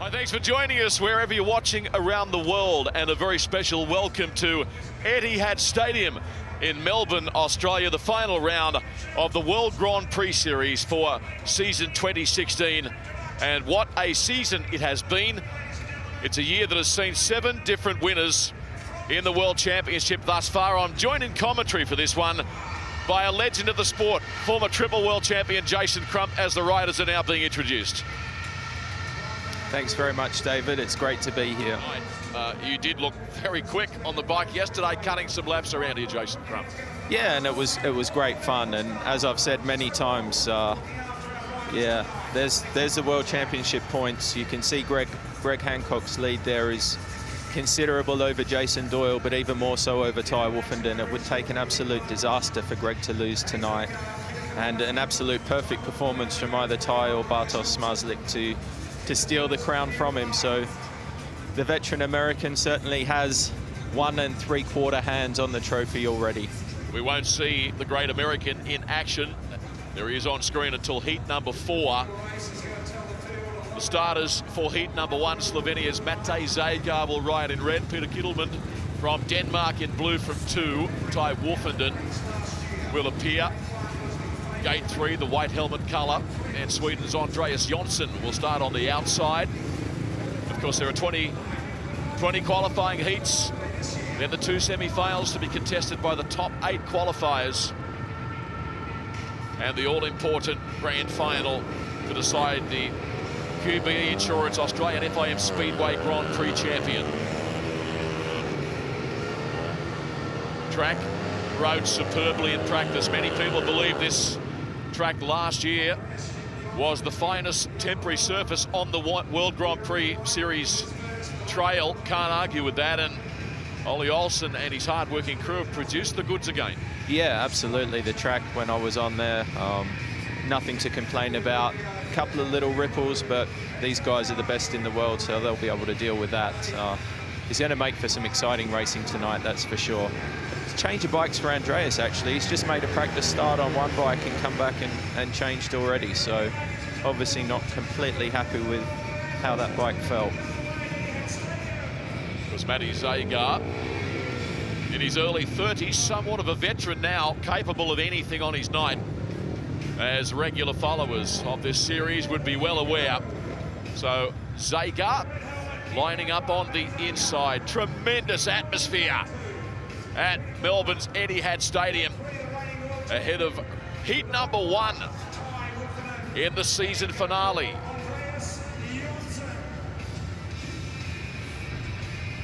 Hi, thanks for joining us wherever you're watching around the world, and a very special welcome to Etihad Stadium in Melbourne, Australia, the final round of the World Grand Prix Series for season 2016. And what a season it has been. It's a year that has seen 7 different winners in the World Championship thus far. I'm joined in commentary for this one by a legend of the sport, former triple world champion Jason Crump, as the riders are now being introduced. Thanks very much, David. It's great to be here. You did look very quick on the bike yesterday, cutting some laps around here, Jason Crump. Yeah, and it was great fun. And as I've said many times, yeah, there's the World Championship points. You can see Greg Hancock's lead there is considerable over Jason Doyle, but even more so over Ty Wolfenden. It would take an absolute disaster for Greg to lose tonight, and an absolute perfect performance from either Ty or Bartosz Zmarzlik to steal the crown from him. So the veteran American certainly has 1 3/4 hands on the trophy already. We won't see the great American in action. There he is on screen until heat number 4. The starters for heat number 1, Slovenia's Matej Zagar will ride in red. Peter Kittelman from Denmark in blue from 2. Ty Wolfenden will appear. Gate 3, the white helmet colour, and Sweden's Andreas Jonsson will start on the outside. Of course, there are 20 qualifying heats, then the 2 semi-finals to be contested by the top 8 qualifiers, and the all-important grand final to decide the QBE Insurance Australian FIM Speedway Grand Prix champion. Track rode superbly in practice. Many people believe this track last year was the finest temporary surface on the World Grand Prix Series trail. Can't argue with that, and Ollie Olsen and his hard-working crew have produced the goods again. Yeah, absolutely. The track, when I was on there, nothing to complain about. A couple of little ripples, but these guys are the best in the world, so they'll be able to deal with that. It's going to make for some exciting racing tonight, that's for sure. Change of bikes for Andreas, actually. He's just made a practice start on one bike and come back and changed already, so obviously not completely happy with how that bike felt. It was Matej Zagar, in his early 30s, somewhat of a veteran now, capable of anything on his night, as regular followers of this series would be well aware. So Zagar lining up on the inside. Tremendous atmosphere at Melbourne's Etihad Stadium ahead of heat number 1 in the season finale.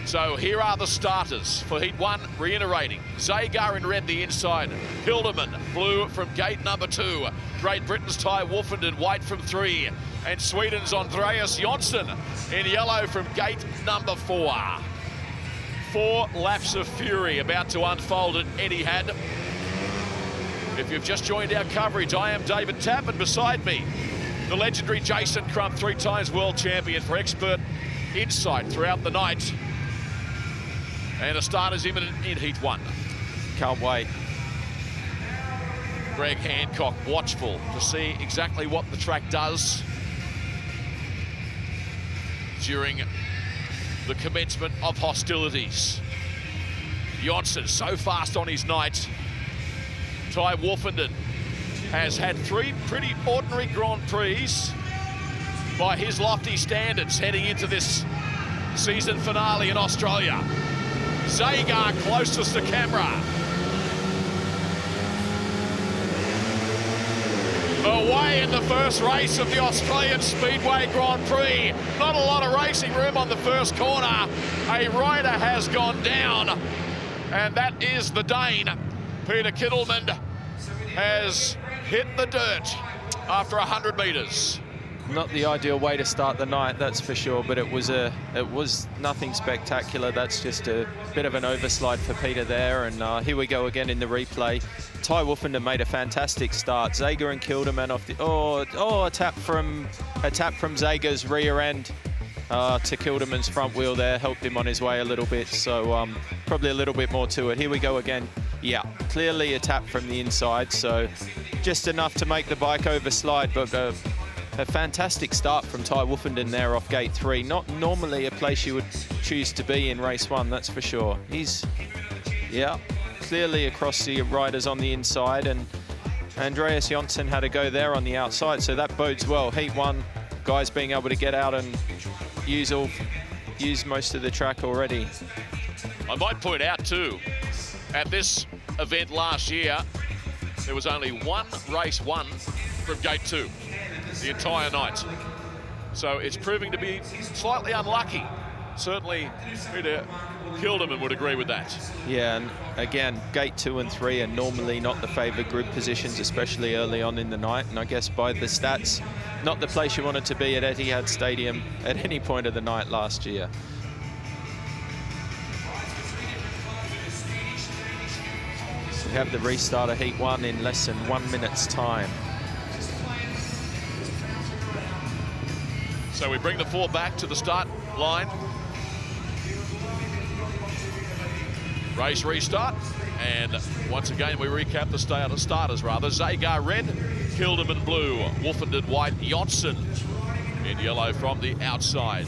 So here are the starters for heat 1, reiterating. Zagar in red, the inside. Hildeman, blue from gate number 2. Great Britain's Ty Wolfenden, white from 3. And Sweden's Andreas Jonsson in yellow from gate number 4. 4 laps of fury about to unfold at Etihad. If you've just joined our coverage, I am David Tapp, and beside me, the legendary Jason Crump, 3 times world champion, for expert insight throughout the night. And the starters imminent in heat 1. Can't wait. Greg Hancock watchful to see exactly what the track does during the commencement of hostilities. Jonsson so fast on his night. Ty Wolfenden has had 3 pretty ordinary Grand Prix by his lofty standards heading into this season finale in Australia. Zagar closest to camera. Away in the first race of the Australian Speedway Grand Prix. Not a lot of racing room on the first corner. A rider has gone down, and that is the Dane. Peter Kittelman has hit the dirt after 100 metres. Not the ideal way to start the night, that's for sure, but it was nothing spectacular. That's just a bit of an overslide for Peter there, and here we go again in the replay. Ty Wolfenden made a fantastic start. Zagar and Kilderman off the a tap from Zagar's rear end to Kilderman's front wheel there, helped him on his way a little bit. So probably a little bit more to it. Here we go again. Yeah, clearly a tap from the inside, so just enough to make the bike overslide, but a fantastic start from Ty Wolfenden there off gate 3. Not normally a place you would choose to be in race 1, that's for sure. He's, yeah, clearly across the riders on the inside, and Andreas Jonsson had to go there on the outside, so that bodes well. Heat 1, guys being able to get out and use most of the track already. I might point out too, at this event last year, there was only one race won from gate 2 the entire night. So it's proving to be slightly unlucky. Certainly Peter Kilderman would agree with that. Yeah, and again, gate 2 and 3 are normally not the favoured grid positions, especially early on in the night. And I guess by the stats, not the place you wanted to be at Etihad Stadium at any point of the night last year. We have the restart of Heat 1 in less than 1 minute's time. So we bring the 4 back to the start line. Race restart, and once again we recap the starters. Zagar red, Kilderman blue, Wolfenden white, Jonsson in yellow from the outside.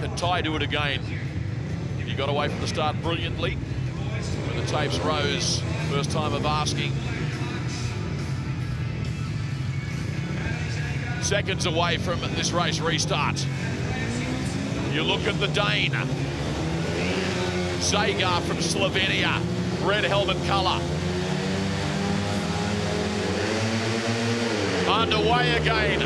Can Ty do it again? He got away from the start brilliantly when the tapes rose. First time of asking. Seconds away from this race restart. You look at the Dane. Zagar from Slovenia, red helmet colour. Underway again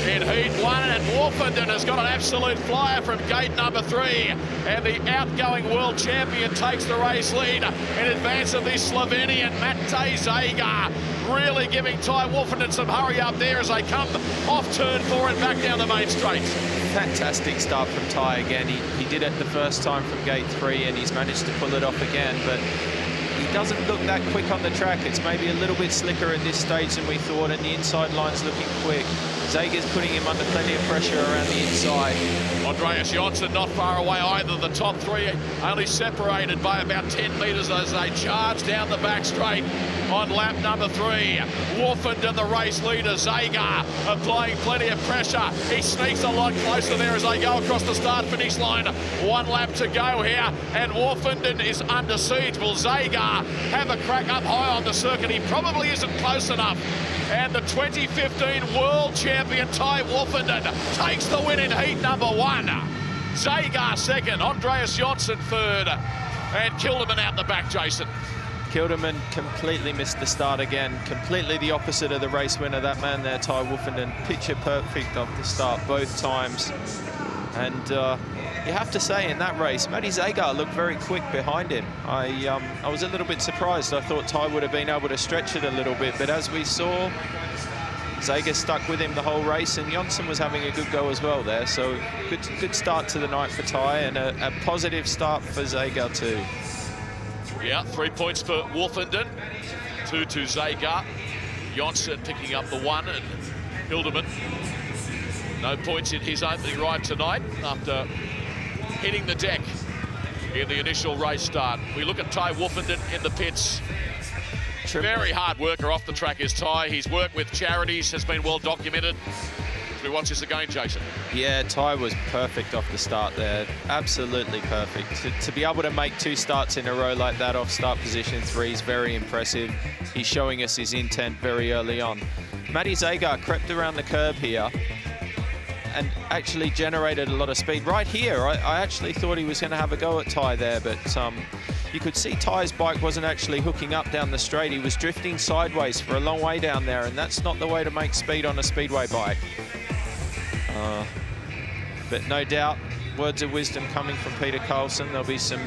in Heat 1, and Wolfenden has got an absolute flyer from gate number 3, and the outgoing world champion takes the race lead in advance of the Slovenian Matej Zagar, really giving Ty Wolfenden some hurry up there as they come off turn 4 and back down the main straight. Fantastic start from Ty again. He did it the first time from gate 3, and he's managed to pull it off again, but he doesn't look that quick on the track. It's maybe a little bit slicker at this stage than we thought, and the inside line's looking quick. Zagar's putting him under plenty of pressure around the inside. Andreas Jonsson not far away either. The top 3 only separated by about 10 metres as they charge down the back straight on lap number 3. Wolfenden, the race leader. Zagar applying plenty of pressure. He sneaks a lot closer there as they go across the start-finish line. 1 lap to go here, and Wolfenden is under siege. Will Zagar have a crack up high on the circuit? He probably isn't close enough. And the 2015 world champion Ty Wolfenden takes the win in heat number 1. Zagar second, Andreas Jonsson third, and Kilderman out the back, Jason. Kilderman completely missed the start again. Completely the opposite of the race winner, that man there, Ty Wolfenden. Picture perfect off the start both times. And you have to say, in that race, Matej Zagar looked very quick behind him. I was a little bit surprised. I thought Ty would have been able to stretch it a little bit, but as we saw, Zagar stuck with him the whole race, and Jonsson was having a good go as well there. So good start to the night for Ty, and a positive start for Zagar too. Yeah, 3 points for Wolfenden, 2 to Zagar. Jonsson picking up the 1, and Kilderman no points in his opening ride tonight after hitting the deck in the initial race start. We look at Ty Wolfenden in the pits. Very hard worker off the track is Ty. His work with charities has been well documented. We watch this again, Jason. Yeah, Ty was perfect off the start there. Absolutely perfect. To be able to make 2 starts in a row like that off start position 3 is very impressive. He's showing us his intent very early on. Matej Zagar crept around the curb here and actually generated a lot of speed. Right here, I actually thought he was going to have a go at Ty there, but you could see Ty's bike wasn't actually hooking up down the straight. He was drifting sideways for a long way down there, and that's not the way to make speed on a speedway bike. But no doubt, words of wisdom coming from Peter Carlson. There'll be some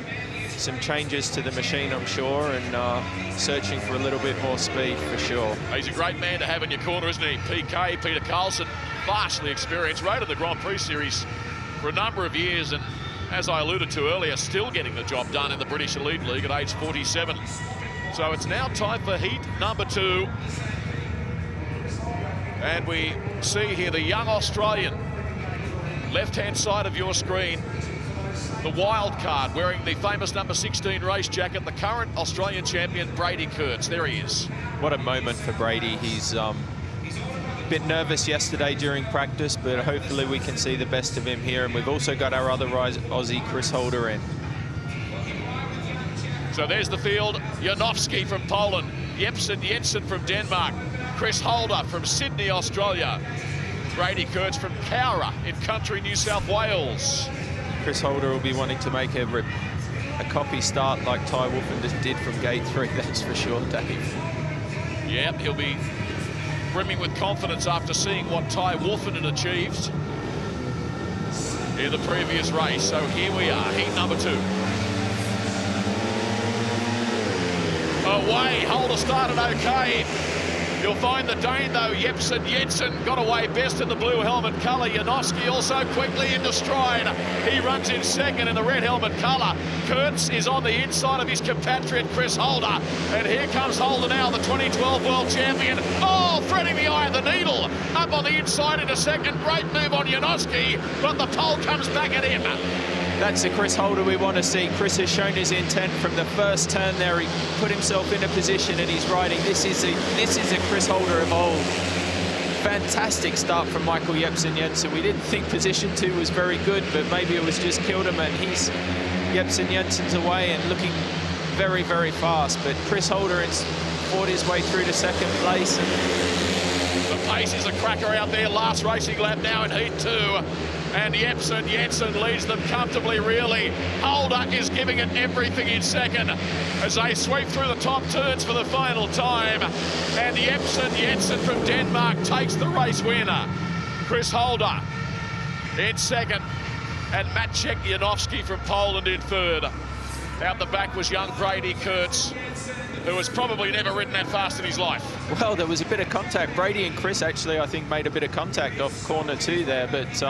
changes to the machine, I'm sure, and searching for a little bit more speed for sure. He's a great man to have in your corner, isn't he? PK, Peter Carlson, vastly experienced, rode in the Grand Prix Series for a number of years, and as I alluded to earlier, still getting the job done in the British Elite League at age 47. So it's now time for heat number 2. And we see here the young Australian, left-hand side of your screen, the wild card, wearing the famous number 16 race jacket, the current Australian champion, Brady Kurtz. There he is. What a moment for Brady. bit nervous yesterday during practice, but hopefully we can see the best of him here. And we've also got our other Aussie, Chris Holder, in. So there's the field. Janowski from Poland, Jensen from Denmark, Chris Holder from Sydney, Australia, Brady Kurtz from Cowra in country New South Wales. Chris Holder will be wanting to make a copy start like Ty Wolfen just did from gate 3, that's for sure, Dave. Yep, he'll be brimming with confidence after seeing what Ty Wolfen had achieved in the previous race. So here we are, heat number 2. Away, Holder started okay. You'll find the Dane, though, Jensen got away best in the blue helmet colour. Janowski also quickly into stride. He runs in second in the red helmet colour. Kurtz is on the inside of his compatriot, Chris Holder. And here comes Holder now, the 2012 world champion. Oh, threading the eye of the needle. Up on the inside into second. Great move on Janowski, but the pole comes back at him. That's the Chris Holder we want to see. Chris has shown his intent from the first turn there. He put himself in a position and he's riding. This is a Chris Holder of old. Fantastic start from Michael Jensen. We didn't think position 2 was very good, but maybe it was just killed him, and Jensen's away and looking very, very fast. But Chris Holder has fought his way through to second place. The pace is a cracker out there. Last racing lap now in heat 2. And Jensen leads them comfortably, really. Holder is giving it everything in second as they sweep through the top turns for the final time. And Jensen from Denmark takes the race winner. Chris Holder in second, and Maciek Janowski from Poland in third. Out the back was young Brady Kurtz, who has probably never ridden that fast in his life. Well, there was a bit of contact. Brady and Chris actually, I think, made a bit of contact off corner 2 there, but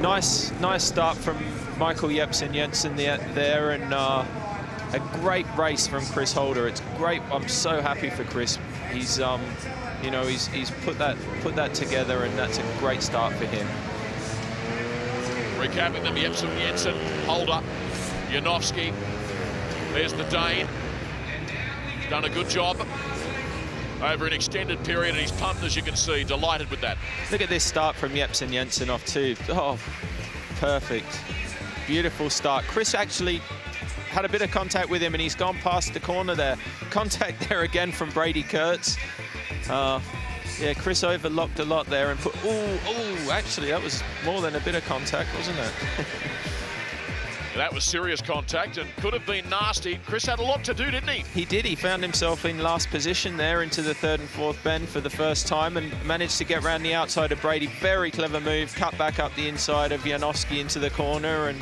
nice start from Michael Jensen there, and a great race from Chris Holder. It's great. I'm so happy for Chris. He's you know, he's put that together, and that's a great start for him. Recapping them, Jensen, Holder, Janowski. There's the Dane. Done a good job over an extended period, and he's pumped, as you can see. Delighted with that. Look at this start from Jensen off 2. Oh, perfect. Beautiful start. Chris actually had a bit of contact with him, and he's gone past the corner there. Contact there again from Brady Kurtz. Yeah, Chris overlocked a lot there and put... Oh, actually, that was more than a bit of contact, wasn't it? That was serious contact and could have been nasty. Chris had a lot to do, didn't he? He did. He found himself in last position there into the 3rd and 4th bend for the first time and managed to get around the outside of Brady. Very clever move. Cut back up the inside of Janowski into the corner and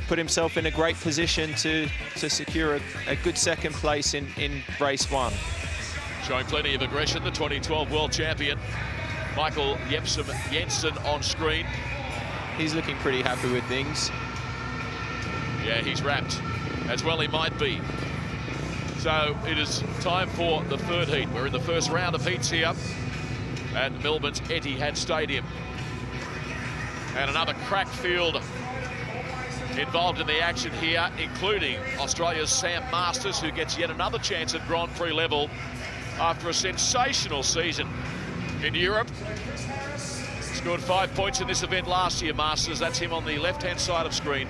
put himself in a great position to secure a good second place in race 1. Showing plenty of aggression, the 2012 world champion, Michael Jensen on screen. He's looking pretty happy with things. Yeah, he's wrapped, as well he might be. So it is time for the 3rd heat. We're in the first round of heats here at Melbourne's Etihad Stadium. And another crack field involved in the action here, including Australia's Sam Masters, who gets yet another chance at Grand Prix level after a sensational season in Europe. Scored 5 points in this event last year, Masters. That's him on the left-hand side of screen.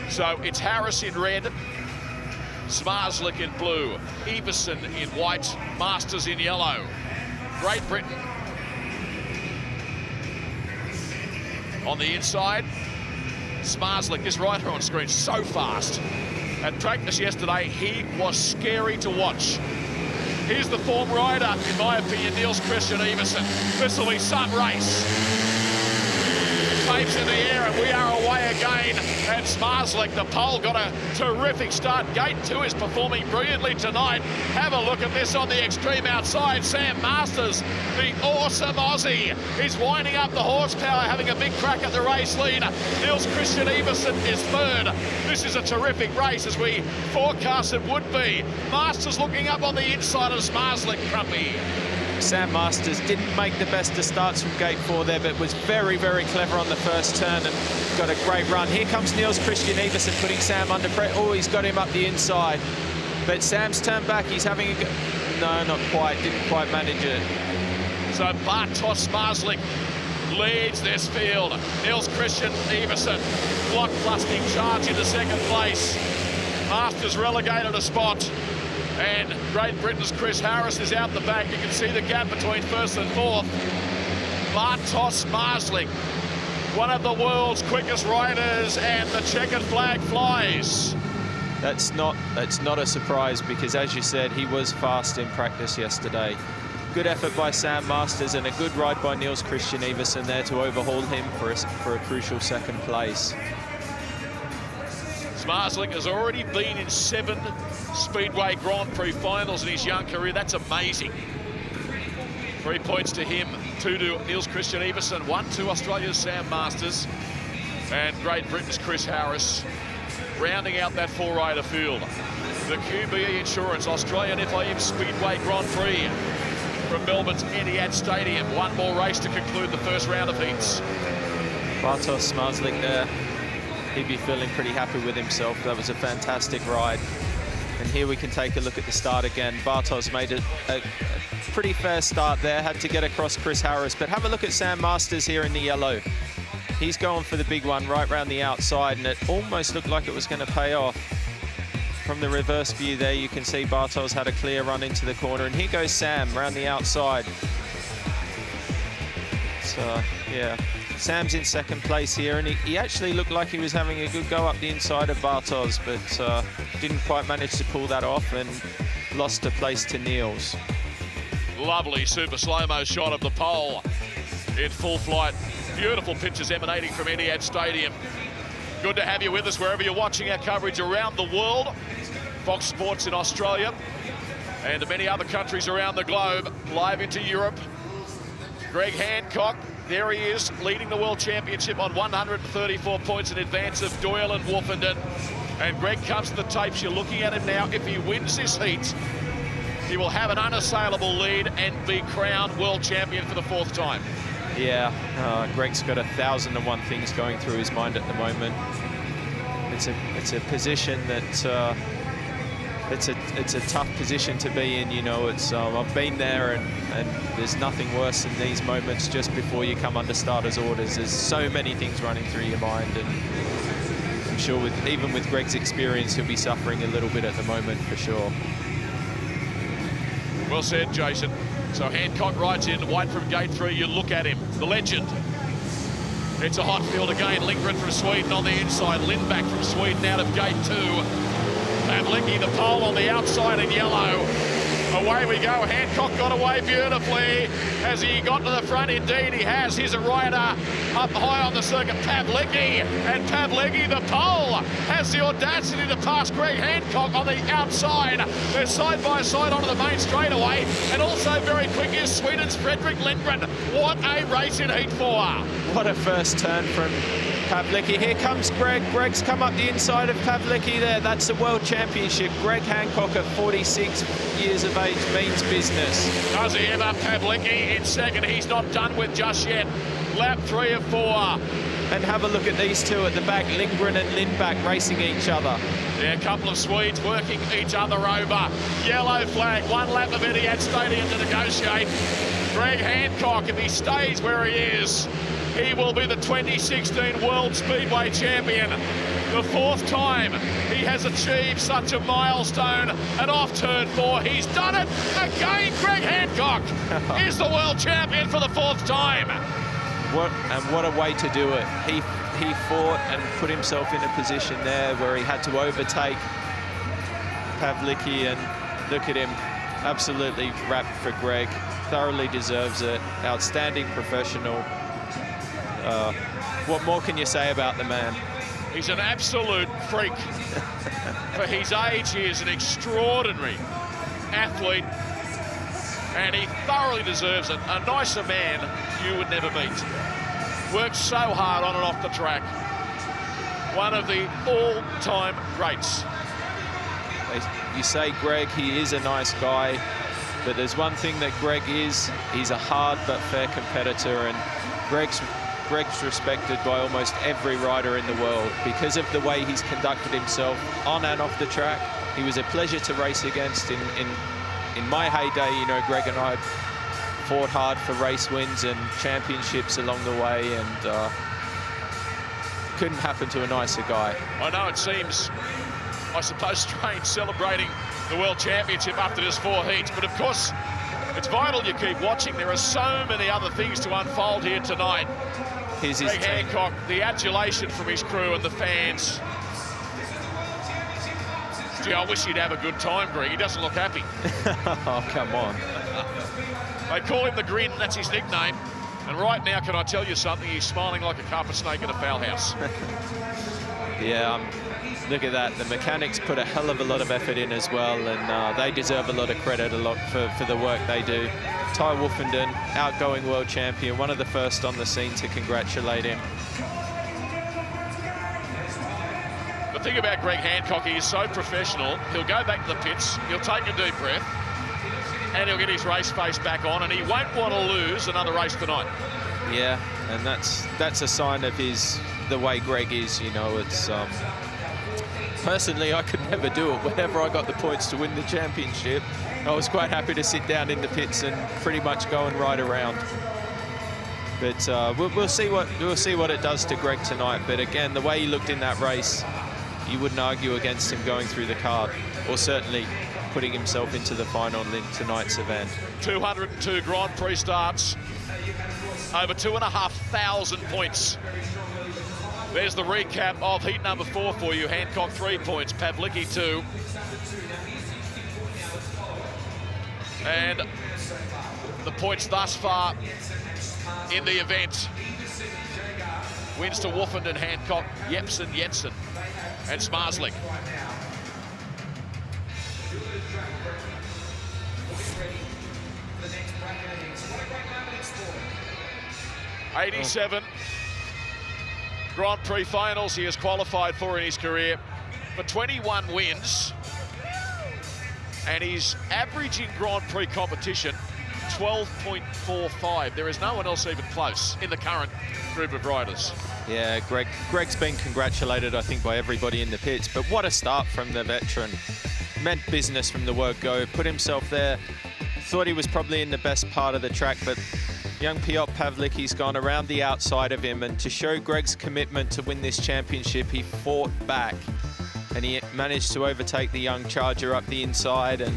So it's Harris in red, Smarslik in blue, Everson in white, Masters in yellow. Great Britain on the inside. Smarslik, this rider on screen, so fast. At practice yesterday, he was scary to watch. Here's the form rider, in my opinion, Niels Christian Everson. This will be some race. Tapes in the air, and we are away again. And Smarslik, the pole, got a terrific start. Gate 2 is performing brilliantly tonight. Have a look at this on the extreme outside. Sam Masters, the awesome Aussie, is winding up the horsepower, having a big crack at the race lead. Niels Christian Everson is 3rd. This is a terrific race, as we forecast it would be. Masters looking up on the inside of Smarslik, Crumpy. Sam Masters didn't make the best of starts from gate 4 there, but was very, very clever on the first turn and got a great run. Here comes Niels Christian Everson putting Sam under pressure. Oh, he's got him up the inside. But Sam's turned back. He's having No, not quite. Didn't quite manage it. So Bartosz Marslik leads this field. Niels Christian Everson blockbusting charge into second place. Masters relegated a spot. And Great Britain's Chris Harris is out the back. You can see the gap between first and fourth. Bartosz Marslik, one of the world's quickest riders, and the checkered flag flies. That's not a surprise, because as you said, he was fast in practice yesterday. Good effort by Sam Masters and a good ride by Niels Christian Everson there to overhaul him for a crucial second place. Marslik has already been in 7 Speedway Grand Prix finals in his young career. That's amazing. 3 points to him, 2 to Niels Christian Everson, 1 to Australia's Sam Masters, and Great Britain's Chris Harris, rounding out that 4-rider field. The QBE Insurance Australian FIM Speedway Grand Prix from Melbourne's Etihad Stadium. One more race to conclude the first round of heats. Bartosz Marslik there. He'd be feeling pretty happy with himself. That was a fantastic ride. And here we can take a look at the start again. Bartosz made a pretty fair start there, had to get across Chris Harris, but have a look at Sam Masters here in the yellow. He's going for the big one right round the outside, and it almost looked like it was going to pay off. From the reverse view there, you can see Bartosz had a clear run into the corner, and here goes Sam round the outside. So, yeah. Sam's in second place here, and he actually looked like he was having a good go up the inside of Bartosz, but didn't quite manage to pull that off and lost a place to Niels. Lovely super slow-mo shot of the pole in full flight. Beautiful pictures emanating from Etihad Stadium. Good to have you with us wherever you're watching our coverage around the world. Fox Sports in Australia and many other countries around the globe, live into Europe. Greg Hancock, there he is, leading the World Championship on 134 points in advance of Doyle and Wolfenden. And Greg comes to the tapes. You're looking at him now. If he wins this heat, he will have an unassailable lead and be crowned World Champion for the 4th time. Yeah, Greg's got 1,001 things going through his mind at the moment. It's a position that it's a tough position to be in, you know. It's I've been there, and there's nothing worse than these moments just before you come under starters orders. There's so many things running through your mind, and I'm sure even with Greg's experience, he'll be suffering a little bit at the moment for sure. Well said, Jason. So Hancock rides in, white from gate 3. You look at him, the legend. It's a hot field again. Lindgren from Sweden on the inside. Lindback from Sweden out of gate 2. Pavlicki, the pole on the outside in yellow. Away we go. Hancock got away beautifully. Has he got to the front? Indeed he has. Here's a rider up high on the circuit, Pavlicki. And Pavlicki, the pole, has the audacity to pass Greg Hancock on the outside. They're side by side onto the main straightaway. And also very quick is Sweden's Fredrik Lindgren. What a race in Heat 4. What a first turn from Pavlicki. Here comes Greg. Greg's come up the inside of Pavlicki there. That's the World Championship. Greg Hancock at 46 years of age means business. Does he ever? Pavlicki in second. He's not done with just yet. Lap 3 of 4. And have a look at these two at the back, Lindgren and Lindback racing each other. Yeah, a couple of Swedes working each other over. Yellow flag, 1 lap of Etihad Stadium to negotiate. Greg Hancock, if he stays where he is, he will be the 2016 World Speedway Champion. The 4th time he has achieved such a milestone. And off turn 4, he's done it again. Greg Hancock is the World Champion for the 4th time. What a way to do it. He fought and put himself in a position there where he had to overtake Pavlicki, and look at him, absolutely wrapped for Greg. Thoroughly deserves it. Outstanding professional. What more can you say about the man? He's an absolute freak. For his age, he is an extraordinary athlete, and he thoroughly deserves it. A nicer man you would never meet. Works so hard on and off the track. One of the all-time greats. You say Greg, he is a nice guy, but there's one thing that Greg is. He's a hard but fair competitor, and Greg's respected by almost every rider in the world because of the way he's conducted himself on and off the track. He was a pleasure to race against in in my heyday, you know, Greg and I fought hard for race wins and championships along the way, and couldn't happen to a nicer guy. I know it seems, I suppose, strange celebrating the World Championship after just 4 heats, but of course, it's vital you keep watching. There are so many other things to unfold here tonight. Here's his Greg Hancock, the adulation from his crew and the fans. Gee, I wish he'd have a good time, Greg. He doesn't look happy. Oh, come on. They call him the Grin, that's his nickname. And right now, can I tell you something? He's smiling like a carpet snake in a foul house. Yeah, look at that. The mechanics put a hell of a lot of effort in as well, and they deserve a lot of credit for the work they do. Ty Wolfenden, outgoing world champion, one of the first on the scene to congratulate him. The thing about Greg Hancock, he is so professional. He'll go back to the pits, he'll take a deep breath, and he'll get his race face back on, and he won't want to lose another race tonight. Yeah, and that's a sign of the way Greg is, you know. It's personally, I could never do it. Whenever I got the points to win the championship, I was quite happy to sit down in the pits and pretty much go and ride around. But we'll see what it does to Greg tonight. But again, the way he looked in that race, you wouldn't argue against him going through the card, or certainly putting himself into the final in tonight's event. 202 Grand Prix starts, over 2,500 points. There's the recap of heat number 4 for you. Hancock 3 points, Pavlicki 2. And the points thus far in the event. Wins to Wolfenden, Hancock, Jepsen, Jensen, and Smarslik. '87 Grand Prix finals he has qualified for in his career for 21 wins, and he's averaging Grand Prix competition 12.45. There is no one else even close in the current group of riders. Yeah, Greg's been congratulated, I think, by everybody in the pits, but what a start from the veteran. Meant business from the word go, put himself there, thought he was probably in the best part of the track, but young Piotr Pavlicki's gone around the outside of him, and to show Greg's commitment to win this championship, he fought back and he managed to overtake the young Charger up the inside, and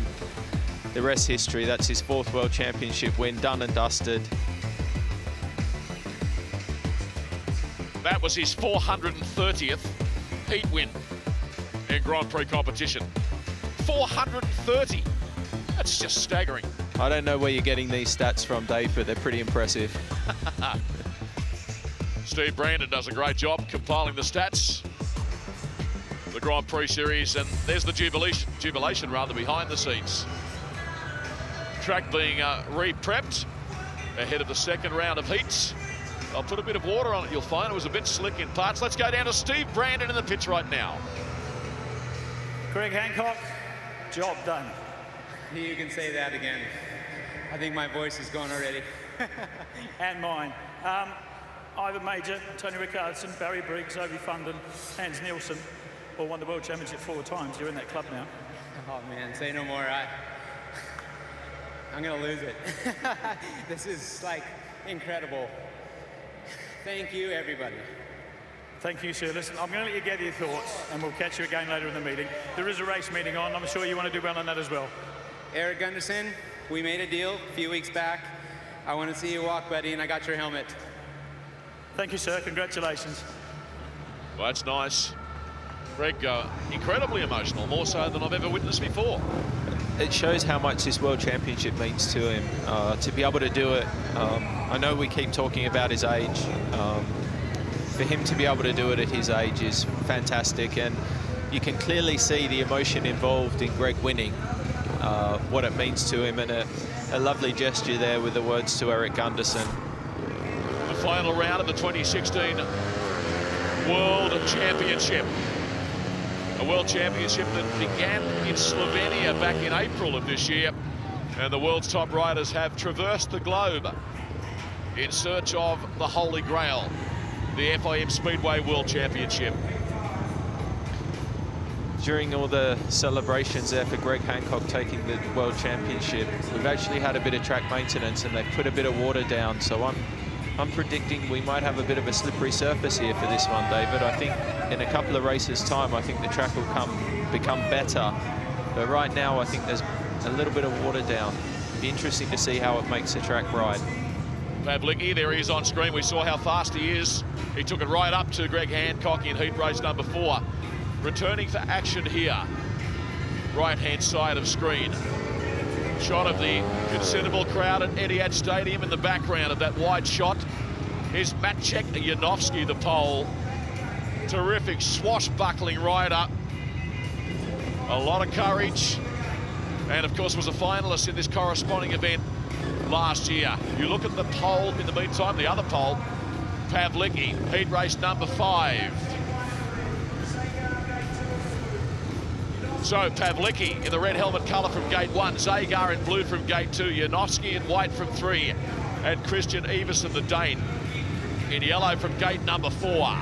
the rest history. That's his 4th World Championship win, done and dusted. That was his 430th heat win in Grand Prix competition. 430. That's just staggering. I don't know where you're getting these stats from, Dave, but they're pretty impressive. Steve Brandon does a great job compiling the stats. The Grand Prix series, and there's the jubilation rather behind the scenes. Track being re-prepped ahead of the 2nd round of heats. I'll put a bit of water on it, you'll find. It was a bit slick in parts. Let's go down to Steve Brandon in the pits right now. Greg Hancock, job done. You can say that again. I think my voice is gone already. And mine. Ivan Major, Tony Rickardson, Barry Briggs, Ovi Funden, Hans Nielsen all won the World Championship 4 times. You're in that club now. Oh man, say no more. I'm gonna lose it. This is like incredible. Thank you, everybody. Thank you, sir. Listen, I'm going to let you gather your thoughts, and we'll catch you again later in the meeting. There is a race meeting on. I'm sure you want to do well on that as well. Eric Gunderson, we made a deal a few weeks back. I want to see you walk, buddy, and I got your helmet. Thank you, sir. Congratulations. Well, that's nice. Greg, incredibly emotional, more so than I've ever witnessed before. It shows how much this World Championship means to him. To be able to do it, I know we keep talking about his age. For him to be able to do it at his age is fantastic, and you can clearly see the emotion involved in Greg winning, what it means to him, and a lovely gesture there with the words to Eric Gunderson. The final round of the 2016 World Championship. A World Championship that began in Slovenia back in April of this year, and the world's top riders have traversed the globe in search of the Holy Grail, the FIM Speedway World Championship. during all the celebrations there for Greg Hancock taking the World Championship, we've actually had a bit of track maintenance and they've put a bit of water down. So I'm predicting we might have a bit of a slippery surface here for this one, David. I think in a couple of races' time, I think the track will become better. But right now, I think there's a little bit of water down. Be interesting to see how it makes the track ride. Pavlicki, there he is on screen. We saw how fast he is. He took it right up to Greg Hancock in heat race number 4. Returning for action here. Right-hand side of screen. Shot of the considerable crowd at Etihad Stadium in the background of that wide shot. Here's Maciej Janowski, the pole. Terrific swashbuckling rider. A lot of courage. And of course was a finalist in this corresponding event last year. You look at the pole in the meantime, the other pole, Pavlicki, heat race number 5. So Pavlicki in the red helmet colour from gate 1, Zagar in blue from gate 2, Janowski in white from 3, and Christian Everson, the Dane, in yellow from gate number 4.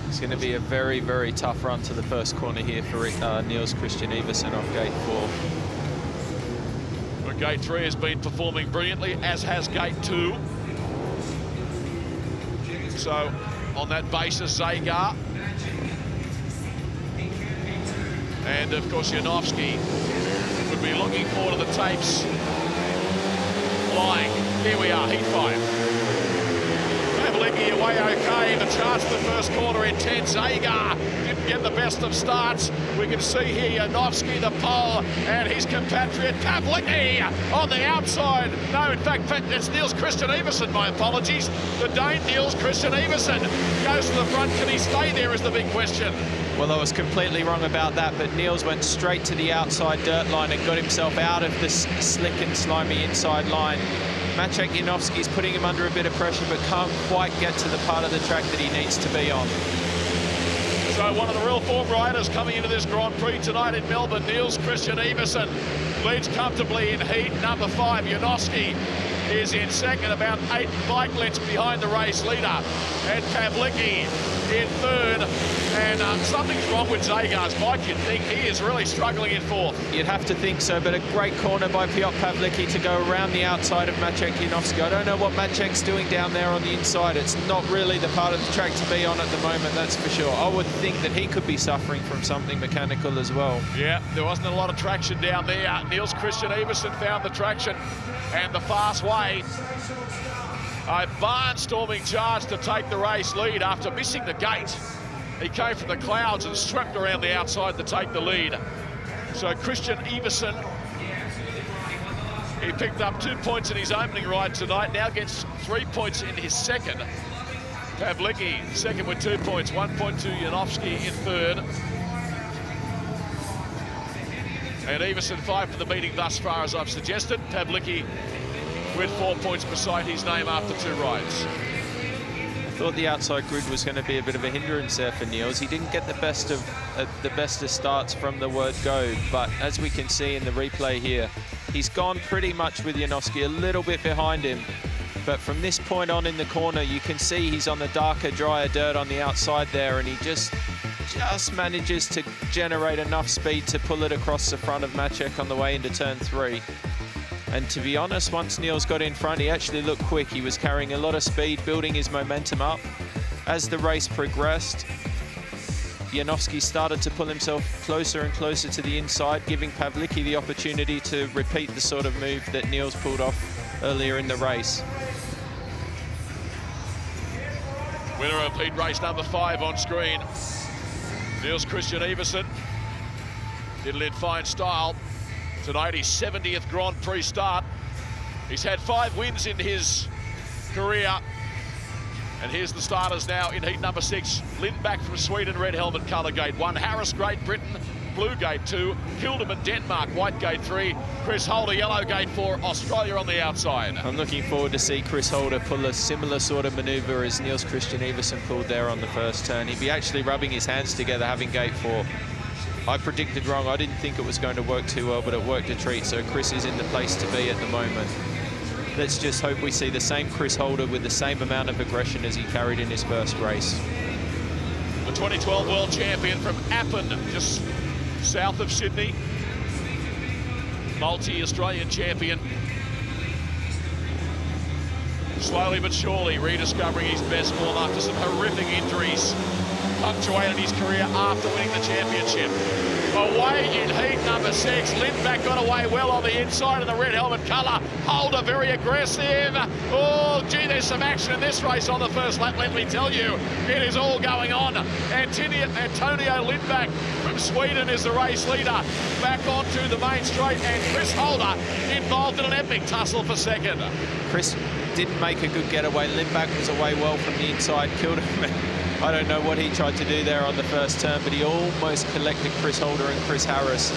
It's going to be a very, very tough run to the first corner here for Niels Christian Everson off gate 4. Well, gate 3 has been performing brilliantly, as has gate 2. So on that basis, Zagar. And of course, Janowski would be looking forward to the tapes. Flying. Here we are, heat 5. Pavlicki away okay. The charge for the first corner intense. Zagar didn't get the best of starts. We can see here Janowski, the pole, and his compatriot Pavlicki on the outside. No, in fact, it's Niels Christian Everson, my apologies. The Dane Niels Christian Everson goes to the front. Can he stay there is the big question. Well, I was completely wrong about that, but Niels went straight to the outside dirt line and got himself out of this slick and slimy inside line. Maciej Janowski's putting him under a bit of pressure, but can't quite get to the part of the track that he needs to be on. So one of the real form riders coming into this Grand Prix tonight in Melbourne, Niels Christian Everson, leads comfortably in heat number 5. Janowski is in second, about 8 bike lengths behind the race leader. And Pavlicki in third. And something's wrong with Zagar's bike, you'd think. He is really struggling in 4th. You'd have to think so, but a great corner by Piotr Pavlicki to go around the outside of Maciej Janowski. I don't know what Maciej's doing down there on the inside. It's not really the part of the track to be on at the moment, that's for sure. I would think that he could be suffering from something mechanical as well. Yeah, there wasn't a lot of traction down there. Niels Christian Everson found the traction and the fast way. A barnstorming charge to take the race lead after missing the gate. He came from the clouds and swept around the outside to take the lead. So Christian Everson, he picked up 2 points in his opening ride tonight, now gets 3 points in his second. Pavlicki second with 2 points, 1 point to Janowski in third. And Everson 5 for the meeting thus far, as I've suggested. Pavlicki with 4 points beside his name after 2 rides. I thought the outside grid was going to be a bit of a hindrance there for Niels. He didn't get the best of starts from the word go, but as we can see in the replay here, he's gone pretty much with Janowski a little bit behind him. But from this point on in the corner, you can see he's on the darker, drier dirt on the outside there, and he just manages to generate enough speed to pull it across the front of Maciej on the way into turn 3. And to be honest, once Niels got in front, he actually looked quick. He was carrying a lot of speed, building his momentum up. As the race progressed, Janowski started to pull himself closer and closer to the inside, giving Pavlicki the opportunity to repeat the sort of move that Niels pulled off earlier in the race. Winner of heat race number 5 on screen, Niels Christian Everson. Did it in fine style. Tonight, his 70th Grand Prix start. He's had 5 wins in his career. And here's the starters now in heat number 6. Lindback from Sweden, red helmet colour, gate 1. Harris, Great Britain, blue, gate 2. Hildeman, Denmark, white, gate 3. Chris Holder, yellow, gate 4. Australia on the outside. I'm looking forward to see Chris Holder pull a similar sort of manoeuvre as Niels Christian Everson pulled there on the first turn. He'd be actually rubbing his hands together having gate 4. I predicted wrong. I didn't think it was going to work too well, but it worked a treat. So Chris is in the place to be at the moment. Let's just hope we see the same Chris Holder with the same amount of aggression as he carried in his first race. The the 2012 world champion from Appin, just south of Sydney. Multi-Australian champion. Slowly but surely rediscovering his best form after some horrific injuries. Punctuated his career after winning the championship. Away in heat number 6, Lindback got away well on the inside of the red helmet colour. Holder very aggressive. Oh, gee, there's some action in this race on the first lap, let me tell you. It is all going on. Antonio Lindback from Sweden is the race leader. Back onto the main straight, and Chris Holder involved in an epic tussle for second. Chris didn't make a good getaway. Lindback was away well from the inside, killed him. I don't know what he tried to do there on the first turn, but he almost collected Chris Holder and Chris Harris.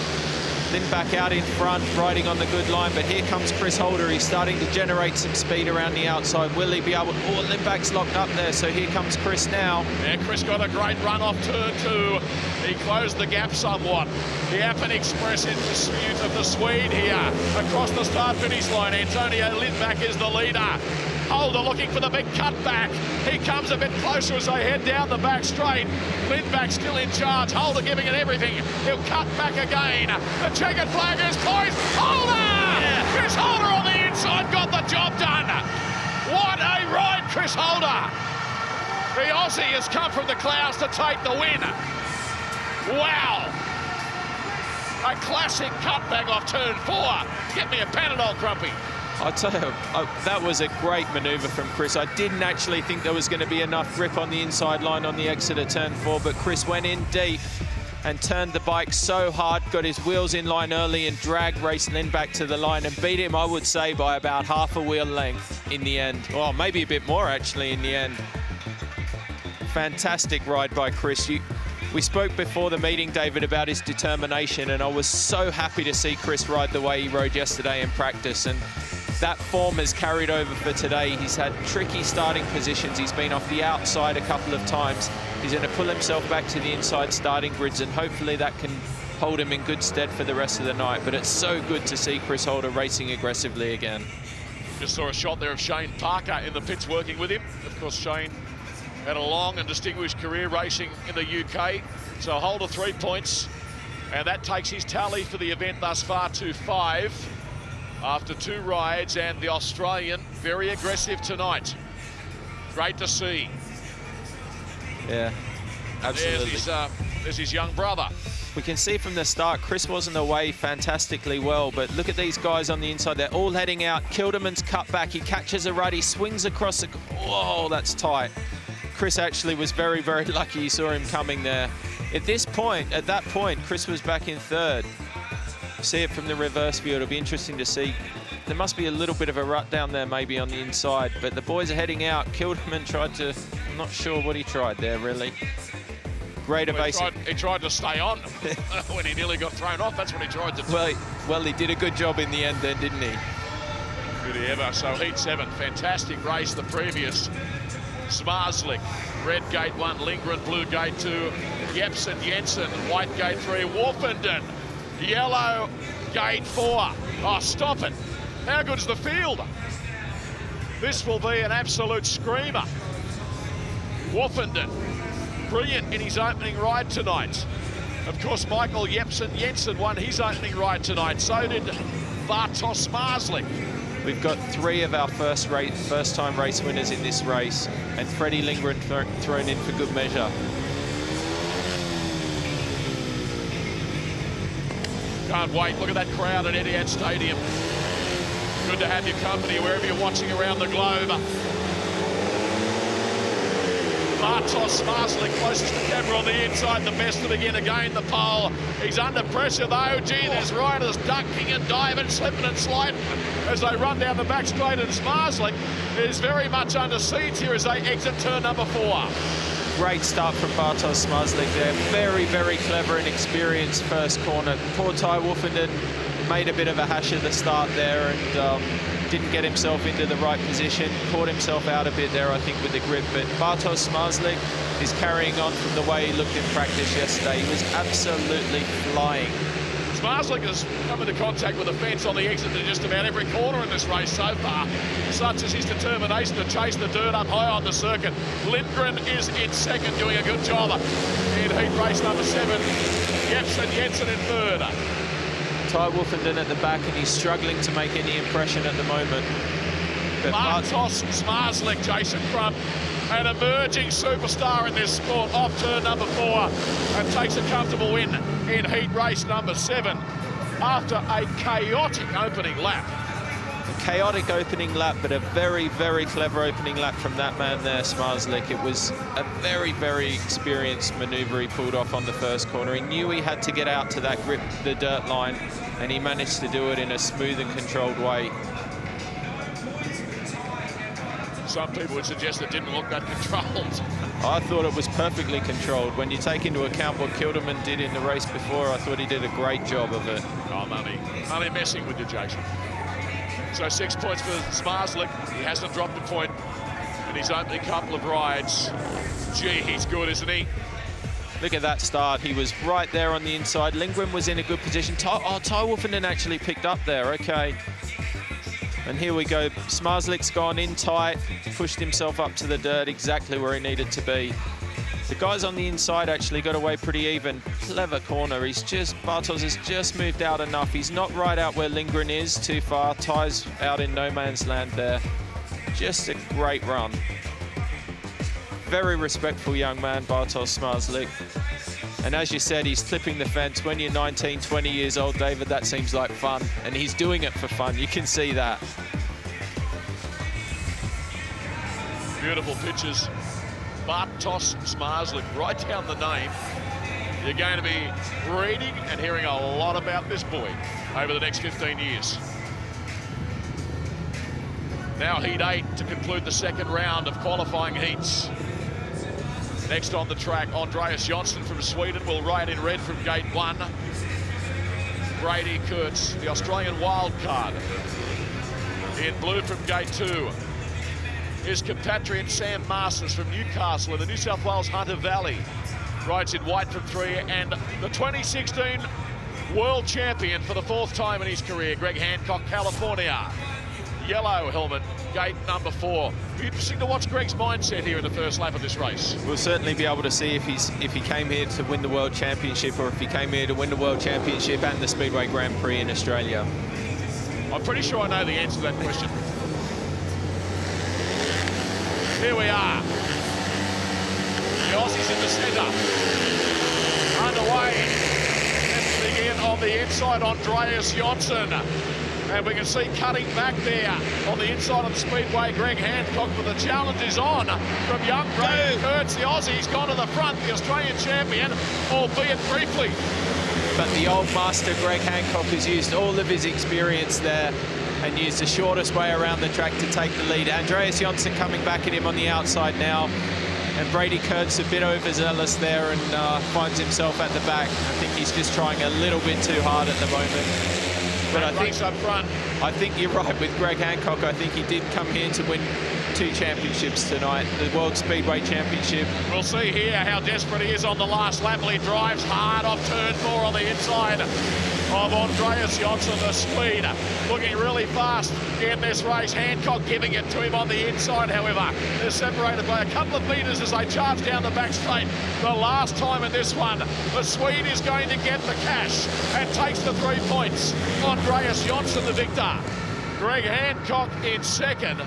Lindback out in front, riding on the good line, but here comes Chris Holder. He's starting to generate some speed around the outside. Will he be able to... Oh, Lindback's locked up there, so here comes Chris now. Yeah, Chris got a great run off turn 2. He closed the gap somewhat. The Appin Express in pursuit of the Swede here. Across the start-finish line, Antonio Lindback is the leader. Holder looking for the big cutback. He comes a bit closer as they head down the back straight. Lindback still in charge. Holder giving it everything. He'll cut back again. The checkered flag is poised. Holder! Yeah. Chris Holder on the inside got the job done. What a ride, Chris Holder. The Aussie has come from the clouds to take the win. Wow. A classic cutback off turn 4. Get me a Panadol, Crumpy. I'll tell you, that was a great manoeuvre from Chris. I didn't actually think there was going to be enough grip on the inside line on the exit of turn 4, but Chris went in deep and turned the bike so hard, got his wheels in line early and dragged Race Lindback to the line and beat him, I would say, by about half a wheel length in the end. Well, maybe a bit more, actually, in the end. Fantastic ride by Chris. We spoke before the meeting, David, about his determination, and I was so happy to see Chris ride the way he rode yesterday in practice, and that form has carried over for today. He's had tricky starting positions. He's been off the outside a couple of times. He's going to pull himself back to the inside starting grids, and hopefully that can hold him in good stead for the rest of the night. But it's so good to see Chris Holder racing aggressively again. Just saw a shot there of Shane Parker in the pits working with him. Of course, Shane had a long and distinguished career racing in the UK. So Holder 3 points, and that takes his tally for the event thus far to 5. After 2 rides, and the Australian very aggressive tonight. Great to see. Yeah, absolutely. There's his young brother. We can see from the start, Chris wasn't away fantastically well, but look at these guys on the inside. They're all heading out. Kilderman's cut back. He catches a rut. He swings across the... Whoa, that's tight. Chris actually was very, very lucky. You saw him coming there. At that point, Chris was back in 3rd. See it from the reverse view. It'll be interesting to see. There must be a little bit of a rut down there maybe on the inside, but the boys are heading out. Kilderman tried to... I'm not sure what he tried there, really. Great evasive. He tried to stay on when he nearly got thrown off. That's what he tried to do. Well, he did a good job in the end then, didn't he? Did he ever? So heat 7, fantastic race the previous. Smarslik, red gate 1, Lindgren, blue gate 2, Jepsen, Jensen, white gate 3, Wolfenden, yellow gate 4. Oh, stop it. How good's the field? This will be an absolute screamer. Wolfenden, brilliant in his opening ride tonight. Of course, Michael Jepsen Jensen won his opening ride tonight. So did Bartosz Smarslik. We've got 3 of our first-time race winners in this race, and Freddie Lindgren thrown in for good measure. Can't wait. Look at that crowd at Etihad Stadium. Good to have your company wherever you're watching around the globe. Bartosz Smarslik closest to camera on the inside, the best to begin again the pole. He's under pressure though. Gee, there's riders ducking and diving, slipping and sliding as they run down the back straight, and Smarslik is very much under siege here as they exit turn number 4. Great start from Bartosz Smarslik there. Very, very clever and experienced first corner. Poor Ty Wolfenden made a bit of a hash at the start there and didn't get himself into the right position. Caught himself out a bit there, I think, with the grip. But Bartosz Smarslik is carrying on from the way he looked in practice yesterday. He was absolutely flying. Zmarzlik has come into contact with the fence on the exit to just about every corner in this race so far. Such is his determination to chase the dirt up high on the circuit. Lindgren is in second, doing a good job in heat race number 7. Jensen in third. Ty Wolfenden at the back, and he's struggling to make any impression at the moment. But Bartos, Zmarzlik, Jason Crump, an emerging superstar in this sport, off turn number 4, and takes a comfortable win in heat race number 7 after a chaotic opening lap. A chaotic opening lap, but a very, very clever opening lap from that man there, Zmarzlik. It was a very, very experienced manoeuvre he pulled off on the first corner. He knew he had to get out to that grip, the dirt line, and he managed to do it in a smooth and controlled way. Some people would suggest it didn't look that controlled. I thought it was perfectly controlled. When you take into account what Kilderman did in the race before, I thought he did a great job of it. I'm only messing with you, Jason. So 6 points for Zmarzlik. He hasn't dropped a point in his opening couple of rides. Gee, he's good, isn't he? Look at that start. He was right there on the inside. Lindgren was in a good position. Ty Wolfenden actually picked up there. Okay. And here we go. Zmarzlik's gone in tight, pushed himself up to the dirt, exactly where he needed to be. The guys on the inside actually got away pretty even. Clever corner. Bartos has just moved out enough. He's not right out where Lindgren is, too far. Ty's out in no man's land there. Just a great run. Very respectful young man, Bartos Zmarzlik. And as you said, he's clipping the fence. When you're 19, 20 years old, David, that seems like fun. And he's doing it for fun. You can see that. Beautiful pictures. Bartos Zmarzlik, right down the name. You're going to be reading and hearing a lot about this boy over the next 15 years. Now heat 8 to conclude the second round of qualifying heats. Next on the track, Andreas Jonsson from Sweden will ride in red from gate 1. Brady Kurtz, the Australian wild card, in blue from gate 2. His compatriot Sam Masters from Newcastle in the New South Wales Hunter Valley rides in white from 3, and the 2016 world champion for the 4th time in his career, Greg Hancock, California. Yellow helmet, gate number 4. It'll be interesting to watch Greg's mindset here in the first lap of this race. We'll certainly be able to see if he came here to win the World Championship, or if he came here to win the World Championship and the Speedway Grand Prix in Australia. I'm pretty sure I know the answer to that question. Here we are. The Aussies in the centre. Underway. Let's begin on the inside, Andreas Jonsson. And we can see cutting back there on the inside of the speedway, Greg Hancock, but the challenge is on from young Brady Kurtz. The Aussie's gone to the front, the Australian champion, albeit briefly. But the old master, Greg Hancock, has used all of his experience there and used the shortest way around the track to take the lead. Andreas Jonsson coming back at him on the outside now. And Brady Kurtz a bit overzealous there and finds himself at the back. I think he's just trying a little bit too hard at the moment. But I think you're right with Greg Hancock. I think he did come here to win 2 championships tonight, the World Speedway Championship. We'll see here how desperate he is on the last lap. He drives hard off turn 4 on the inside of Andreas Jonsson. The speed looking really fast in this race. Hancock giving it to him on the inside, however. They're separated by a couple of metres as they charge down the back straight. The last time in this one, the Swede is going to get the cash and takes the 3 points. Andreas Jonsson the victor. Greg Hancock in second.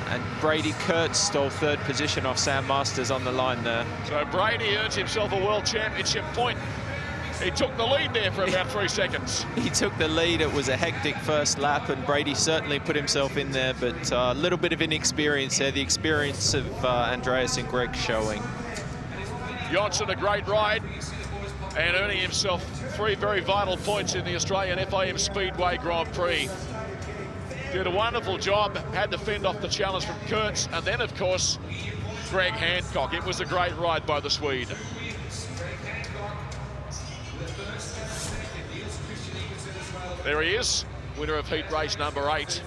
And Brady Kurtz stole 3rd position off Sam Masters on the line there. So Brady earns himself a World Championship point. He took the lead there for about 3 seconds. He took the lead. It was a hectic first lap, and Brady certainly put himself in there, but a little bit of inexperience there. The experience of Andreas and Greg showing. Jonsson, a great ride, and earning himself 3 very vital points in the Australian FIM Speedway Grand Prix. Did a wonderful job, had to fend off the challenge from Kurtz, and then, of course, Greg Hancock. It was a great ride by the Swede. There he is, winner of heat race number 8.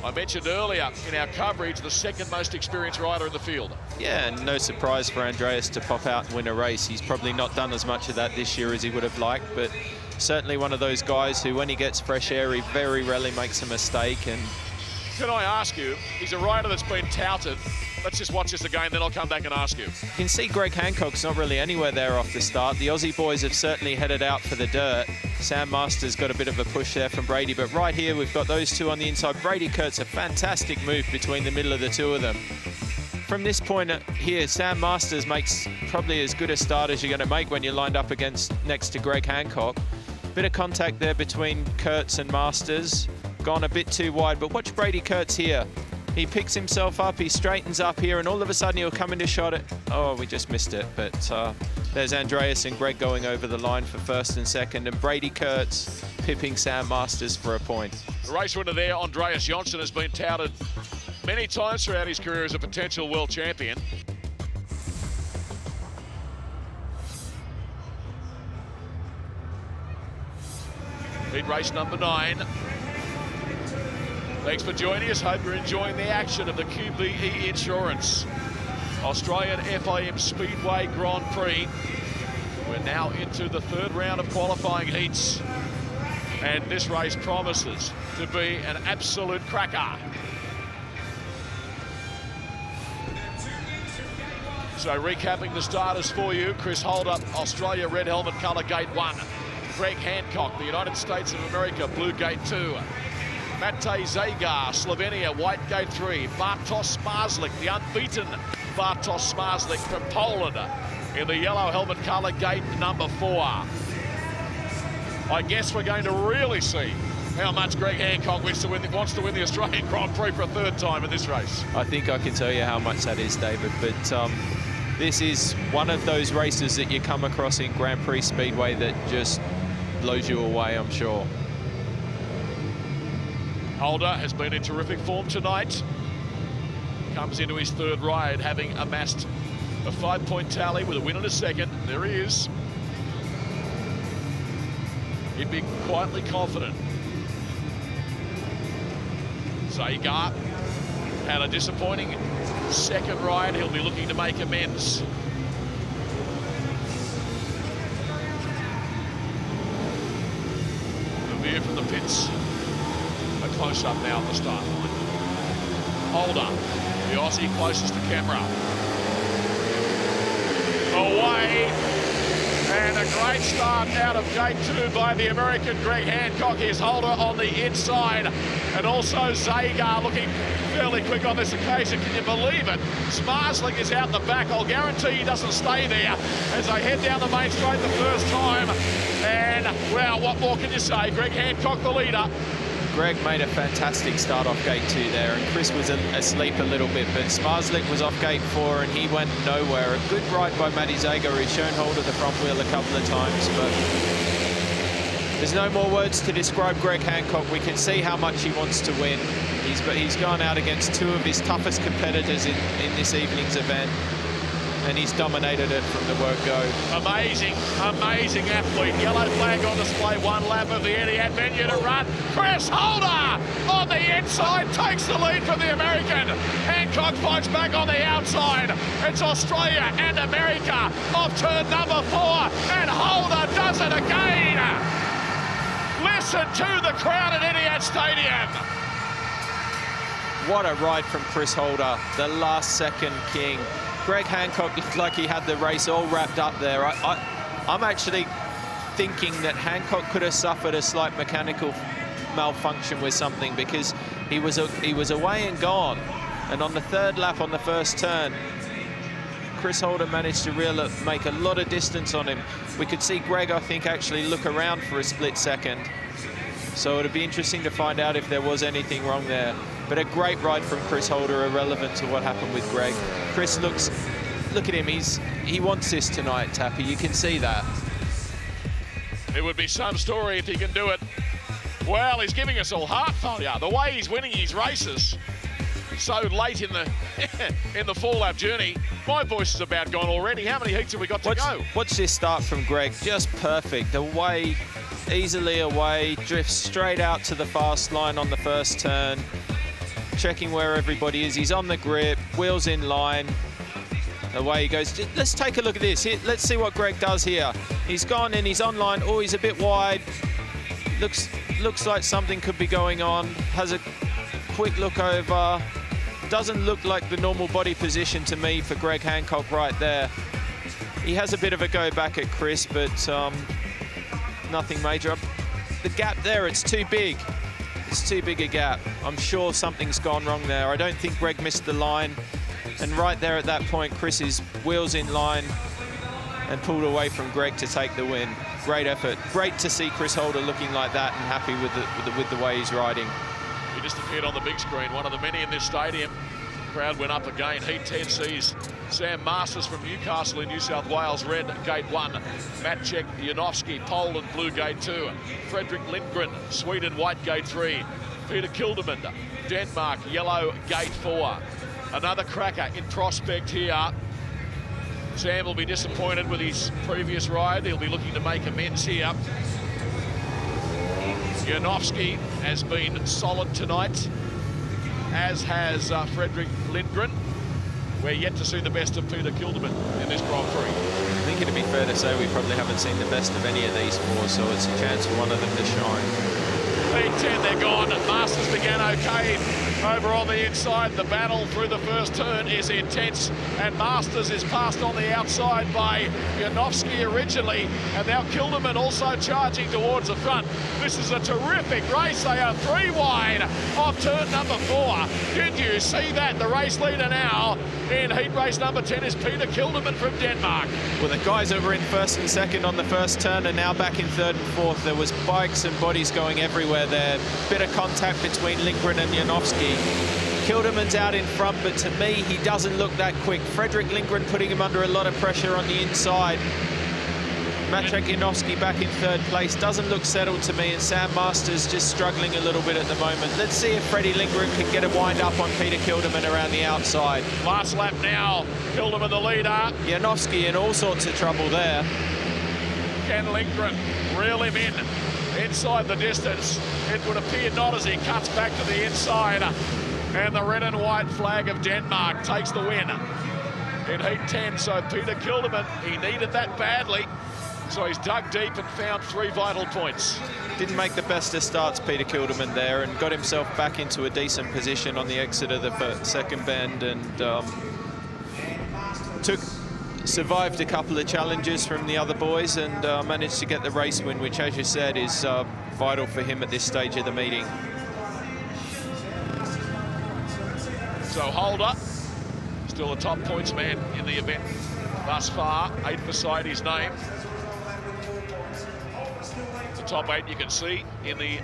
I mentioned earlier in our coverage, the second most experienced rider in the field. Yeah, and no surprise for Andreas to pop out and win a race. He's probably not done as much of that this year as he would have liked, but certainly one of those guys who, when he gets fresh air, he very rarely makes a mistake. And can I ask you, he's a rider that's been touted. Let's just watch this again, then I'll come back and ask you. You can see Greg Hancock's not really anywhere there off the start. The Aussie boys have certainly headed out for the dirt. Sam Masters got a bit of a push there from Brady, but right here we've got those two on the inside. Brady Kurtz, a fantastic move between the middle of the two of them. From this point here, Sam Masters makes probably as good a start as you're going to make when you're lined up next to Greg Hancock. Bit of contact there between Kurtz and Masters. Gone a bit too wide, but watch Brady Kurtz here. He picks himself up, he straightens up here, and all of a sudden he'll come into shot. Oh, we just missed it. But there's Andreas and Greg going over the line for first and second, and Brady Kurtz pipping Sam Masters for a point. The race winner there, Andreas Jonsson, has been touted many times throughout his career as a potential world champion. Lead race number 9. Thanks for joining us. Hope you're enjoying the action of the QBE Insurance Australian FIM Speedway Grand Prix. We're now into the third round of qualifying heats, and this race promises to be an absolute cracker. So recapping the starters for you: Chris Holder, Australia, red helmet colour, gate 1. Greg Hancock, the United States of America, blue, gate 2. Matej Zagar, Slovenia, white, gate 3. Bartosz Marslik, the unbeaten Bartosz Marslik from Poland, in the yellow helmet colour, gate number 4. I guess we're going to really see how much Greg Hancock wants to win the Australian Grand Prix for a third time in this race. I think I can tell you how much that is, David, but this is one of those races that you come across in Grand Prix Speedway that just blows you away, I'm sure. Holder has been in terrific form tonight. Comes into his third ride, having amassed a 5-point tally with a win and a second. There he is. He'd be quietly confident. Zagar had a disappointing second ride. He'll be looking to make amends. The view from the pits. A close-up now at the start line. Holder, the Aussie closest to camera. Away. And a great start out of gate 2 by the American Greg Hancock. Here's Holder on the inside. And also Zagar looking fairly quick on this occasion. Can you believe it? Marslik is out the back. I'll guarantee he doesn't stay there as they head down the main straight the first time. And, well, what more can you say? Greg Hancock, the leader. Greg made a fantastic start off gate 2 there, and Chris was asleep a little bit, but Marslik was off gate 4 and he went nowhere. A good ride by Matej Zagar. He's shown hold of the front wheel a couple of times, but there's no more words to describe Greg Hancock. We can see how much he wants to win. He's gone out against 2 of his toughest competitors in this evening's event, and he's dominated it from the word go. Amazing, amazing athlete. Yellow flag on display, 1 lap of the Etihad venue to run. Chris Holder on the inside takes the lead from the American. Hancock fights back on the outside. It's Australia and America off turn number 4, and Holder does it again. Listen to the crowd at Etihad Stadium. What a ride from Chris Holder, the last second king. Greg Hancock looked like he had the race all wrapped up there. I'm actually thinking that Hancock could have suffered a slight mechanical malfunction with something, because he was away and gone. And on the 3rd lap on the first turn, Chris Holder managed to make a lot of distance on him. We could see Greg, I think, actually look around for a split second. So it'd be interesting to find out if there was anything wrong there. But a great ride from Chris Holder, irrelevant to what happened with Greg. Chris look at him, he wants this tonight, Tappy, you can see that. It would be some story if he can do it. Well, he's giving us all heart failure. The way he's winning his races so late in the in the 4-lap journey. My voice is about gone already. How many heats have we got to go? Watch this start from Greg, just perfect. Away, easily away, drifts straight out to the fast line on the first turn. checking where everybody is. He's on the grip, wheels in line. Away he goes. Let's take a look at this. Here, let's see what Greg does here. He's gone in, he's on line. Oh, he's a bit wide. Looks like something could be going on. Has a quick look over. Doesn't look like the normal body position to me for Greg Hancock right there. He has a bit of a go back at Chris, but nothing major. The gap there, it's too big. It's too big a gap. I'm sure something's gone wrong there. I don't think Greg missed the line. And right there at that point, Chris is wheels in line and pulled away from Greg to take the win. Great effort. Great to see Chris Holder looking like that and happy with the way he's riding. He just appeared on the big screen, one of the many in this stadium. Crowd went up again. Heat 10 sees Sam Masters from Newcastle in New South Wales, red gate 1. Maciek Janowski, Poland, blue gate 2. Fredrik Lindgren, Sweden, white gate 3. Peter Kilderman, Denmark, yellow gate 4. Another cracker in prospect here. Sam will be disappointed with his previous ride. He'll be looking to make amends here. Janowski has been solid tonight, as has Fredrik Lindgren. We're yet to see the best of Peter Kilderman in this Grand Prix. I think it'd be fair to say we probably haven't seen the best of any of these four, so it's a chance for one of them to shine. Lead 10, they're gone. Masters began okay over on the inside. The battle through the first turn is intense, and Masters is passed on the outside by Janowski originally, and now Kilderman also charging towards the front. This is a terrific race. They are 3 wide off turn number 4. Did you see that? The race leader now in heat race number 10 is Peter Kilderman from Denmark. Well, the guys that were in first and second on the first turn are now back in third and fourth. There was bikes and bodies going everywhere there. Bit of contact between Lindgren and Janowski. Kilderman's out in front, but to me, he doesn't look that quick. Fredrik Lindgren putting him under a lot of pressure on the inside. Maciek Janowski back in third place. Doesn't look settled to me, and Sam Masters just struggling a little bit at the moment. Let's see if Freddie Lindgren can get a wind up on Peter Kilderman around the outside. Last lap now, Kilderman the leader. Janowski in all sorts of trouble there. Can Lindgren reel him in? Inside the distance, it would appear not as he cuts back to the inside. And the red and white flag of Denmark takes the win in heat 10. So Peter Kilderman, he needed that badly. So he's dug deep and found 3 vital points. Didn't make the best of starts, Peter Kilderman there, and got himself back into a decent position on the exit of the second bend, and survived a couple of challenges from the other boys, and managed to get the race win, which, as you said, is vital for him at this stage of the meeting. So Holder, still a top points man in the event thus far, 8 beside his name. The top 8 you can see in the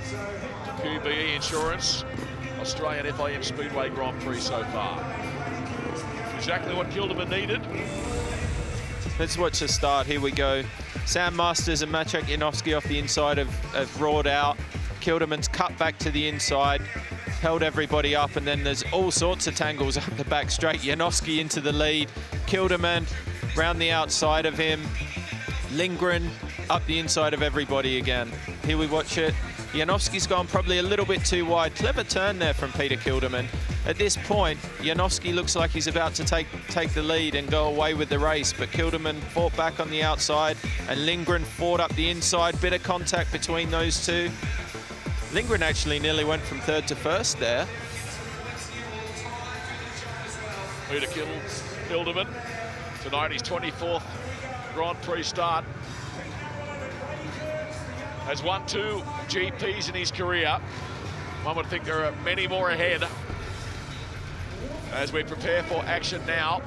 QBE Insurance Australian FIM Speedway Grand Prix so far. Exactly what Kilderman needed. Let's watch the start. Here we go. Sam Masters and Maciek Janowski off the inside have roared out. Kilderman's cut back to the inside, held everybody up, and then there's all sorts of tangles up the back straight. Janowski into the lead. Kilderman round the outside of him. Lindgren up the inside of everybody again. Here we watch it. Janowski's gone probably a little bit too wide. Clever turn there from Peter Kilderman. At this point, Janowski looks like he's about to take the lead and go away with the race, but Kilderman fought back on the outside, and Lindgren fought up the inside. Bit of contact between those two. Lindgren actually nearly went from third to first there. Peter Kilderman, tonight his 24th Grand Prix start. Has won 2 GPs in his career. One would think there are many more ahead as we prepare for action now.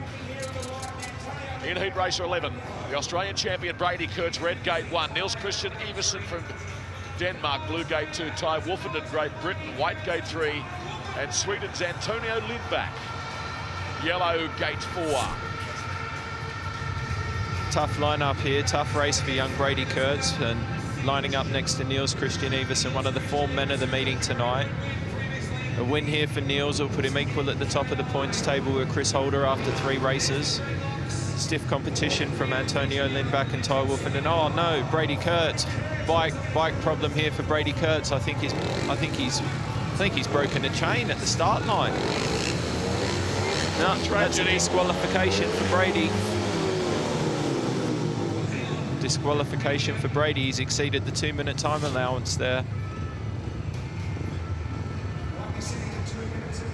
In heat racer 11, the Australian champion Brady Kurtz, red gate 1. Niels Christian Iversen from Denmark, blue gate 2. Ty Wolfenden, Great Britain, white gate 3. And Sweden's Antonio Lindback, yellow gate 4. Tough lineup here, tough race for young Brady Kurtz, and lining up next to Niels Christian Iversen, one of the form men of the meeting tonight. A win here for Niels will put him equal at the top of the points table with Chris Holder after 3 races. Stiff competition from Antonio Lindback and Ty Wolfenden. Oh no, Brady Kurtz. Bike problem here for Brady Kurtz. I think he's I think he's broken a chain at the start line. No, that's a disqualification for Brady. Disqualification for Brady. He's exceeded the 2-minute time allowance there.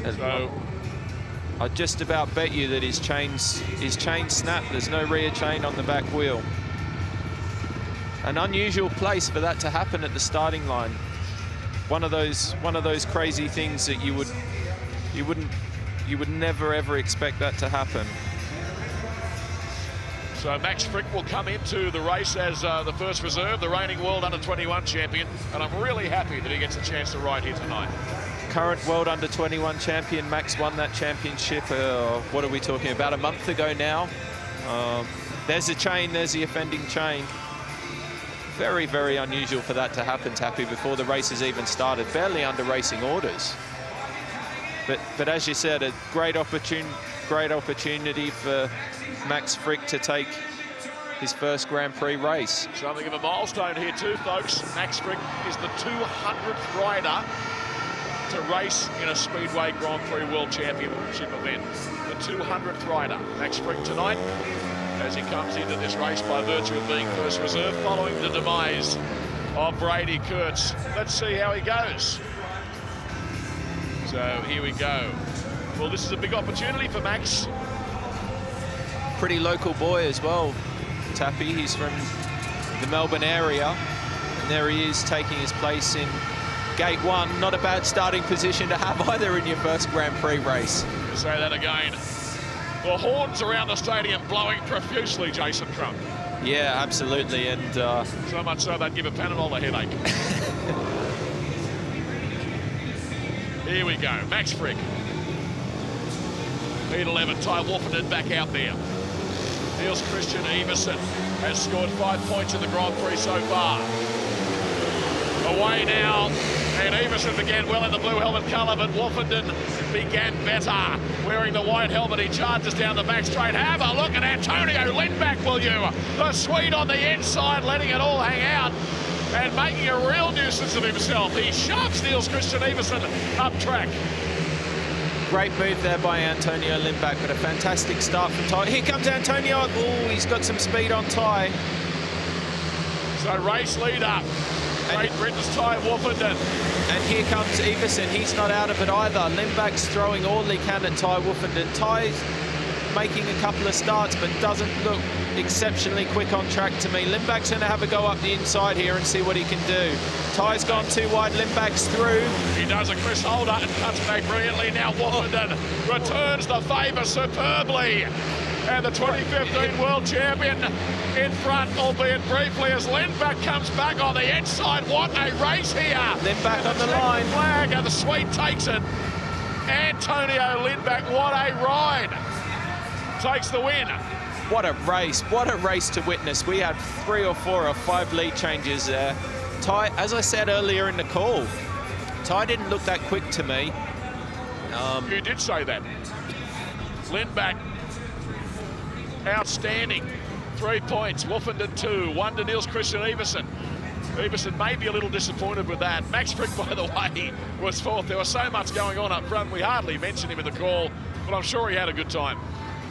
So I'd just about bet you that his chain snapped. There's no rear chain on the back wheel. An unusual place for that to happen at the starting line. One of those crazy things that you would never ever expect that to happen. So Max Frick will come into the race as the first reserve, the reigning World Under-21 champion, and I'm really happy that he gets a chance to ride here tonight. Current World Under-21 champion, Max won that championship, what are we talking about, a month ago now. There's the chain, there's the offending chain. Very, very unusual for that to happen, Tappy, before the race has even started, barely under racing orders. But as you said, a great opportunity for Max Frick to take his first Grand Prix race. Something of a milestone here too, folks. Max Frick is the 200th rider to race in a Speedway Grand Prix World Championship event. The 200th rider, Max Frick, tonight, as he comes into this race by virtue of being first reserve following the demise of Brady Kurtz. Let's see how he goes. So here we go. Well, this is a big opportunity for Max. Pretty local boy as well, Tappy. He's from the Melbourne area, and there he is taking his place in Gate 1. Not a bad starting position to have either in your first Grand Prix race. I'll say that again. The horns around the stadium blowing profusely, Jason Crump. Yeah, absolutely, and so much so they'd give a Panadol a headache. Here we go, Max Frick. Lead 11, Ty Wolfenden back out there. Niels Christian Everson has scored 5 points in the Grand Prix so far. Away now, and Everson began well in the blue helmet colour, but Wolfenden began better. Wearing the white helmet, he charges down the back straight. Have a look at Antonio Lindback, will you? The Swede on the inside, letting it all hang out and making a real nuisance of himself. He shoves Niels Christian Everson up track. Great move there by Antonio Lindback, but a fantastic start from Ty. Here comes Antonio. Oh, he's got some speed on Ty. So race leader, Great Britain's Ty Wolfenden. And here comes Everson. He's not out of it either. Lindback's throwing all he can at Ty Wolfenden. Ty's making a couple of starts, but doesn't look exceptionally quick on track to me. Lindback's going to have a go up the inside here and see what he can do. Ty's gone too wide. Lindback's through. He does a Chris Holder and cuts back brilliantly. Now Wolfenden returns the favour superbly. And the 2015 world champion in front, albeit briefly, as Lindback comes back on the inside. What a race here. Lindback on the line. Flag, and the Swede takes it. Antonio Lindback, what a ride. Takes the win. What a race to witness. We had 3 or 4 or 5 lead changes there. Ty, as I said earlier in the call, Ty didn't look that quick to me. You did say that. Lindback, outstanding. 3 points, Wolfenden 2, 1 to Niels Christian Everson. Everson may be a little disappointed with that. Max Frick, by the way, was 4th. There was so much going on up front, we hardly mentioned him in the call, but I'm sure he had a good time.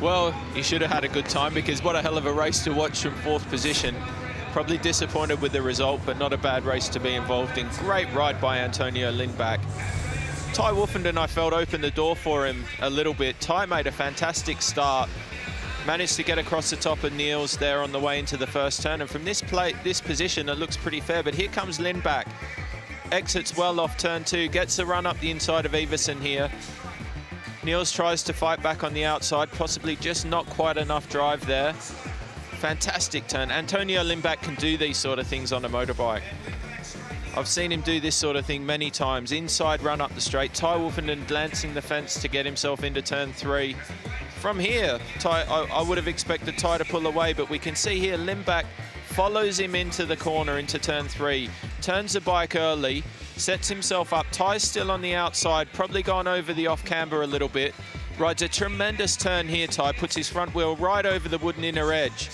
Well, he should have had a good time, because what a hell of a race to watch from 4th position. Probably disappointed with the result, but not a bad race to be involved in. Great ride by Antonio Lindback. Ty Wolfenden, I felt, opened the door for him a little bit. Ty made a fantastic start. Managed to get across the top of Niels there on the way into the first turn. And from this position, it looks pretty fair. But here comes Lindback. Exits well off turn 2. Gets the run up the inside of Everson here. Niels tries to fight back on the outside, possibly just not quite enough drive there. Fantastic turn. Antonio Lindback can do these sort of things on a motorbike. I've seen him do this sort of thing many times. Inside run up the straight. Ty Wolfenden glancing the fence to get himself into turn 3. From here, Ty, I would have expected Ty to pull away, but we can see here Lindback follows him into the corner, into turn 3. Turns the bike early. Sets himself up. Ty's still on the outside, probably gone over the off camber a little bit. Rides a tremendous turn here, Ty. Puts his front wheel right over the wooden inner edge.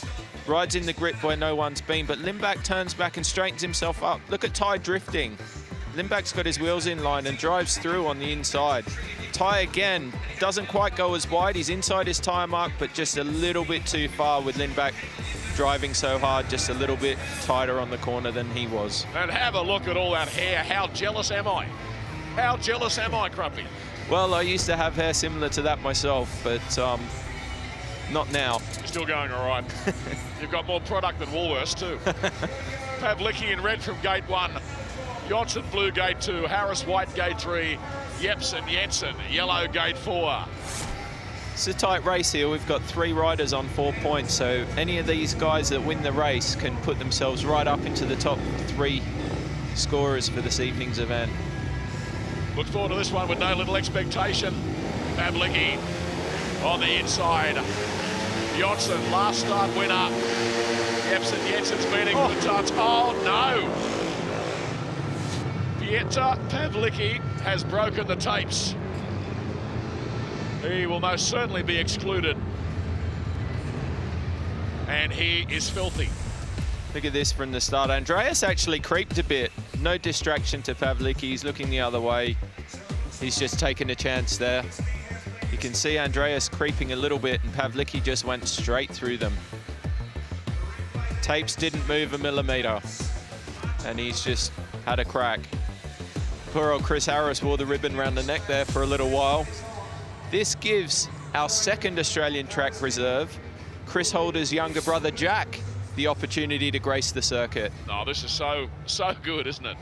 Rides in the grip where no one's been, but Lindback turns back and straightens himself up. Look at Ty drifting. Lindback's got his wheels in line and drives through on the inside. Tyre again, doesn't quite go as wide. He's inside his tyre mark, but just a little bit too far with Lindback driving so hard, just a little bit tighter on the corner than he was. And have a look at all that hair. How jealous am I? How jealous am I, Crumpy? Well, I used to have hair similar to that myself, but not now. You're still going all right. You've got more product than Woolworths too. Pavlicki in red from gate 1. Johnson blue gate 2. Harris white gate 3. Jepsen Jensen yellow gate 4. It's a tight race here. We've got 3 riders on 4 points, so any of these guys that win the race can put themselves right up into the top 3 scorers for this evening's event. Look forward to this one with no little expectation. Pavlicki on the inside. Johnson, last start winner. Jepsen Jensen's beating for the touch. Oh no! Pieter Pavlicki has broken the tapes. He will most certainly be excluded. And he is filthy. Look at this from the start. Andreas actually creeped a bit. No distraction to Pavlicki. He's looking the other way. He's just taken a chance there. You can see Andreas creeping a little bit, and Pavlicki just went straight through them. Tapes didn't move a millimeter, and he's just had a crack. Poor old Chris Harris wore the ribbon around the neck there for a little while. This gives our second Australian track reserve, Chris Holder's younger brother Jack, the opportunity to grace the circuit. Oh, this is so good, isn't it?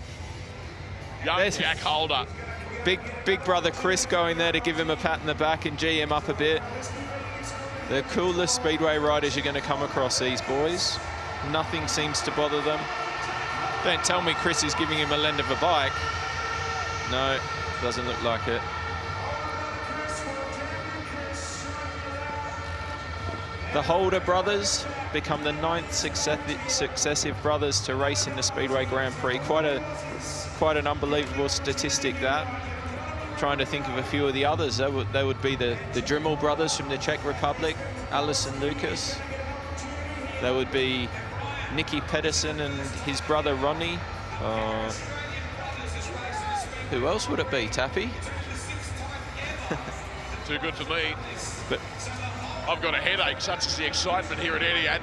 Young Jack Holder. Big brother Chris going there to give him a pat in the back and G him up a bit. The coolest speedway riders you're going to come across, these boys. Nothing seems to bother them. Don't tell me Chris is giving him a lend of a bike. No, doesn't look like it. The Holder brothers become the 9th successive brothers to race in the Speedway Grand Prix. Quite an unbelievable statistic, that. Trying to think of a few of the others. They would be the Dremel brothers from the Czech Republic, Alice and Lucas. They would be Nicky Pedersen and his brother Ronnie. Who else would it be, Tappy? Too good for me. But I've got a headache, such is the excitement here at Etihad.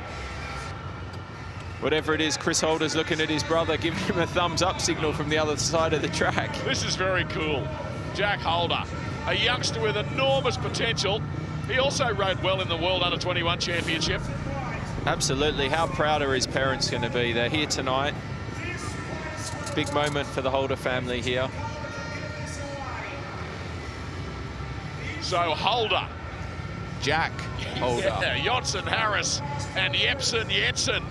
Whatever it is, Chris Holder's looking at his brother, giving him a thumbs up signal from the other side of the track. This is very cool. Jack Holder, a youngster with enormous potential. He also rode well in the World Under-21 Championship. Absolutely. How proud are his parents going to be? They're here tonight. Big moment for the Holder family here. So Holder. Jack Holder. Yeah, Johnson, Harris and Jepsen Jensen.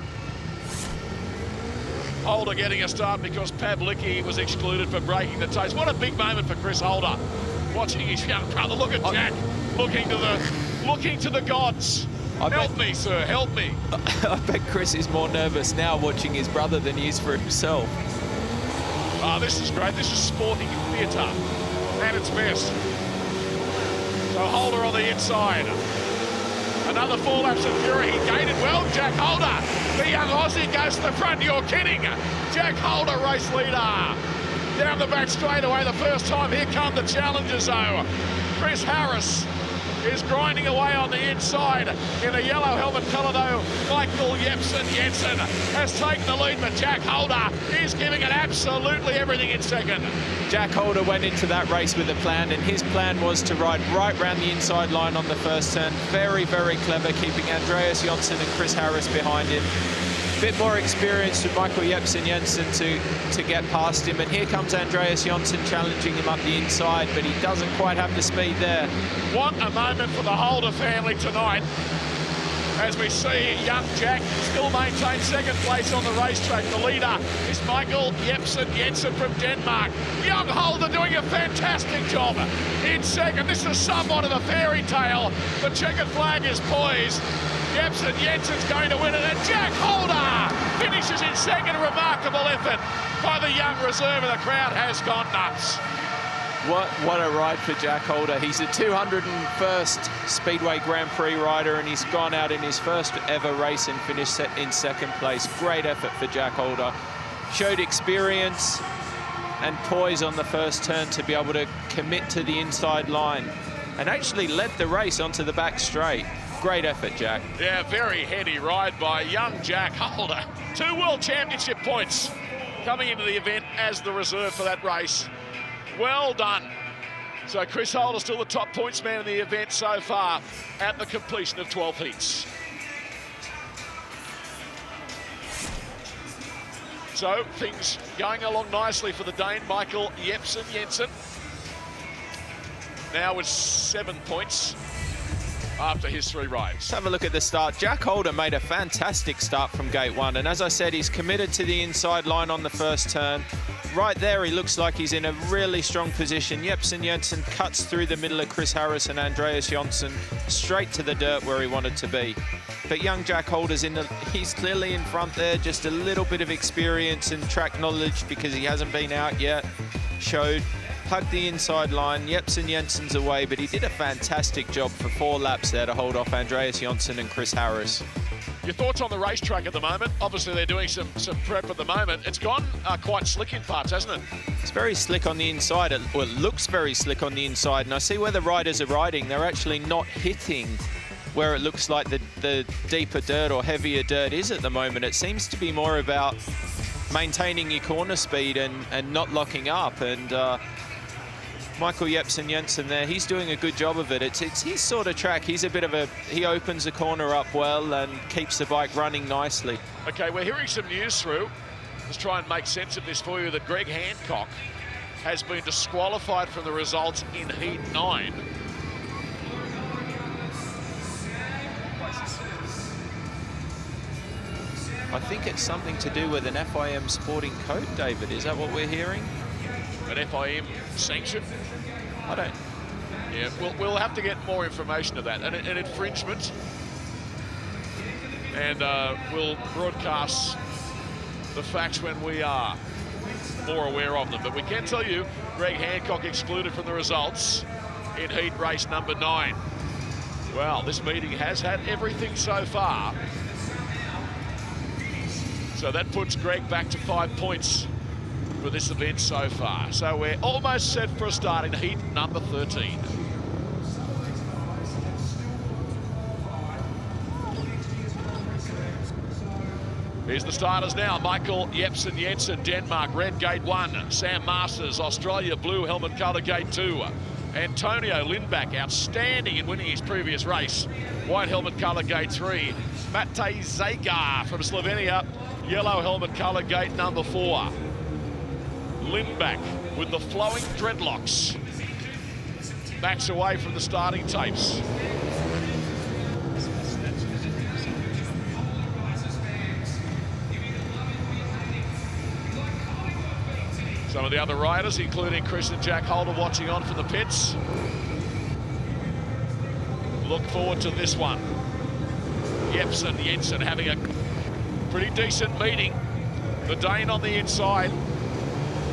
Holder getting a start because Pavlicki was excluded for breaking the tapes. What a big moment for Chris Holder. Watching his young brother. Look at Jack looking to the gods. Help me, sir, help me. I bet Chris is more nervous now watching his brother than he is for himself. Oh, this is great. This is sporting theatre at its best. So Holder on the inside. Another 4 laps of fury. He gated well. Jack Holder, the young Aussie, goes to the front. You're kidding. Jack Holder, race leader. Down the back straightaway the first time. Here come the challengers, though. Chris Harris is grinding away on the inside in a yellow helmet colour, though. Michael Jepsen Jensen has taken the lead, but Jack Holder is giving it absolutely everything in second. Jack Holder went into that race with a plan, and his plan was to ride right round the inside line on the first turn. Very, very clever, keeping Andreas Johnson and Chris Harris behind him. Bit more experience with Michael Jepsen Jensen to get past him, and here comes Andreas Johnson challenging him up the inside, but he doesn't quite have the speed there. What a moment for the Holder family tonight, as we see young Jack still maintain second place on the racetrack. The leader is Michael Jepsen Jensen from Denmark. Young Holder doing a fantastic job in second. This is somewhat of a fairy tale. The checkered flag is poised. Jepsen Jensen's going to win it, and Jack Holder finishes in second. A remarkable effort by the young reserve, and the crowd has gone nuts. What a ride for Jack Holder. He's a 201st Speedway Grand Prix rider, and he's gone out in his first ever race and finished in second place. Great effort for Jack Holder. Showed experience, and poise on the first turn to be able to commit to the inside line and actually led the race onto the back straight. Great effort, Jack. Yeah, very heady ride by young Jack Holder. 2 World Championship points coming into the event as the reserve for that race. Well done. So Chris Holder still the top points man in the event so far at the completion of 12 heats. So things going along nicely for the Dane, Michael Jensen. Now with 7 points after his 3 rides. Let's have a look at the start. Jack Holder made a fantastic start from gate 1, and as I said, he's committed to the inside line on the first turn. Right there, he looks like he's in a really strong position. Jensen cuts through the middle of Chris Harris and Andreas Jonsson straight to the dirt where he wanted to be. But young Jack Holder's he's clearly in front there, just a little bit of experience and track knowledge because he hasn't been out yet. Showed, hugged the inside line. Jensen's away, but he did a fantastic job for 4 laps there to hold off Andreas Jonsson and Chris Harris. Your thoughts on the racetrack at the moment? Obviously, they're doing some prep at the moment. It's gone quite slick in parts, hasn't it? It's very slick on the inside. It looks very slick on the inside, and I see where the riders are riding. They're actually not hitting where it looks like the deeper dirt or heavier dirt is at the moment. It seems to be more about maintaining your corner speed and not locking up. And Michael Jensen there, he's doing a good job of it. It's his sort of track. He's a bit of he opens the corner up well and keeps the bike running nicely. Okay, we're hearing some news through. Let's try and make sense of this for you, that Greg Hancock has been disqualified from the results in Heat 9. I think it's something to do with an FIM sporting code, David. Is that what we're hearing? An FIM sanction? I don't. Yeah, we'll have to get more information of that. An infringement. And we'll broadcast the facts when we are more aware of them. But we can tell you, Greg Hancock excluded from the results in heat race number 9. Well, this meeting has had everything so far. So that puts Greg back to 5 points for this event so far. So we're almost set for a start in heat number 13. Here's the starters now. Michael Jensen, Denmark, red gate 1. Sam Masters, Australia, blue helmet colour gate 2. Antonio Lindback, outstanding in winning his previous race. White helmet colour gate 3. Matej Zagar from Slovenia, yellow helmet colour gate number 4. Lindback with the flowing dreadlocks backs away from the starting tapes. Some of the other riders, including Chris and Jack Holder, watching on from the pits. Look forward to this one. Jensen having a pretty decent meeting. The Dane on the inside.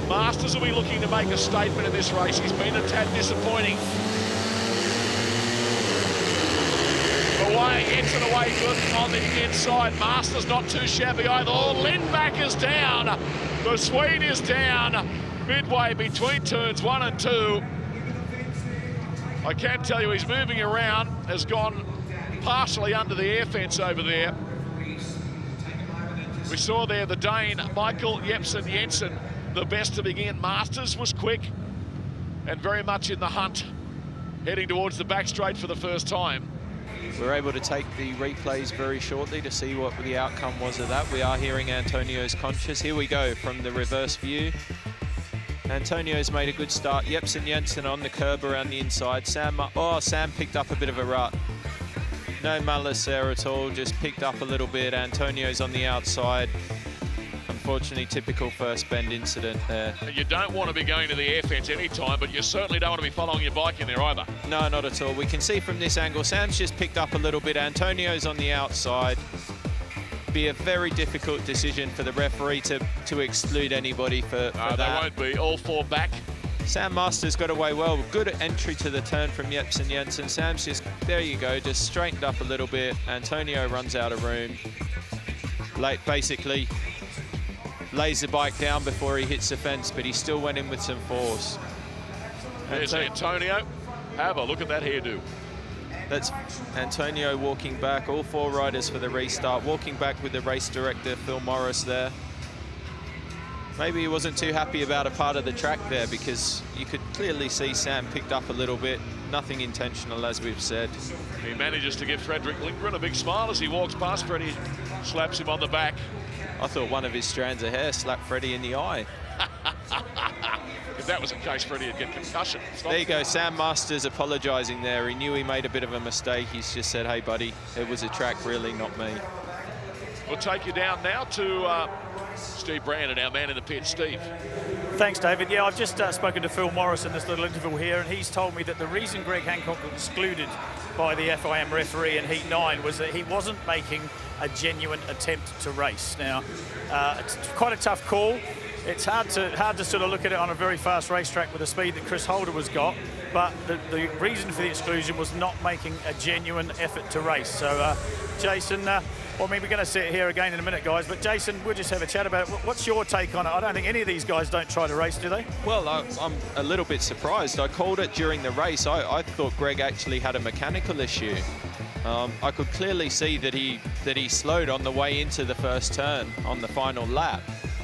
Masters will be looking to make a statement in this race. He's been a tad disappointing. Jensen away good on the inside. Masters not too shabby either. Oh, Lindback is down. The Swede is down midway between turns 1 and 2. I can tell you he's moving around, has gone partially under the air fence over there. We saw there the Dane, Michael Jensen, the best to begin. Masters was quick and very much in the hunt, heading towards the back straight for the first time. We're able to take the replays very shortly to see what the outcome was of that. We are hearing Antonio's conscious. Here we go from the reverse view. Antonio's made a good start. Jensen on the curb around the inside. Sam picked up a bit of a rut. No malice there at all, just picked up a little bit. Antonio's on the outside. Unfortunately, typical first bend incident there. You don't want to be going to the air fence any time, but you certainly don't want to be following your bike in there either. No, not at all. We can see from this angle, Sam's just picked up a little bit. Antonio's on the outside. Be a very difficult decision for the referee to exclude anybody for that. They won't be. All 4 back. Sam Masters got away well. Good entry to the turn from Jensen. Sam's just, there you go, just straightened up a little bit. Antonio runs out of room. Basically, lays the bike down before he hits the fence, but he still went in with some force. There's Antonio. Have a look at that hairdo. That's Antonio walking back, all 4 riders for the restart, walking back with the race director, Phil Morris, there. Maybe he wasn't too happy about a part of the track there, because you could clearly see Sam picked up a little bit. Nothing intentional, as we've said. He manages to give Frederick Lindgren a big smile as he walks past. Freddie slaps him on the back. I thought one of his strands of hair slapped Freddie in the eye. If that was the case, Freddie would get concussion. Stop. There you go, Sam Masters apologising there. He knew he made a bit of a mistake. He's just said, hey, buddy, it was a track, really, not me. We'll take you down now to Steve Brandon, our man in the pit. Steve. Thanks, David. Yeah, I've just spoken to Phil Morris in this little interval here, and he's told me that the reason Greg Hancock was excluded by the FIM referee in Heat 9 was that he wasn't making a genuine attempt to race. Now, it's quite a tough call. It's hard to sort of look at it on a very fast racetrack with the speed that Chris Holder was got, but the reason for the exclusion was not making a genuine effort to race. So, Jason, well, I mean, we're going to sit here again in a minute, guys, but Jason, we'll just have a chat about it. What's your take on it? I don't think any of these guys don't try to race, do they? Well, I'm a little bit surprised. I called it during the race. I thought Greg actually had a mechanical issue. I could clearly see that he slowed on the way into the first turn on the final lap.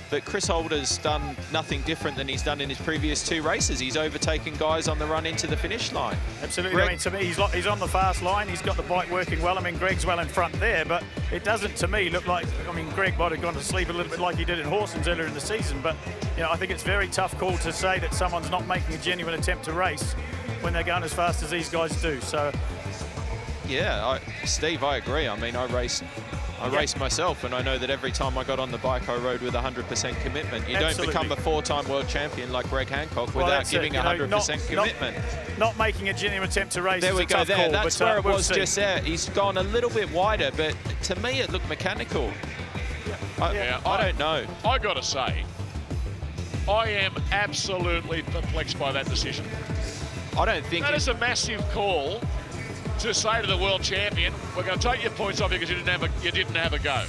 But Chris Holder's done nothing different than he's done in his previous 2 races. He's overtaken guys on the run into the finish line. Absolutely. Greg, I mean, to me, he's on the fast line. He's got the bike working well. I mean, Greg's well in front there, but it doesn't, to me, look like, I mean, Greg might have gone to sleep a little bit like he did in Horsens earlier in the season, but, you know, I think it's a very tough call to say that someone's not making a genuine attempt to race when they're going as fast as these guys do. So, yeah, Steve, I agree. I mean, I raced myself, and I know that every time I got on the bike, I rode with 100% commitment. You don't become a 4-time world champion like Greg Hancock without giving 100% commitment. Not making a genuine attempt to race. There we go. There, that's where it was just there. He's gone a little bit wider, but to me, it looked mechanical. I don't know. I got to say, I am absolutely perplexed by that decision. I don't think that is a massive call to say to the world champion, we're going to take your points off you because you didn't have a go.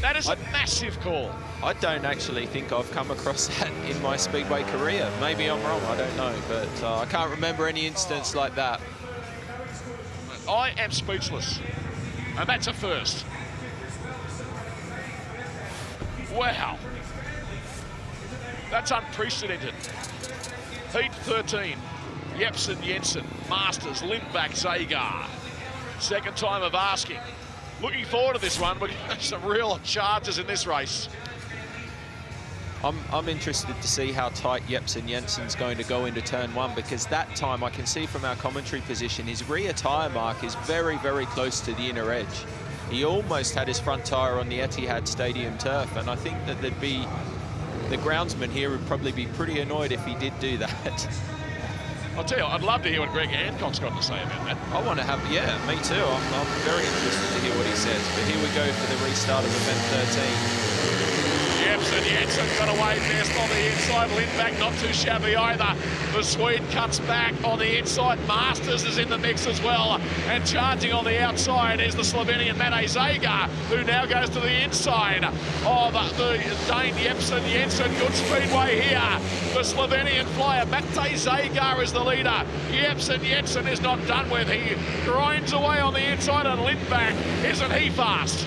That is a massive call. I don't actually think I've come across that in my Speedway career. Maybe I'm wrong, I don't know, but I can't remember any instance like that. I am speechless, and that's a first. Wow. That's unprecedented. Heat 13. Jepsen, Jensen, Masters, Lindback, Zagar. Second time of asking. Looking forward to this one. We're getting some real charges in this race. I'm interested to see how tight Jepsen Jensen's going to go into turn 1, because that time I can see from our commentary position his rear tyre mark is very, very close to the inner edge. He almost had his front tyre on the Etihad Stadium turf, and I think that the groundsman here would probably be pretty annoyed if he did do that. I'll tell you, I'd love to hear what Greg Hancock's got to say about that. I want to have, yeah, me too. I'm very interested to hear what he says. But here we go for the restart of event 13. Jepsen Jensen got away best on the inside. Lindback not too shabby either. The Swede cuts back on the inside. Masters is in the mix as well. And charging on the outside is the Slovenian Matej Zagar, who now goes to the inside of the Dane Jepsen Jensen. Good speedway here. The Slovenian flyer Matej Zagar is the leader. Jepsen Jensen is not done with. He grinds away on the inside, and Lindback, isn't he fast?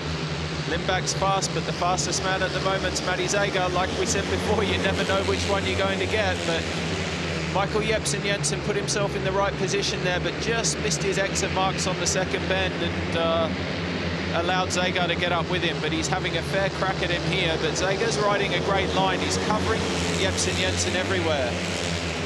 Lindback's fast, but the fastest man at the moment's Matej Zagar. Like we said before, you never know which one you're going to get, but Michael Jepsen Jensen put himself in the right position there, but just missed his exit marks on the second bend and allowed Zagar to get up with him, but he's having a fair crack at him here. But Zagar's riding a great line. He's covering Jepsen Jensen everywhere.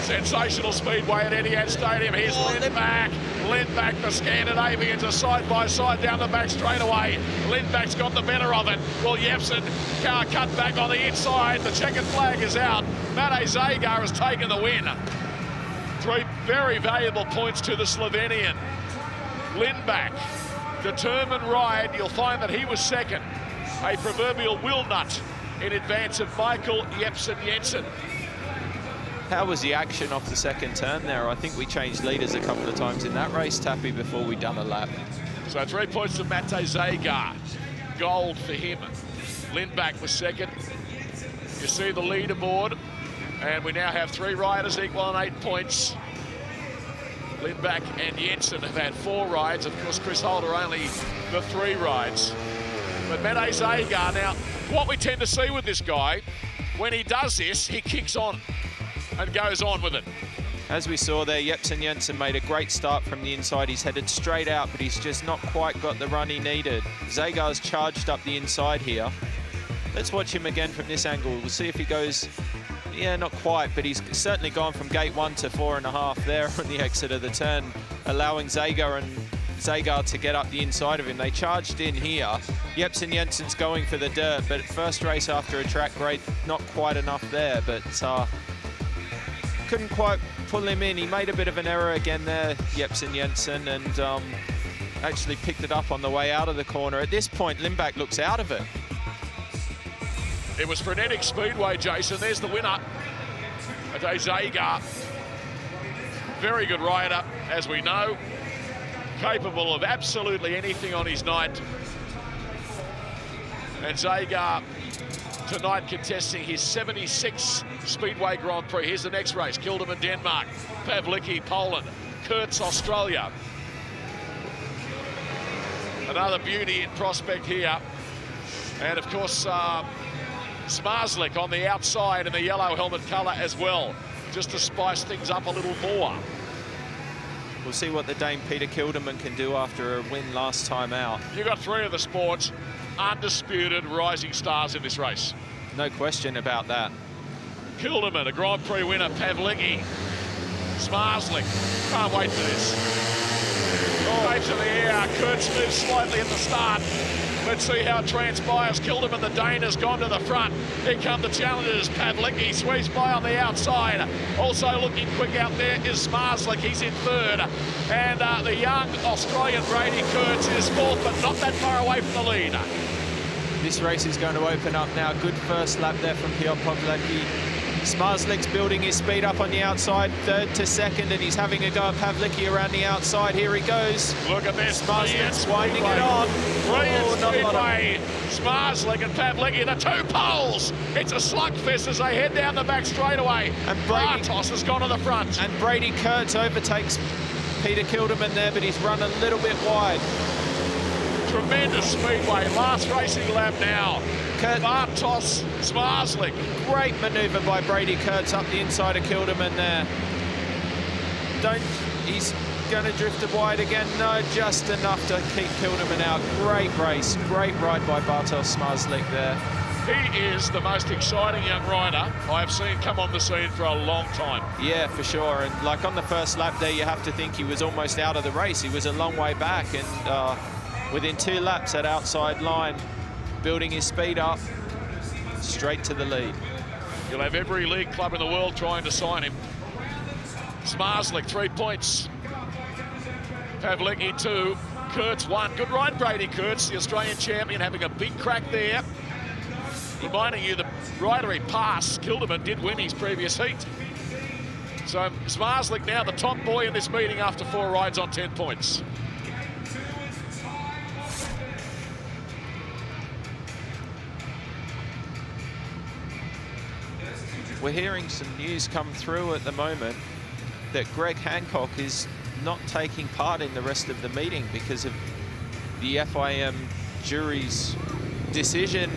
Sensational speedway at Etihad Stadium. Here's Lindback. Lindback, the Scandinavians are side by side down the back straightaway. Lindback's got the better of it. Well, Jepsen cut back on the inside. The checkered flag is out. Matej Zagar has taken the win. 3 very valuable points to the Slovenian. Lindback, determined ride. You'll find that he was second. A proverbial will nut in advance of Michael Jepsen Jensen. How was the action off the second turn there? I think we changed leaders a couple of times in that race, Tappy, before we done a lap. So 3 points to Matej Zagar. Gold for him. Lindback was second. You see the leaderboard, and we now have 3 riders equal on 8 points. Lindback and Jensen have had 4 rides. Of course, Chris Holder only the 3 rides. But Mete Zagar, now, what we tend to see with this guy, when he does this, he kicks on and goes on with it. As we saw there, Jepsen Jensen made a great start from the inside. He's headed straight out, but he's just not quite got the run he needed. Zagar's charged up the inside here. Let's watch him again from this angle. We'll see if he goes, yeah, not quite, but he's certainly gone from gate 1 to 4.5 there on the exit of the turn, allowing Zagar to get up the inside of him. They charged in here. Jepsen Jensen's going for the dirt, but first race after a track grade, not quite enough there, but couldn't quite pull him in. He made a bit of an error again there, Jepsen Jensen, and actually picked it up on the way out of the corner. At this point, Lindback looks out of it. It was Frenetic Speedway, Jason. There's the winner, Mete Zagar. Very good rider, as we know. Capable of absolutely anything on his night. And Zagar tonight contesting his 76th Speedway Grand Prix. Here's the next race. Kilderman, Denmark. Pavlicki, Poland. Kurtz, Australia. Another beauty in prospect here. And of course, Zmarzlik on the outside in the yellow helmet colour as well, just to spice things up a little more. We'll see what the Dane Peter Kilderman can do after a win last time out. You got 3 of the sport's undisputed rising stars in this race. No question about that. Kilderman, a Grand Prix winner. Pavlicki, Zmarzlik. Can't wait for this. Waves in the air. Kurtz moves slightly at the start. Let's see how it transpires. Kilderman, the Dane, has gone to the front. Here come the challengers. Pavlicki squeezed by on the outside. Also looking quick out there is Zmarzlik. He's in 3rd. And the young Australian Brady Kurtz is 4th, but not that far away from the lead. This race is going to open up now. Good first lap there from Piotr Pavlicki. Zmarzlik's building his speed up on the outside, 3rd to 2nd, and he's having a go at Pavlicki around the outside. Here he goes. Look at this. Zmarzlik's winding it on. Brilliant Speedway. Zmarzlik and Pavlicki, the 2 poles. It's a slugfest as they head down the back straightaway. And Bartos has gone to the front. And Brady Kurtz overtakes Peter Kilderman there, but he's run a little bit wide. Tremendous Speedway. Last racing lap now. Bartos, Zmarzlik. Great manoeuvre by Brady Kurtz up the inside of Kilderman there. He's going to drift it wide again. No, just enough to keep Kilderman out. Great race, great ride by Bartos Zmarzlik there. He is the most exciting young rider I have seen come on the scene for a long time. Yeah, for sure. And like on the first lap there, you have to think he was almost out of the race. He was a long way back, and within 2 laps at outside line, building his speed up, straight to the lead. You'll have every league club in the world trying to sign him. Zmarzlik, 3 points. Pavlicki, 2. Kurtz, 1. Good ride, Brady Kurtz, the Australian champion, having a big crack there. Reminding you, the rider he passed, Kilderman, did win his previous heat. So Zmarzlik now the top boy in this meeting after 4 rides on 10 points. We're hearing some news come through at the moment that Greg Hancock is not taking part in the rest of the meeting because of the FIM jury's decision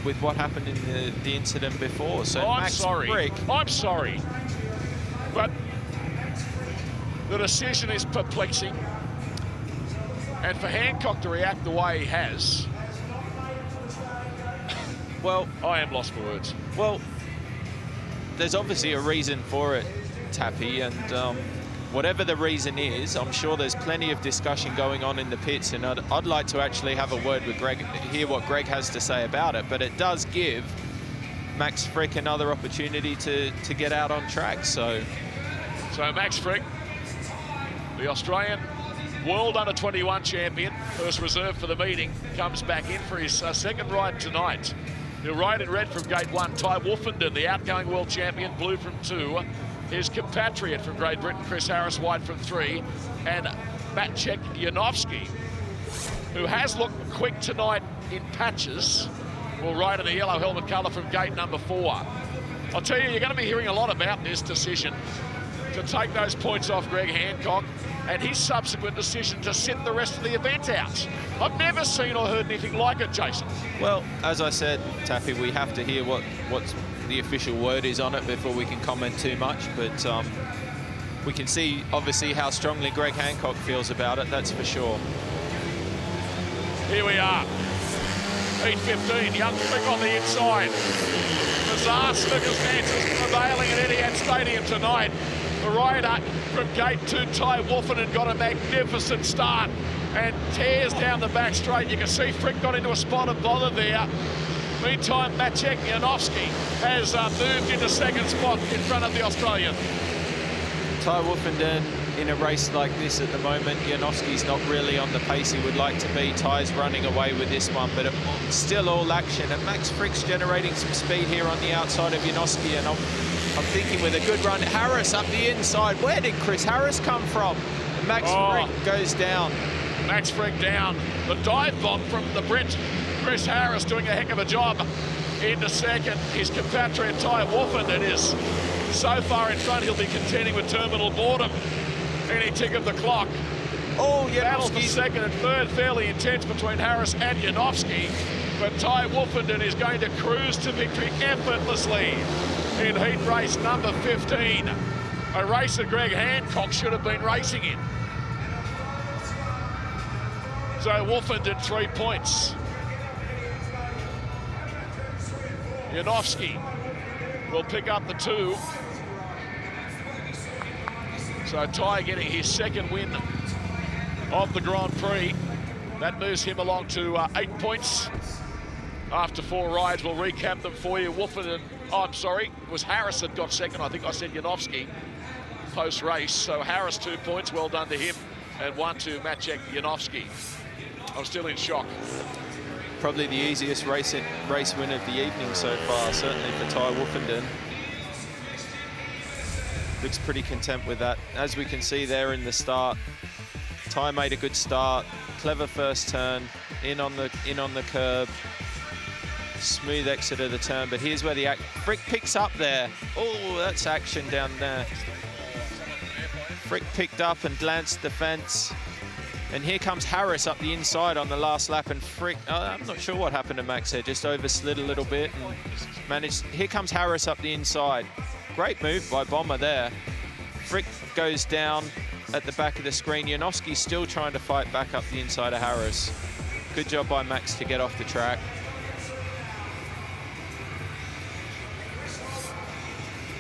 with what happened in the incident before. So I'm sorry, but the decision is perplexing, and for Hancock to react the way he has, well, I am lost for words. Well, there's obviously a reason for it, Tappy, and whatever the reason is, I'm sure there's plenty of discussion going on in the pits, and I'd like to actually have a word with Greg, hear what Greg has to say about it, but it does give Max Frick another opportunity to get out on track. So Max Frick, the Australian World Under-21 champion, first reserve for the meeting, comes back in for his 2nd ride tonight. He'll ride in red from gate 1. Ty Wolfenden, the outgoing world champion, blue from 2. His compatriot from Great Britain, Chris Harris, white from 3. And Maciek Janowski, who has looked quick tonight in patches, will ride in the yellow helmet colour from gate number 4. I'll tell you, you're going to be hearing a lot about this decision to take those points off Greg Hancock and his subsequent decision to sit the rest of the event out. I've never seen or heard anything like it, Jason. Well, as I said, Taffy, we have to hear what the official word is on it before we can comment too much, but we can see, obviously, how strongly Greg Hancock feels about it, that's for sure. Here we are. Heat 15, Young Frick on the inside. Bizarre circumstances prevailing at Etihad Stadium tonight. The rider from gate 2, Ty Wolfenden, got a magnificent start and tears down the back straight. You can see Frick got into a spot of bother there. Meantime, Maciej Janowski has moved into second spot in front of the Australian. Ty Wolfenden in a race like this at the moment, Janowski's not really on the pace he would like to be. Ty's running away with this one, but still all action. And Max Frick's generating some speed here on the outside of Janowski, and I'm thinking with a good run, Harris up the inside. Where did Chris Harris come from? And Max Frick goes down. Max Frick down. The dive bomb from the Brit, Chris Harris, doing a heck of a job into second. His compatriot Ty Wolfenden is so far in front, he'll be contending with terminal boredom any tick of the clock. Oh, Battle for second and third, fairly intense between Harris and Janowski, but Ty Wolfenden is going to cruise to victory effortlessly in heat race number 15. A race that Greg Hancock should have been racing in. So Wolfenden 3 points. Janowski will pick up the 2. So Ty getting his second win of the Grand Prix. That moves him along to 8 points after 4 rides. We'll recap them for you. Wolfenden, I'm sorry, it was Harris that got second. I think I said Janowski post-race. So Harris 2 points, well done to him. And 1 to Maciej Janowski. I'm still in shock. Probably the easiest race win of the evening so far, certainly for Ty Wolfenden. Looks pretty content with that. As we can see there in the start, Ty made a good start, clever first turn, in on the curb, smooth exit of the turn. But here's where the Frick picks up there. Oh, that's action down there. Frick picked up and glanced the fence. And here comes Harris up the inside on the last lap, and Frick, I'm not sure what happened to Max there, just overslid a little bit and managed. Here comes Harris up the inside. Great move by Bomber there. Frick goes down at the back of the screen. Janowski's still trying to fight back up the inside of Harris. Good job by Max to get off the track.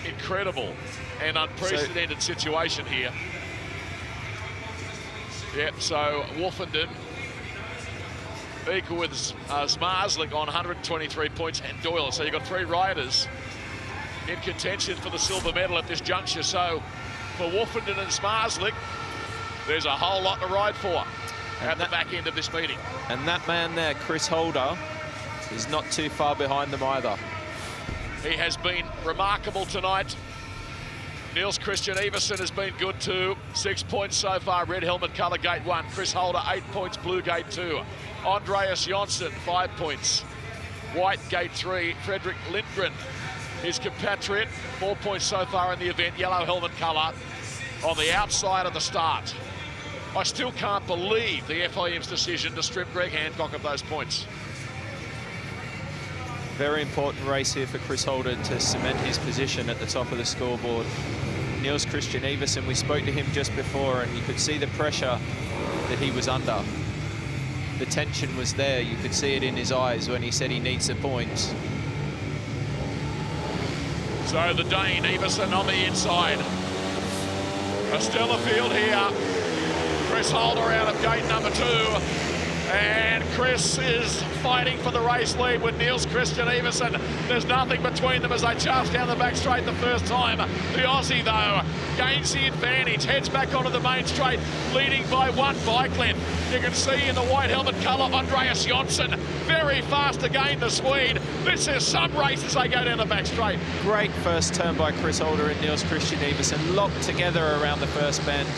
Incredible and unprecedented situation here. Yep, so Wolfenden equal with Zmarzlik on 123 points and Doyle. So you've got 3 riders in contention for the silver medal at this juncture. So for Wolfenden and Zmarzlik, there's a whole lot to ride for at the back end of this meeting. And that man there, Chris Holder, is not too far behind them either. He has been remarkable tonight. Niels Christian Everson has been good too. 6 points so far, red helmet colour gate 1. Chris Holder 8 points, blue gate 2. Andreas Jonsson 5 points. White gate 3. Fredrik Lindgren, his compatriot, 4 points so far in the event, yellow helmet colour on the outside of the start. I still can't believe the FIM's decision to strip Greg Hancock of those points. Very important race here for Chris Holder to cement his position at the top of the scoreboard. Niels Christian Everson, we spoke to him just before, and you could see the pressure that he was under. The tension was there. You could see it in his eyes when he said he needs the points. So the Dane, Everson on the inside. A stellar field here. Chris Holder out of gate number 2. And Chris is fighting for the race lead with Niels Christian Everson. There's nothing between them as they charge down the back straight the first time. The Aussie, though, gains the advantage, heads back onto the main straight, leading by 1 bike length. You can see in the white helmet colour, Andreas Jonsson, very fast again, the Swede. This is some race as they go down the back straight. Great first turn by Chris Holder and Niels Christian Everson, locked together around the first bend.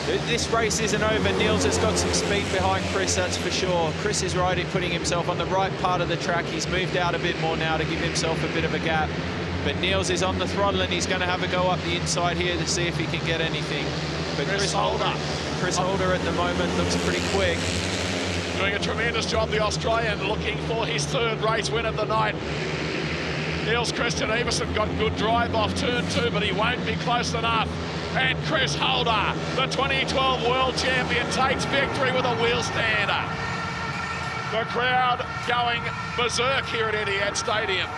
This race isn't over. Niels has got some speed behind Chris, that's for sure. Chris is riding, putting himself on the right part of the track. He's moved out a bit more now to give himself a bit of a gap. But Niels is on the throttle and he's going to have a go up the inside here to see if he can get anything. But Chris Holder at the moment looks pretty quick. Doing a tremendous job, the Australian, looking for his third race win of the night. Niels Christian Everson got good drive off turn 2, but he won't be close enough. And Chris Holder, the 2012 world champion, takes victory with a wheel stander. The crowd going berserk here at Etihad Stadium.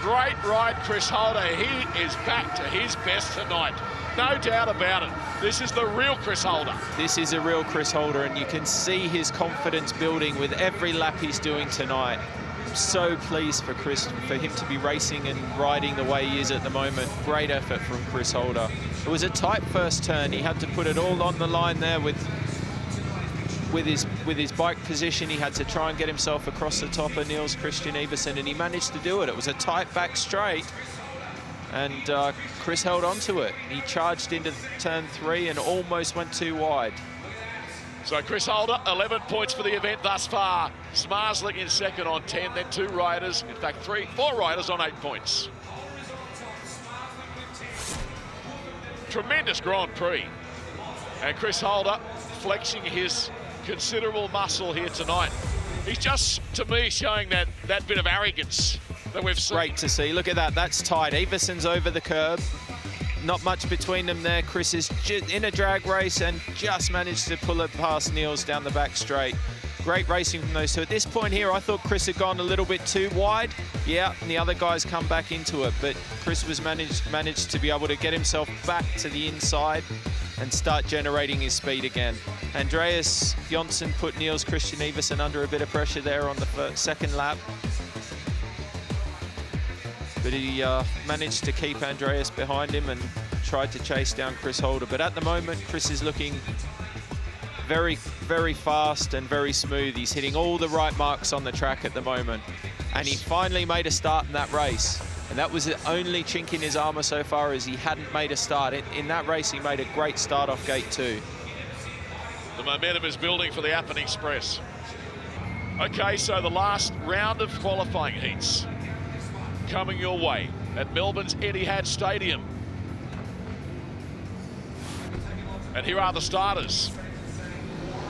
Great ride, Chris Holder. He is back to his best tonight. No doubt about it. This is the real Chris Holder. This is a real Chris Holder, and you can see his confidence building with every lap he's doing tonight. I'm so pleased for Chris, for him to be racing and riding the way he is at the moment. Great effort from Chris Holder. It was a tight first turn. He had to put it all on the line there with his bike position. He had to try and get himself across the top of Niels Christian Everson, and he managed to do it. It was a tight back straight, and Chris held on to it. He charged into turn 3 and almost went too wide. So Chris Holder, 11 points for the event thus far. Smarslick in second on 10, then 2 riders, in fact 4 riders on 8 points. Tremendous Grand Prix. And Chris Holder flexing his considerable muscle here tonight. He's just, to me, showing that bit of arrogance that we've seen. Great to see. Look at that. That's tight. Everson's over the curb. Not much between them there. Chris is in a drag race and just managed to pull it past Niels down the back straight. Great racing from those two. At this point here, I thought Chris had gone a little bit too wide. Yeah, and the other guys come back into it, but Chris was managed to be able to get himself back to the inside and start generating his speed again. Andreas Jonsson put Niels Christian Everson under a bit of pressure there on the second lap. But he managed to keep Andreas behind him and tried to chase down Chris Holder. But at the moment, Chris is looking very, very fast and very smooth. He's hitting all the right marks on the track at the moment. And he finally made a start in that race. And that was the only chink in his armor so far, as he hadn't made a start. In that race, he made a great start off gate 2. The momentum is building for the Appin Express. Okay, so the last round of qualifying heats coming your way at Melbourne's Etihad Stadium. And here are the starters.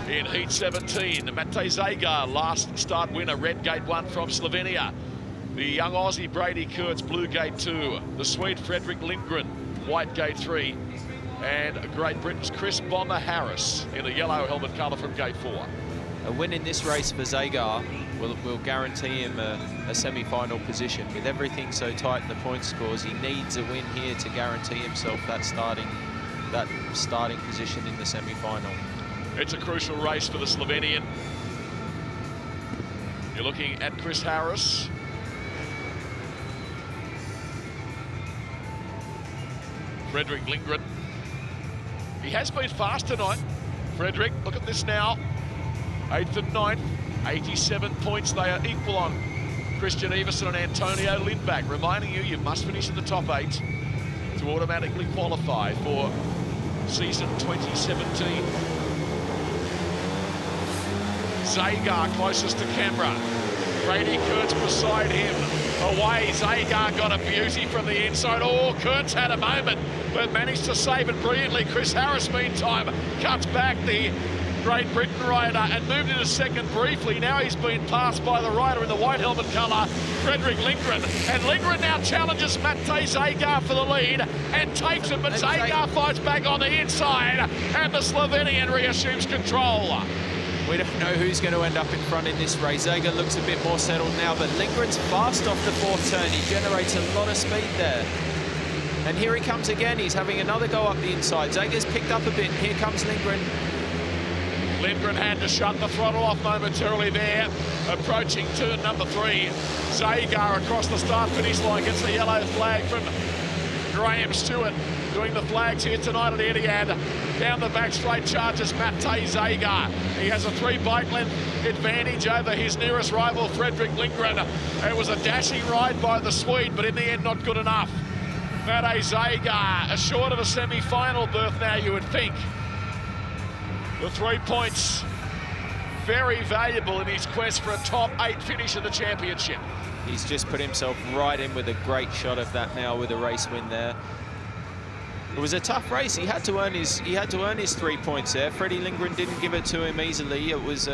In Heat 17, Matej Zagar, last start winner, red gate 1 from Slovenia. The young Aussie Brady Kurtz, blue gate 2. The Swede Fredrik Lindgren, white gate 3. And Great Britain's Chris Bomber Harris in a yellow helmet colour from gate 4. A win in this race for Zagar will guarantee him a semi-final position. With everything so tight in the point scores, he needs a win here to guarantee himself that starting position in the semi-final. It's a crucial race for the Slovenian. You're looking at Chris Harris. Fredrik Lindgren. He has been fast tonight. Fredrik, look at this now. 8th and 9th, 87 points. They are equal on Christian Everson and Antonio Lindback, reminding you must finish in the top 8 to automatically qualify for season 2017. Zagar closest to camera. Brady Kurtz beside him. Away, Zagar got a beauty from the inside. Oh, Kurtz had a moment, but managed to save it brilliantly. Chris Harris, meantime, cuts back the Great Britain rider and moved into second briefly. Now he's been passed by the rider in the white helmet colour, Fredrik Lindgren. And Lindgren now challenges Matej Zagar for the lead and takes it, but Zagar fights back on the inside, and the Slovenian reassumes control. We don't know who's going to end up in front in this race. Zagar looks a bit more settled now, but Lindgren's fast off the 4th turn. He generates a lot of speed there. And here he comes again. He's having another go up the inside. Zagar's picked up a bit. Here comes Lindgren. Lindgren had to shut the throttle off momentarily there. Approaching turn number 3. Zagar across the start-finish line gets the yellow flag from Graham Stewart. Doing the flags here tonight at Etihad. Down the back straight charges Matej Zagar. He has a 3 bike length advantage over his nearest rival, Fredrik Lindgren. It was a dashing ride by the Swede, but in the end, not good enough. Mate Zagar, assured of a semi-final berth now, you would think. The 3 points, very valuable in his quest for a top 8 finish in the championship. He's just put himself right in with a great shot of that now with a race win there. It was a tough race. He had to earn his 3 points there. Freddie Lindgren didn't give it to him easily. It was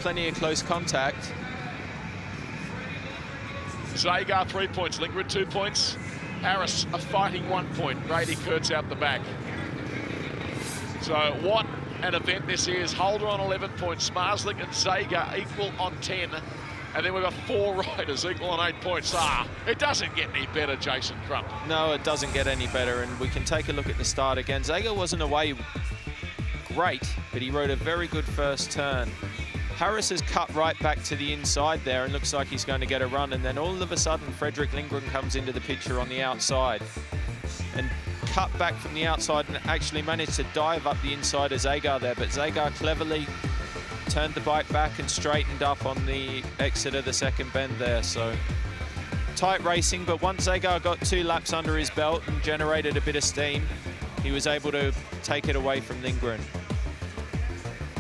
plenty of close contact. Zagar 3 points, Lindgren 2 points. Harris a fighting 1 point. Brady Kurtz out the back. So what an event this is. Holder on 11 points. Marslick and Zagar equal on 10. And then we've got 4 riders equal on 8 points. It doesn't get any better, Jason Crump. No, it doesn't get any better, and we can take a look at the start again. Zagar wasn't away great, but he rode a very good first turn. Harris has cut right back to the inside there and looks like he's going to get a run, and then all of a sudden Frederick Lindgren comes into the picture on the outside and cut back from the outside and actually managed to dive up the inside of Zagar there, but Zagar cleverly turned the bike back and straightened up on the exit of the second bend there. So tight racing, but once Zagar got 2 laps under his belt and generated a bit of steam, he was able to take it away from Lindgren.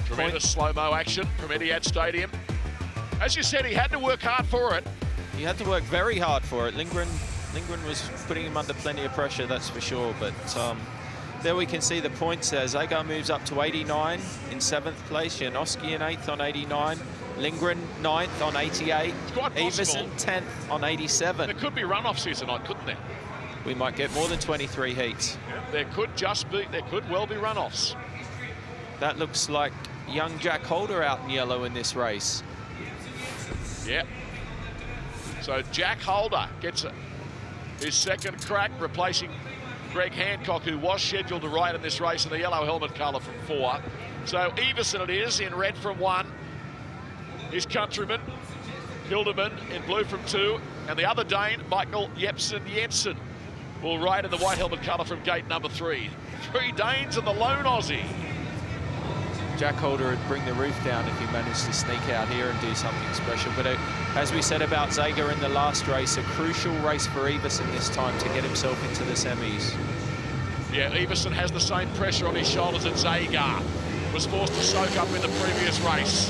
Tremendous slow-mo action from Etihad Stadium. As you said, he had to work hard for it. He had to work very hard for it. Lindgren was putting him under plenty of pressure, that's for sure, but there we can see the points there. Zagar moves up to 89 in 7th place. Janowski in 8th on 89. Lindgren 9th on 88. Everson 10th on 87. There could be runoffs here tonight, couldn't there? We might get more than 23 heats. Yeah, there could well be runoffs. That looks like young Jack Holder out in yellow in this race. Yeah. So Jack Holder gets his second crack, replacing Greg Hancock, who was scheduled to ride in this race in the yellow helmet colour from 4. So Everson it is in red from 1. His countryman, Hildeman, in blue from 2. And the other Dane, Michael Jepsen Jensen, will ride in the white helmet colour from gate number 3. 3 Danes and the lone Aussie. Jack Holder would bring the roof down if he managed to sneak out here and do something special. But as we said about Zagar in the last race, a crucial race for Everson this time to get himself into the semis. Yeah, Everson has the same pressure on his shoulders that Zagar was forced to soak up in the previous race.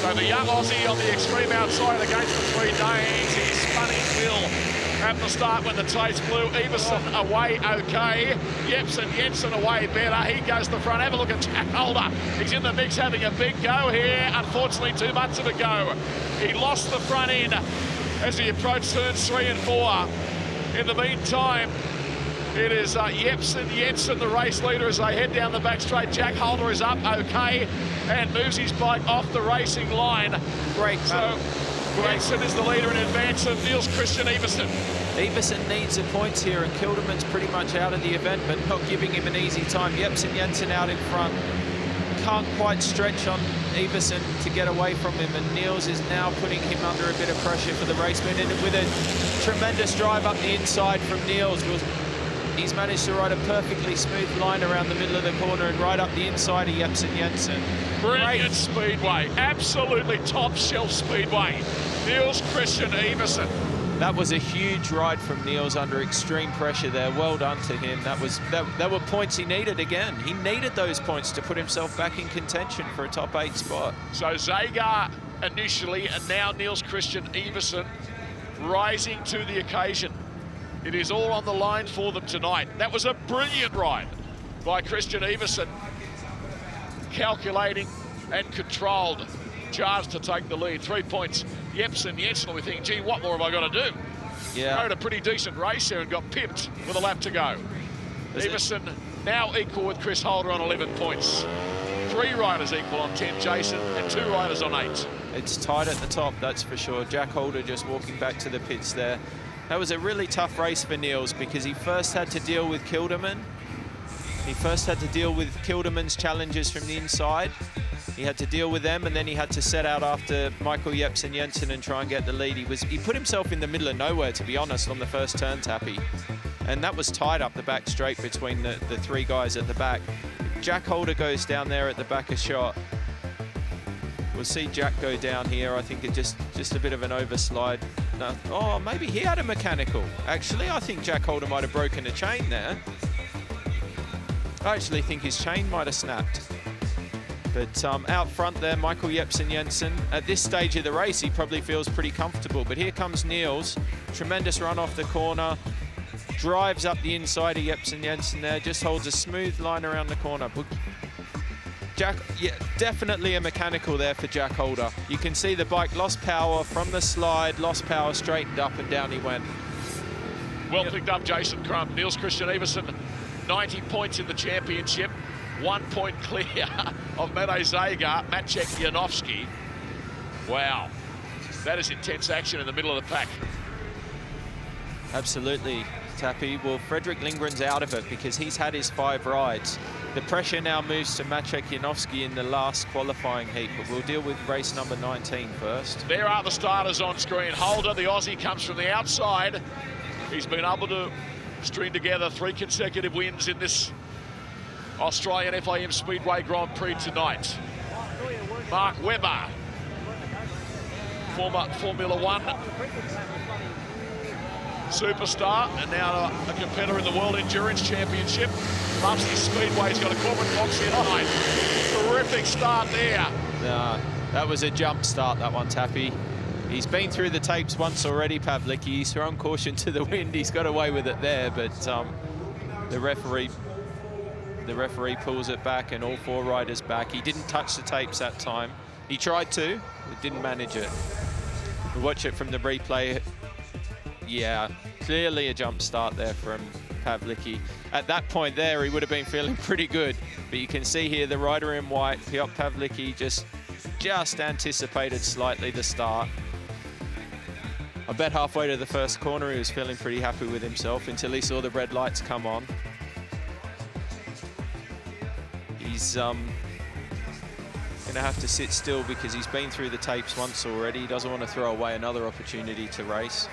So the young Aussie on the extreme outside against the 3 Danes. He spun his wheel at the start when the taste blew. Everson away okay. Jepsen Jensen away better. He goes to the front. Have a look at Jack Holder. He's in the mix having a big go here. Unfortunately, too much of a go. He lost the front end as he approached turns 3 and 4. In the meantime, it is Jepsen Jensen, the race leader, as they head down the back straight. Jack Holder is up okay and moves his bike off the racing line. Great. So Jensen is the leader in advance of Niels Christian Everson. Everson needs the points here, and Kilderman's pretty much out of the event, but not giving him an easy time. Jepsen Jensen out in front. Can't quite stretch on Everson to get away from him, and Niels is now putting him under a bit of pressure for the race win, and with a tremendous drive up the inside from Niels. He's managed to ride a perfectly smooth line around the middle of the corner and right up the inside of Jepsen Jensen. Brilliant speedway, absolutely top shelf speedway. Niels Christian Everson. That was a huge ride from Niels under extreme pressure there. Well done to him. That were points he needed again. He needed those points to put himself back in contention for a top 8 spot. So Zagar initially, and now Niels Christian Everson rising to the occasion. It is all on the line for them tonight. That was a brilliant ride by Christian Everson. Calculating and controlled. Charged to take the lead. 3 points. Jepsen Jensen, we think, gee, what more have I got to do? Yeah. Rode a pretty decent race here and got pipped with a lap to go. Everson now equal with Chris Holder on 11 points. 3 riders equal on 10, Jason, and 2 riders on 8. It's tight at the top, that's for sure. Jack Holder just walking back to the pits there. That was a really tough race for Niels because he first had to deal with Kilderman. He first had to deal with Kilderman's challenges from the inside. He had to deal with them, and then he had to set out after Michael Jepsen Jensen and try and get the lead. He put himself in the middle of nowhere, to be honest, on the first turn, Tappy. And that was tied up the back straight between the 3 guys at the back. Jack Holder goes down there at the back a shot. We'll see Jack go down here. I think it just a bit of an overslide. No. Oh, maybe he had a mechanical. Actually, I think Jack Holder might have broken a chain there. I actually think his chain might have snapped. But out front there, Michael Jepsen Jensen. At this stage of the race, he probably feels pretty comfortable. But here comes Niels. Tremendous run off the corner. Drives up the inside of Jepsen Jensen there. Just holds a smooth line around the corner. Jack, yeah, definitely a mechanical there for Jack Holder. You can see the bike lost power from the slide, lost power, straightened up and down he went. Well picked up, Jason Crump. Niels Christian Eversen, 90 points in the championship. 1 point clear of Mate Zager, Maciej Janowski. Wow, that is intense action in the middle of the pack. Absolutely, Tappy. Well, Frederick Lindgren's out of it because he's had his 5 rides. The pressure now moves to Maciej Janowski in the last qualifying heat, but we'll deal with race number 19 first. There are the starters on screen. Holder, the Aussie, comes from the outside. He's been able to string together 3 consecutive wins in this Australian FIM Speedway Grand Prix tonight. Mark Webber, former Formula One superstar and now a competitor in the World Endurance Championship. Loves his speedway. He's got a corporate box here tonight. Terrific start there. That was a jump start, that one, Tappy. He's been through the tapes once already, Pavlicki. He's thrown caution to the wind. He's got away with it there, but the referee pulls it back and all 4 riders back. He didn't touch the tapes that time. He tried to, but didn't manage it. We'll watch it from the replay. Yeah, clearly a jump start there from Pavlicki. At that point there, he would have been feeling pretty good. But you can see here the rider in white, Piotr Pavlicki, just anticipated slightly the start. I bet halfway to the first corner, he was feeling pretty happy with himself until he saw the red lights come on. He's gonna have to sit still because he's been through the tapes once already. He doesn't want to throw away another opportunity to race.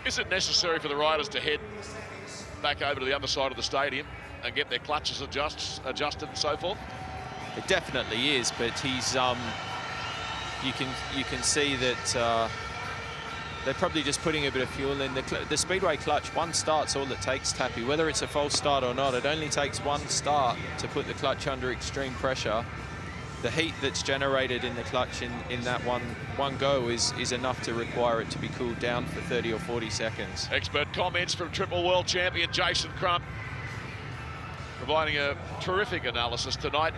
Is it necessary for the riders to head back over to the other side of the stadium and get their clutches adjusted and so forth? It definitely is, but he's you can see that they're probably just putting a bit of fuel in. The speedway clutch, 1 start's all it takes, Tappy. Whether it's a false start or not, it only takes 1 start to put the clutch under extreme pressure. The heat that's generated in the clutch in that one go is enough to require it to be cooled down for 30 or 40 seconds. Expert comments from triple world champion Jason Crump, providing a terrific analysis tonight.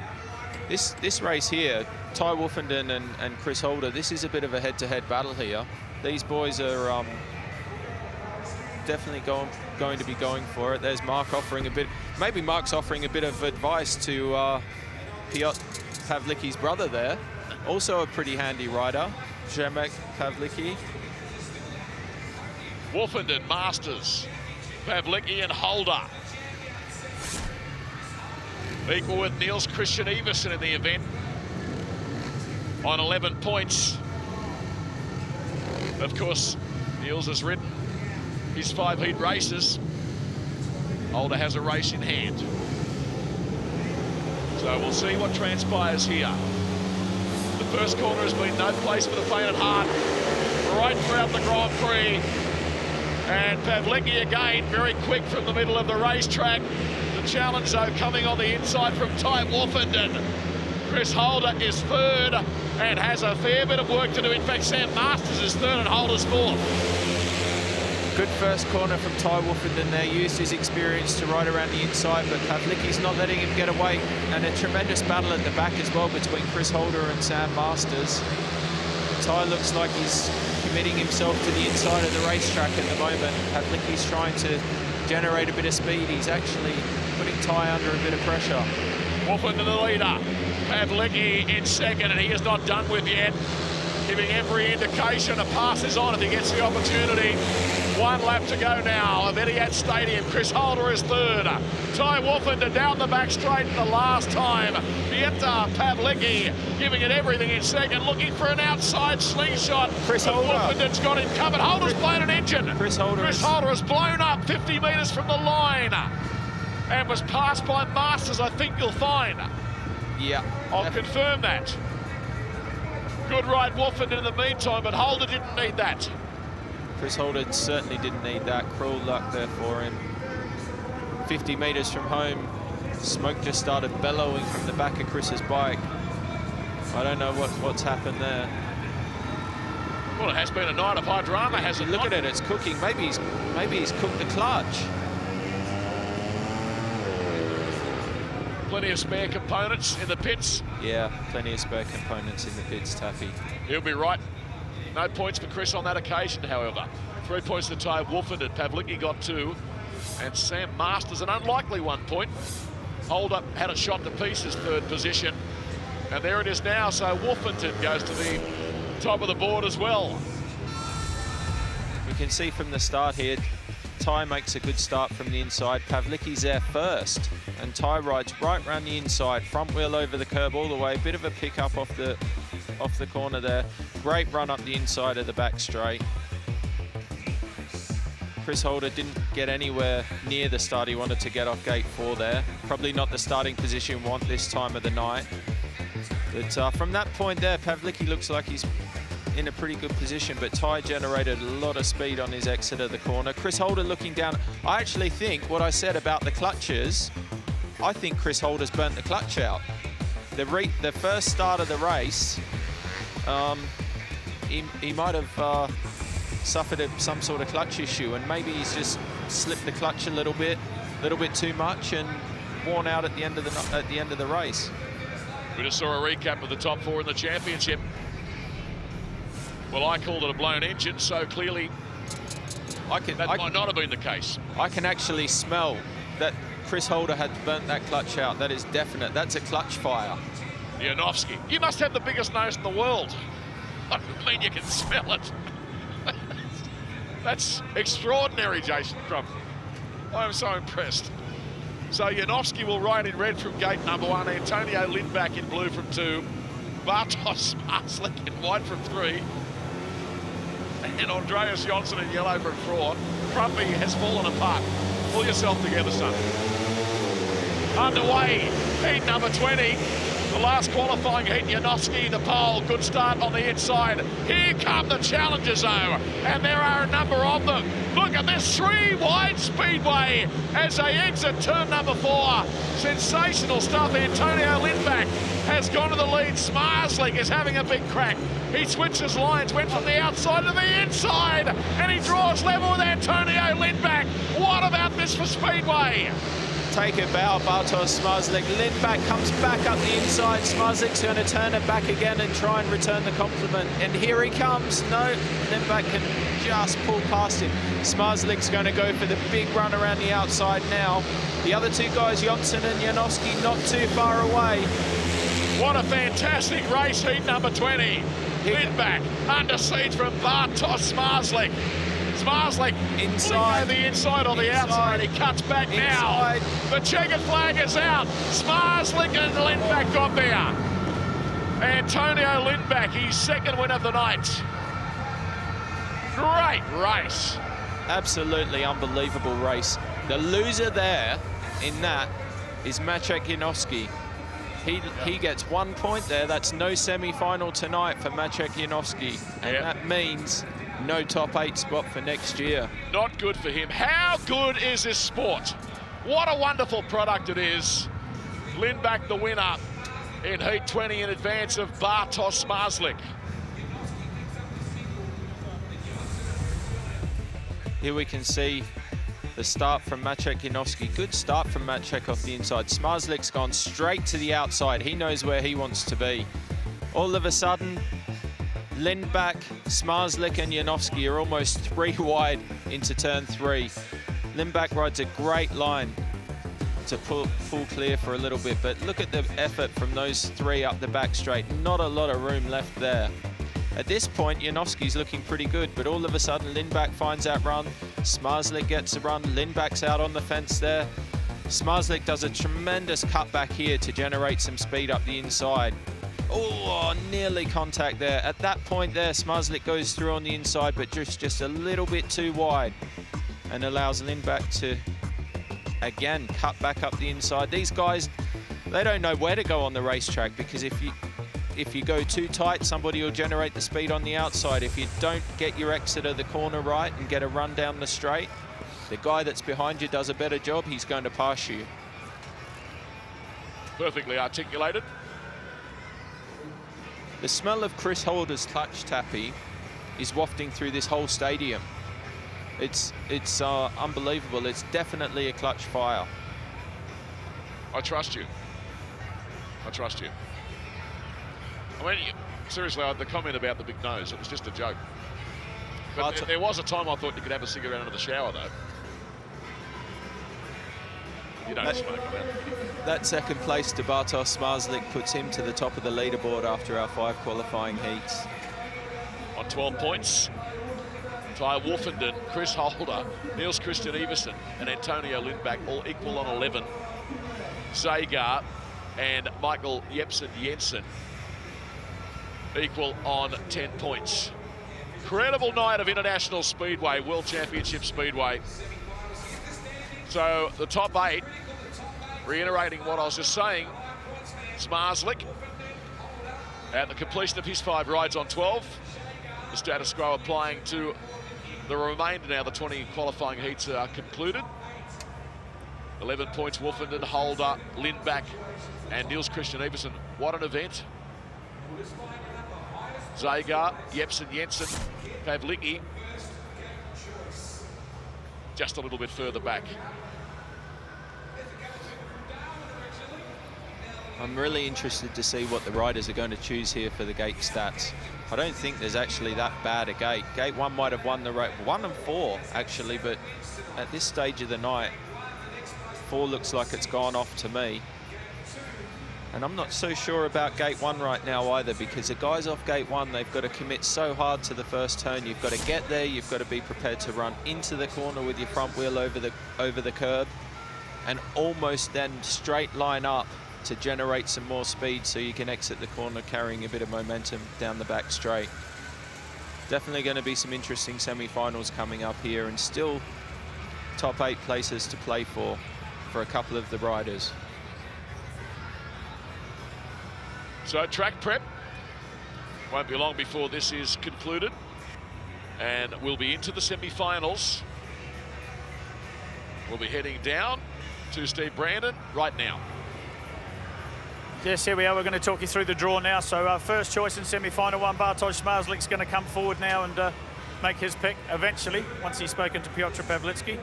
This race here, Ty Wolfenden and Chris Holder, this is a bit of a head-to-head battle here. These boys are definitely going to be going for it. There's Mark offering a bit, maybe Mark's offering a bit of advice to Piotr Pavlicki's brother there. Also a pretty handy rider, Przemek Pavlicki. Wolfenden, Masters, Pavlicki and Holder. Equal with Niels Christian Eversen in the event on 11 points. Of course, Niels has ridden his 5 heat races. Holder has a race in hand. So we'll see what transpires here. The first corner has been no place for the faint at heart right throughout the Grand Prix. And Pavlicki again very quick from the middle of the racetrack. The challenge though coming on the inside from Ty Wolfenden. Chris Holder is 3rd and has a fair bit of work to do. In fact, Sam Masters is 3rd and Holder's 4th. Good first corner from Ty Wolfenden there. Used his experience to ride around the inside, but Pavlicki's not letting him get away. And a tremendous battle at the back as well between Chris Holder and Sam Masters. Ty looks like he's committing himself to the inside of the racetrack at the moment. Pavlicki's trying to generate a bit of speed. He's actually putting Ty under a bit of pressure. Wolfenden the leader. Pavlicki in 2nd, and he is not done with yet. Giving every indication a pass is on if he gets the opportunity. 1 lap to go now of Etihad Stadium. Chris Holder is 3rd. Ty Wolfenden down the back straight the last time. Piotr Pavlicki giving it everything in 2nd, looking for an outside slingshot. Chris Holder. Wolfenden's got him covered. Holder's blown an engine. Chris Holder has blown up 50 metres from the line and was passed by Masters, I think you'll find. Yeah. I'll confirm that. Good ride, Wolfen in the meantime, but Holder didn't need that. Chris Holder certainly didn't need that. Cruel luck there for him. 50 metres from home, smoke just started bellowing from the back of Chris's bike. I don't know what's happened there. Well, it has been a night of high drama, hasn't it? Look at it, it's cooking. Maybe he's cooked the clutch. Plenty of spare components in the pits. Yeah, plenty of spare components in the pits, Taffy. He'll be right. No points for Chris on that occasion, however. 3 points to tie Wolfen, and Pavlicki got 2. And Sam Masters, an unlikely 1 point. Holder had a shot to pieces, 3rd position. And there it is now, so Wolfenton goes to the top of the board as well. You can see from the start here, Ty makes a good start from the inside. Pavlicki's there first, and Ty rides right round the inside, front wheel over the curb all the way. Bit of a pick up off the corner there. Great run up the inside of the back straight. Chris Holder didn't get anywhere near the start he wanted to get off gate 4 there. Probably not the starting position we want this time of the night. But from that point there, Pavlicki looks like he's in a pretty good position, but Ty generated a lot of speed on his exit of the corner. Chris Holder looking down. I actually think what I said about the clutches, I think Chris Holder's burnt the clutch out. The first start of the race, he might have suffered some sort of clutch issue, and maybe he's just slipped the clutch a little bit too much and worn out at the end of the race. We just saw a recap of the top 4 in the championship. Well, I called it a blown engine, so clearly that might not have been the case. I can actually smell that Chris Holder had burnt that clutch out. That is definite. That's a clutch fire. Janowski, you must have the biggest nose in the world. I mean, you can smell it. That's extraordinary, Jason Crump. I'm so impressed. So Janowski will ride in red from gate number 1. Antonio Lindback in blue from 2. Bartos Marslik in white from 3. And Andreas Jonsson in yellow from 4. Crumpy has fallen apart. Pull yourself together, son. Underway, heat number 20. The last qualifying heat, Janowski, the pole. Good start on the inside. Here come the challengers, though, and there are a number of them. Look at this 3-wide speedway as they exit turn number 4. Sensational stuff. Antonio Lindback has gone to the lead. Smarslik is having a big crack. He switches lines, went from the outside to the inside, and he draws level with Antonio Lindback. What about this for speedway? Take a bow, Bartos Smarslik. Lindback comes back up the inside. Smarslik's going to turn it back again and try and return the compliment. And here he comes. No, Lindback can just pull past him. Smarslik's going to go for the big run around the outside now. The other 2 guys, Jonsson and Janowski, not too far away. What a fantastic race, heat number 20. Lindback under siege from Bartos Smarslik. Smarslik inside, the inside or the outside. He cuts back now. The checkered flag is out. Smarslik and Lindback got there. Antonio Lindback, his 2nd win of the night. Great race. Absolutely unbelievable race. The loser there in that is Maciej Janowski. He gets 1 point there. That's no semi-final tonight for Maciej Janowski. And that means no top 8 spot for next year. Not good for him. How good is this sport? What a wonderful product it is. Lindback the winner in heat 20 in advance of Bartos Smarslik. Here we can see the start from Maciej Janowski. Good start from Maciej off the inside. Smarslik's gone straight to the outside. He knows where he wants to be. All of a sudden, Lindback, Smarslik and Janowski are almost 3 wide into turn 3. Lindback rides a great line to pull clear for a little bit, but look at the effort from those 3 up the back straight. Not a lot of room left there. At this point, Janowski's looking pretty good, but all of a sudden Lindback finds that run. Smarslik gets a run. Lindback's out on the fence there. Smarslik does a tremendous cutback here to generate some speed up the inside. Oh, nearly contact there. At that point there, Smarslik goes through on the inside, but just a little bit too wide and allows Lindback to, again, cut back up the inside. These guys, they don't know where to go on the racetrack, because if if you go too tight, somebody will generate the speed on the outside. If you don't get your exit of the corner right and get a run down the straight, the guy that's behind you does a better job, he's going to pass you. Perfectly articulated. The smell of Chris Holder's clutch tappy is wafting through this whole stadium. It's unbelievable. It's definitely a clutch fire. I trust you. I trust you. I mean, seriously, the comment about the big nose, it was just a joke. But there was a time I thought you could have a cigarette under the shower, though. You don't smoke that. That second place to Bartosz Zmarzlik puts him to the top of the leaderboard after our 5 qualifying heats. On 12 points, Ty Wolfenden, Chris Holder, Niels Christian Iversen and Antonio Lindback all equal on 11. Zagar and Michael Jepsen Jensen equal on 10 points. Incredible night of International Speedway, World Championship Speedway. So the top 8, reiterating what I was just saying, Zmarzlik at the completion of his 5 rides on 12. The status quo applying to the remainder now. The 20 qualifying heats are concluded. 11 points, Wolfenden, Holder, Lindback and Niels Christian Iversen. What an event. Zagar, Jepsen Jensen, Pavlicki just a little bit further back. I'm really interested to see what the riders are going to choose here for the gate stats. I don't think there's actually that bad a gate. Gate 1 might have won the race, 1 and 4 actually, but at this stage of the night, 4 looks like it's gone off to me. And I'm not so sure about gate 1 right now either, because the guys off gate 1, they've got to commit so hard to the first turn. You've got to get there, you've got to be prepared to run into the corner with your front wheel over the curb, and almost then straight line up to generate some more speed so you can exit the corner carrying a bit of momentum down the back straight. Definitely going to be some interesting semi-finals coming up here, and still top 8 places to play for a couple of the riders. So track prep won't be long before this is concluded, and we'll be into the semi-finals. We'll be heading down to Steve Brandon right now. Yes, here we are. We're going to talk you through the draw now. So our first choice in semi-final 1, Bartosz Zmarzlik's going to come forward now and make his pick eventually, once he's spoken to Piotr Pawlicki.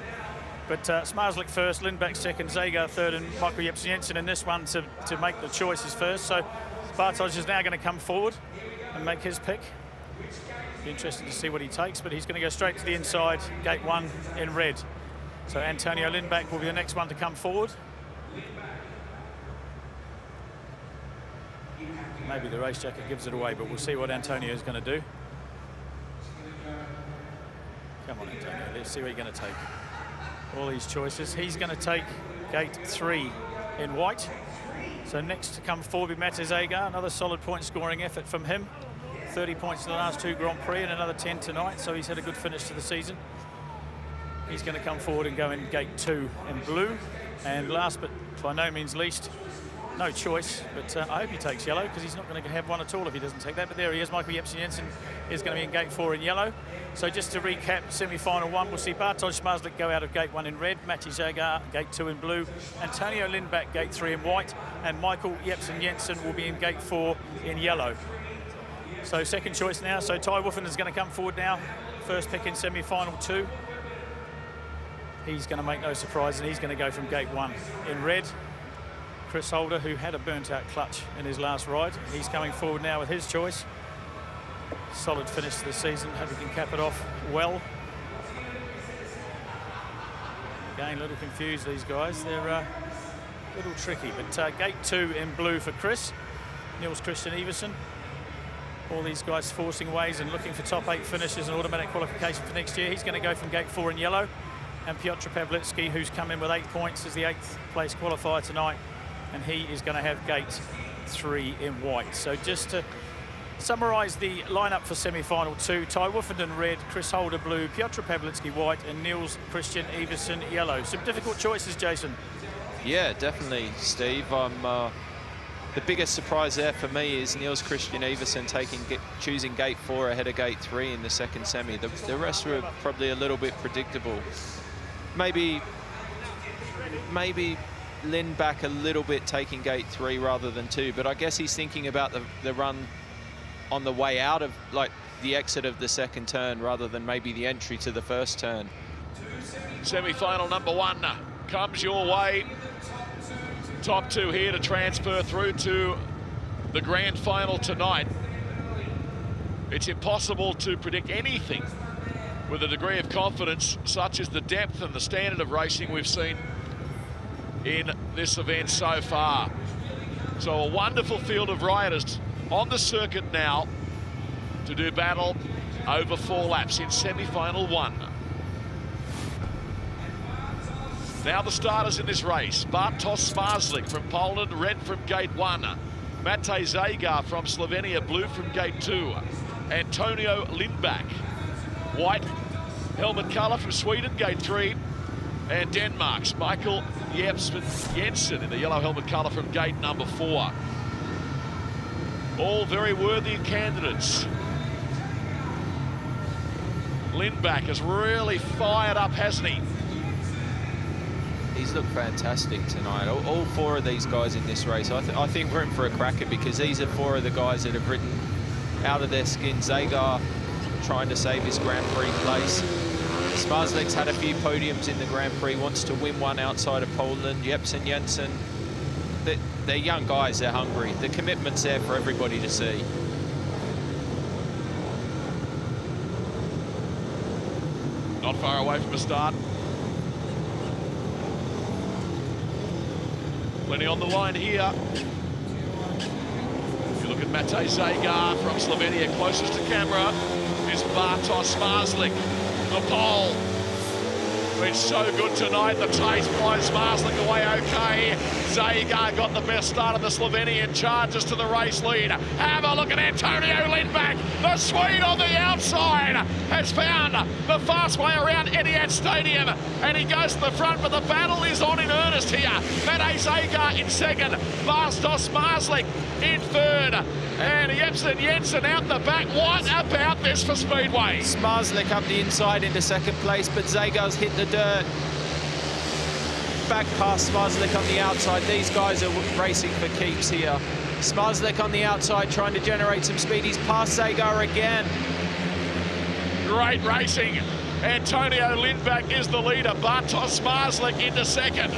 But Zmarzlik first, Lindback second, Zagar third, and Michael Jepsen Jensen in this one to make the choices first. So Bartosz is now going to come forward and make his pick. Be interesting to see what he takes, but he's going to go straight to the inside, gate 1 in red. So Antonio Lindback will be the next one to come forward. Maybe the race jacket gives it away, but we'll see what Antonio is going to do. Come on, Antonio, let's see what you're going to take. All these choices. He's going to take gate 3 in white. So next to come forward will be Mate Zagar, another solid point scoring effort from him. 30 points in the last 2 Grand Prix and another 10 tonight, so he's had a good finish to the season. He's going to come forward and go in gate 2 in blue. And last but by no means least, no choice, but I hope he takes yellow, because he's not going to have one at all if he doesn't take that. But there he is. Michael Jepsen Jensen is going to be in gate 4 in yellow. So just to recap, semi-final 1, we'll see Bartosz Zmarzlik go out of gate 1 in red, Mate Zagar gate 2 in blue, Antonio Lindback gate 3 in white, and Michael Jepsen Jensen will be in gate 4 in yellow. So second choice now. So Ty Wolfenden is going to come forward now. First pick in semi-final 2. He's going to make no surprise, and he's going to go from gate 1 in red. Chris Holder, who had a burnt-out clutch in his last ride, he's coming forward now with his choice. Solid finish to the season. Hope he can cap it off well. Again, a little confused, these guys. They're a little tricky, but gate 2 in blue for Chris. Niels Christian Iversen. All these guys forcing ways and looking for top 8 finishes and automatic qualification for next year. He's going to go from gate 4 in yellow. And Piotr Pawlicki, who's come in with 8 points, is the 8th place qualifier tonight. And he is going to have gate 3 in white. So just to summarise the lineup for semi-final 2, Ty Wolfenden red, Chris Holder blue, Piotr Pawlicki white, and Niels Christian Iversen yellow. Some difficult choices, Jason. Yeah, definitely, Steve. I'm the biggest surprise there for me is Niels Christian Iversen choosing gate 4 ahead of gate 3 in the second semi. The rest were probably a little bit predictable. Maybe Lindback a little bit taking gate 3 rather than 2, but I guess he's thinking about the run on the way out of, like, the exit of the second turn rather than maybe the entry to the first turn. Semi-final number 1 comes your way. Top 2 here to transfer through to the grand final tonight. It's impossible to predict anything with a degree of confidence such as the depth and the standard of racing we've seen in this event so far. So a wonderful field of riders on the circuit now to do battle over 4 laps in semi-final 1. Now the starters in this race: Bartosz Zmarzlik from Poland, red from gate 1. Matej Zagar from Slovenia, blue from gate 2. Antonio Lindback, white helmet colour from Sweden, gate 3. And Denmark's Michael Jensen in the yellow helmet colour from gate number 4. All very worthy candidates. Lindback has really fired up, hasn't he? He's looked fantastic tonight. All 4 of these guys in this race, I think we're in for a cracker, because these are 4 of the guys that have ridden out of their skin. Zagar trying to save his Grand Prix place. Zmarzlik's had a few podiums in the Grand Prix, wants to win one outside of Poland. Jepsen Jensen, they're young guys, they're hungry. The commitment's there for everybody to see. Not far away from the start. Plenty on the line here. If you look at Matej Zagar from Slovenia, closest to camera is Bartosz Zmarzlik, the pole. Been so good tonight. The taste blows Zmarzlik away okay. Zagar got the best start of the Slovenian, charges to the race lead. Have a look at Antonio Lindback. The Swede on the outside has found the fast way around Etihad Stadium, and he goes to the front, but the battle is on in earnest here. Matej Zagar in second, Bartosz Zmarzlik in third, and Jepsen Jensen out the back. What about this for Speedway? Zmarzlik up the inside into second place, but Zagar's hit the dirt. Back past Zmarzlik on the outside. These guys are racing for keeps here. Zmarzlik on the outside trying to generate some speed. He's past Zagar again. Great racing. Antonio Lindback is the leader. Bartosz Zmarzlik into second.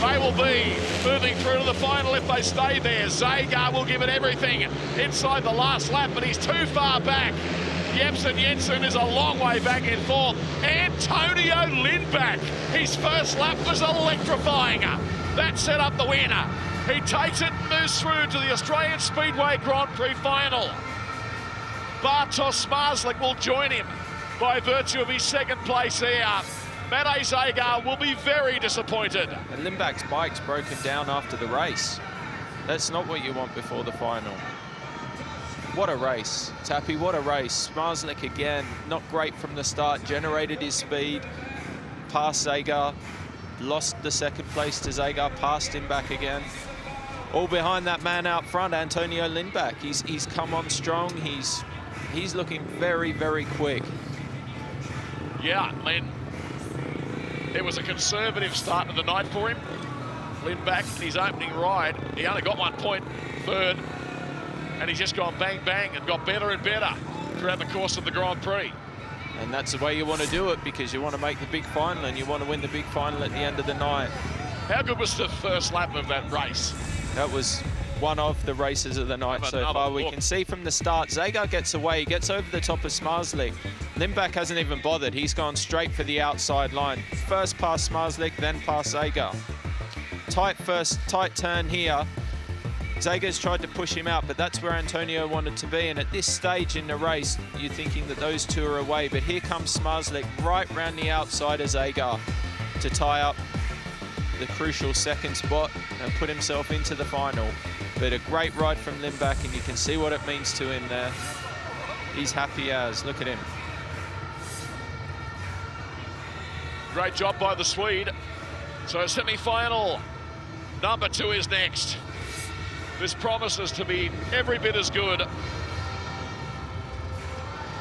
They will be moving through to the final if they stay there. Zagar will give it everything inside the last lap, but he's too far back. Jepsen Jensen is a long way back in fourth. Antonio Lindback, his first lap was electrifying. That set up the winner. He takes it and moves through to the Australian Speedway Grand Prix final. Bartosz Zmarzlik will join him by virtue of his second place here. Matej Zagar will be very disappointed. And Lindback's bike's broken down after the race. That's not what you want before the final. What a race, Tappy, what a race. Zmarzlik again, not great from the start, generated his speed, passed Zagar, lost the second place to Zagar, passed him back again. All behind that man out front, Antonio Lindback. He's come on strong, he's looking very, very quick. Yeah, Len, it was a conservative start to the night for him. Lindback, in his opening ride, he only got 1 point, third. And he's just gone bang, bang, and got better and better throughout the course of the Grand Prix. And that's the way you want to do it, because you want to make the big final and you want to win the big final at the end of the night. How good was the first lap of that race? That was one of the races of the night so far. We can see from the start, Zagar gets away, he gets over the top of Zmarzlik. Lindback hasn't even bothered. He's gone straight for the outside line. First past Zmarzlik, then past Zagar. Tight turn here. Zagar's tried to push him out, but that's where Antonio wanted to be. And at this stage in the race, you're thinking that those two are away. But here comes Zmarzlik right round the outside of Zagar to tie up the crucial second spot and put himself into the final. But a great ride from Lindback, and you can see what it means to him there. He's happy as, look at him. Great job by the Swede. So semi-final number 2 is next. This promises to be every bit as good.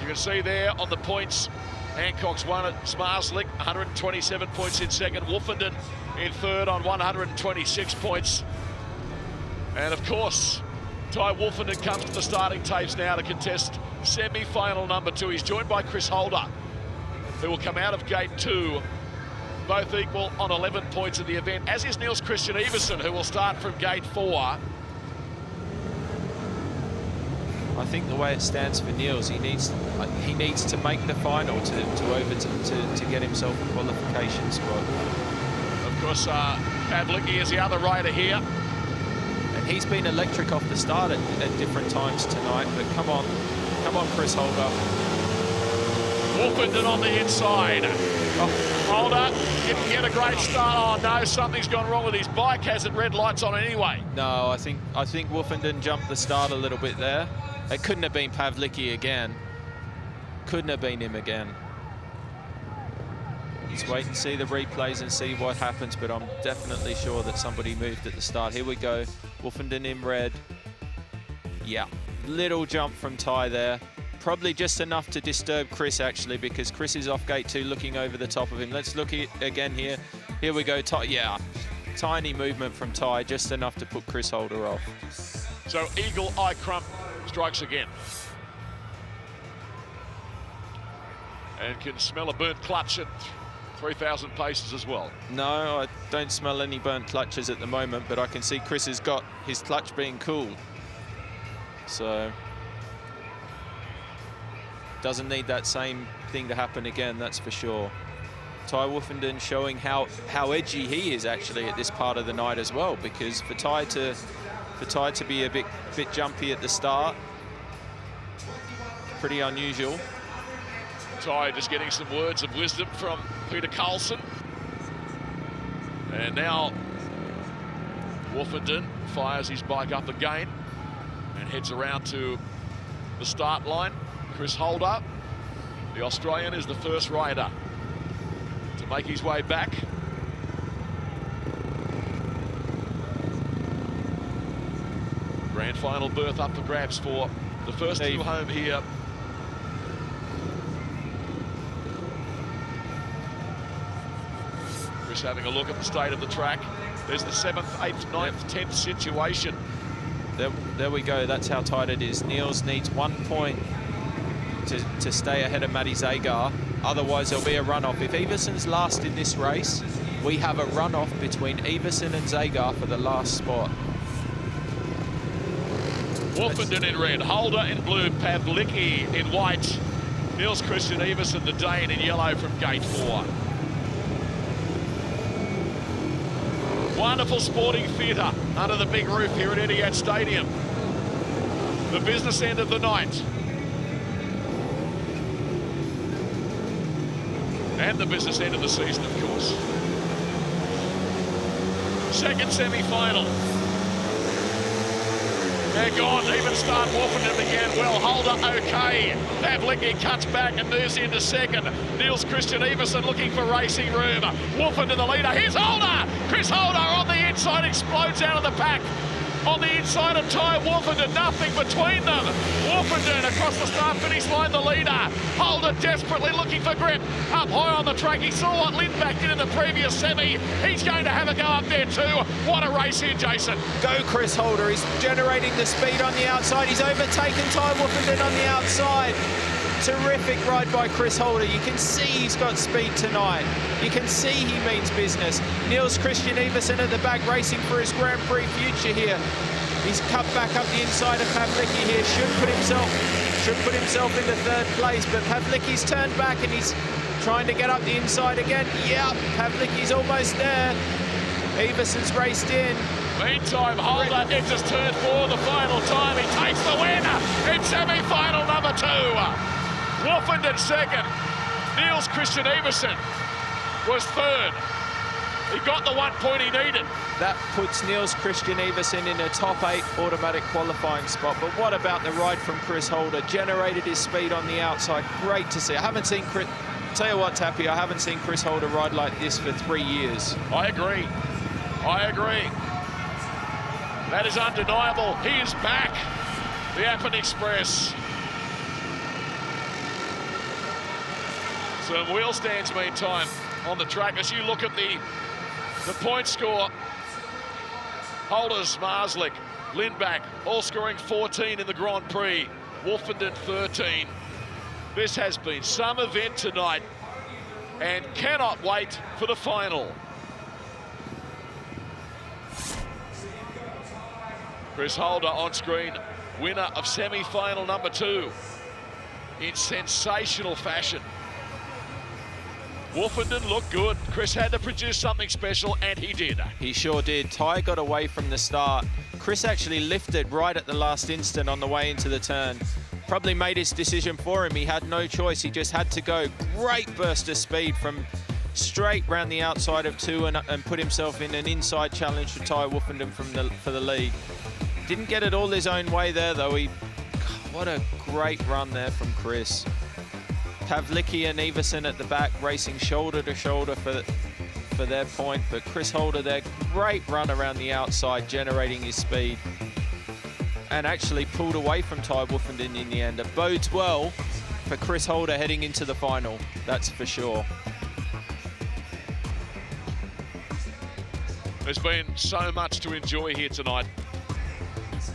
You can see there on the points, Hancock's won at Smarslick, 127 points in second. Wolfenden in third on 126 points. And of course, Ty Wolfenden comes to the starting tapes now to contest semi-final number 2. He's joined by Chris Holder, who will come out of gate 2, both equal on 11 points in the event, as is Niels Christian Iversen, who will start from gate 4. I think the way it stands for Niels, he needs to make the final to get himself a qualification spot. Of course, Pavlicki is the other rider here. And he's been electric off the start at different times tonight, but come on, Chris Holder. Wolfenden on the inside. Oh. Holder didn't get a great start. Oh no, something's gone wrong with his bike. Hasn't red lights on anyway. No, I think Wolfenden jumped the start a little bit there. It couldn't have been Pavlicki again. Couldn't have been him again. Let's wait and see the replays and see what happens, but I'm definitely sure that somebody moved at the start. Here we go. Wolfenden in red. Yeah, little jump from Ty there. Probably just enough to disturb Chris, actually, because Chris is off gate 2 looking over the top of him. Let's look at it again here. Here we go. Ty, yeah, tiny movement from Ty, just enough to put Chris Holder off. So Eagle Eye Crump strikes again. And can smell a burnt clutch at 3,000 paces as well. No, I don't smell any burnt clutches at the moment, but I can see Chris has got his clutch being cooled. So doesn't need that same thing to happen again, that's for sure. Ty Wolfenden showing how edgy he is actually at this part of the night as well, because for Ty to be a bit jumpy at the start, pretty unusual. Ty just getting some words of wisdom from Peter Carlson. And now Wolfenden fires his bike up again and heads around to the start line. Chris Holder, the Australian, is the first rider to make his way back. Grand final berth up for grabs for the first two home here. Chris having a look at the state of the track. There's the 7th, 8th, 9th, 10th situation. There we go, that's how tight it is. Niels needs 1 point to stay ahead of Matty Zagar. Otherwise, there'll be a runoff. If Iversen's last in this race, we have a runoff between Iversen and Zagar for the last spot. Wolfenden in red, Holder in blue, Pavlicki in white, Niels Christian Iversen, the Dane, in yellow from gate 4. Wonderful sporting theatre under the big roof here at Etihad Stadium. The business end of the night. And the business end of the season, of course. Second semi-final. They're gone. Even start Wolfenden again. Well, Holder okay. Pavlicki cuts back and moves into second. Niels Christian Iversen looking for racing room. Wolfenden the leader. Here's Holder. Chris Holder on the inside, explodes out of the pack. On the inside of Ty Wolfenden, nothing between them. Wolfenden across the start-finish line, the leader. Holder desperately looking for grip. Up high on the track, he saw what Lindback did in the previous semi. He's going to have a go up there too. What a race here, Jason. Go Chris Holder, he's generating the speed on the outside. He's overtaken Ty Wolfenden on the outside. Terrific ride by Chris Holder. You can see he's got speed tonight. You can see he means business. Niels Christian Iversen at the back racing for his Grand Prix future here. He's cut back up the inside of Pavlicki here. Should put himself into third place, but Pavlicki's turned back and he's trying to get up the inside again. Yeah, Pavlicki's almost there. Iversen's raced in. Meantime, Holder enters turn 4 the final time. He takes the win in semi-final number 2. Wolfenden second. Niels Christian Iversen was third. He got the 1 point he needed. That puts Niels Christian Iversen in a top 8 automatic qualifying spot. But what about the ride from Chris Holder? Generated his speed on the outside. Great to see. I haven't seen Chris... Tell you what, Tappy, I haven't seen Chris Holder ride like this for 3 years. I agree. I agree. That is undeniable. He is back. The Appin Express. Some wheel stands meantime on the track. As you look at the point score, Holders, Marslick, Lindback, all scoring 14 in the Grand Prix. Wolfenden 13. This has been some event tonight and cannot wait for the final. Chris Holder on screen, winner of semi-final number 2 in sensational fashion. Wolfenden looked good. Chris had to produce something special, and he did. He sure did. Ty got away from the start. Chris actually lifted right at the last instant on the way into the turn. Probably made his decision for him. He had no choice. He just had to go. Great burst of speed from straight round the outside of 2 and put himself in an inside challenge to Ty Wolfenden for the lead. Didn't get it all his own way there, though. What a great run there from Chris. Pavlicki and Everson at the back racing shoulder to shoulder for their point, but Chris Holder there, great run around the outside, generating his speed, and actually pulled away from Ty Wolfenden in the end. It bodes well for Chris Holder heading into the final, that's for sure. There's been so much to enjoy here tonight.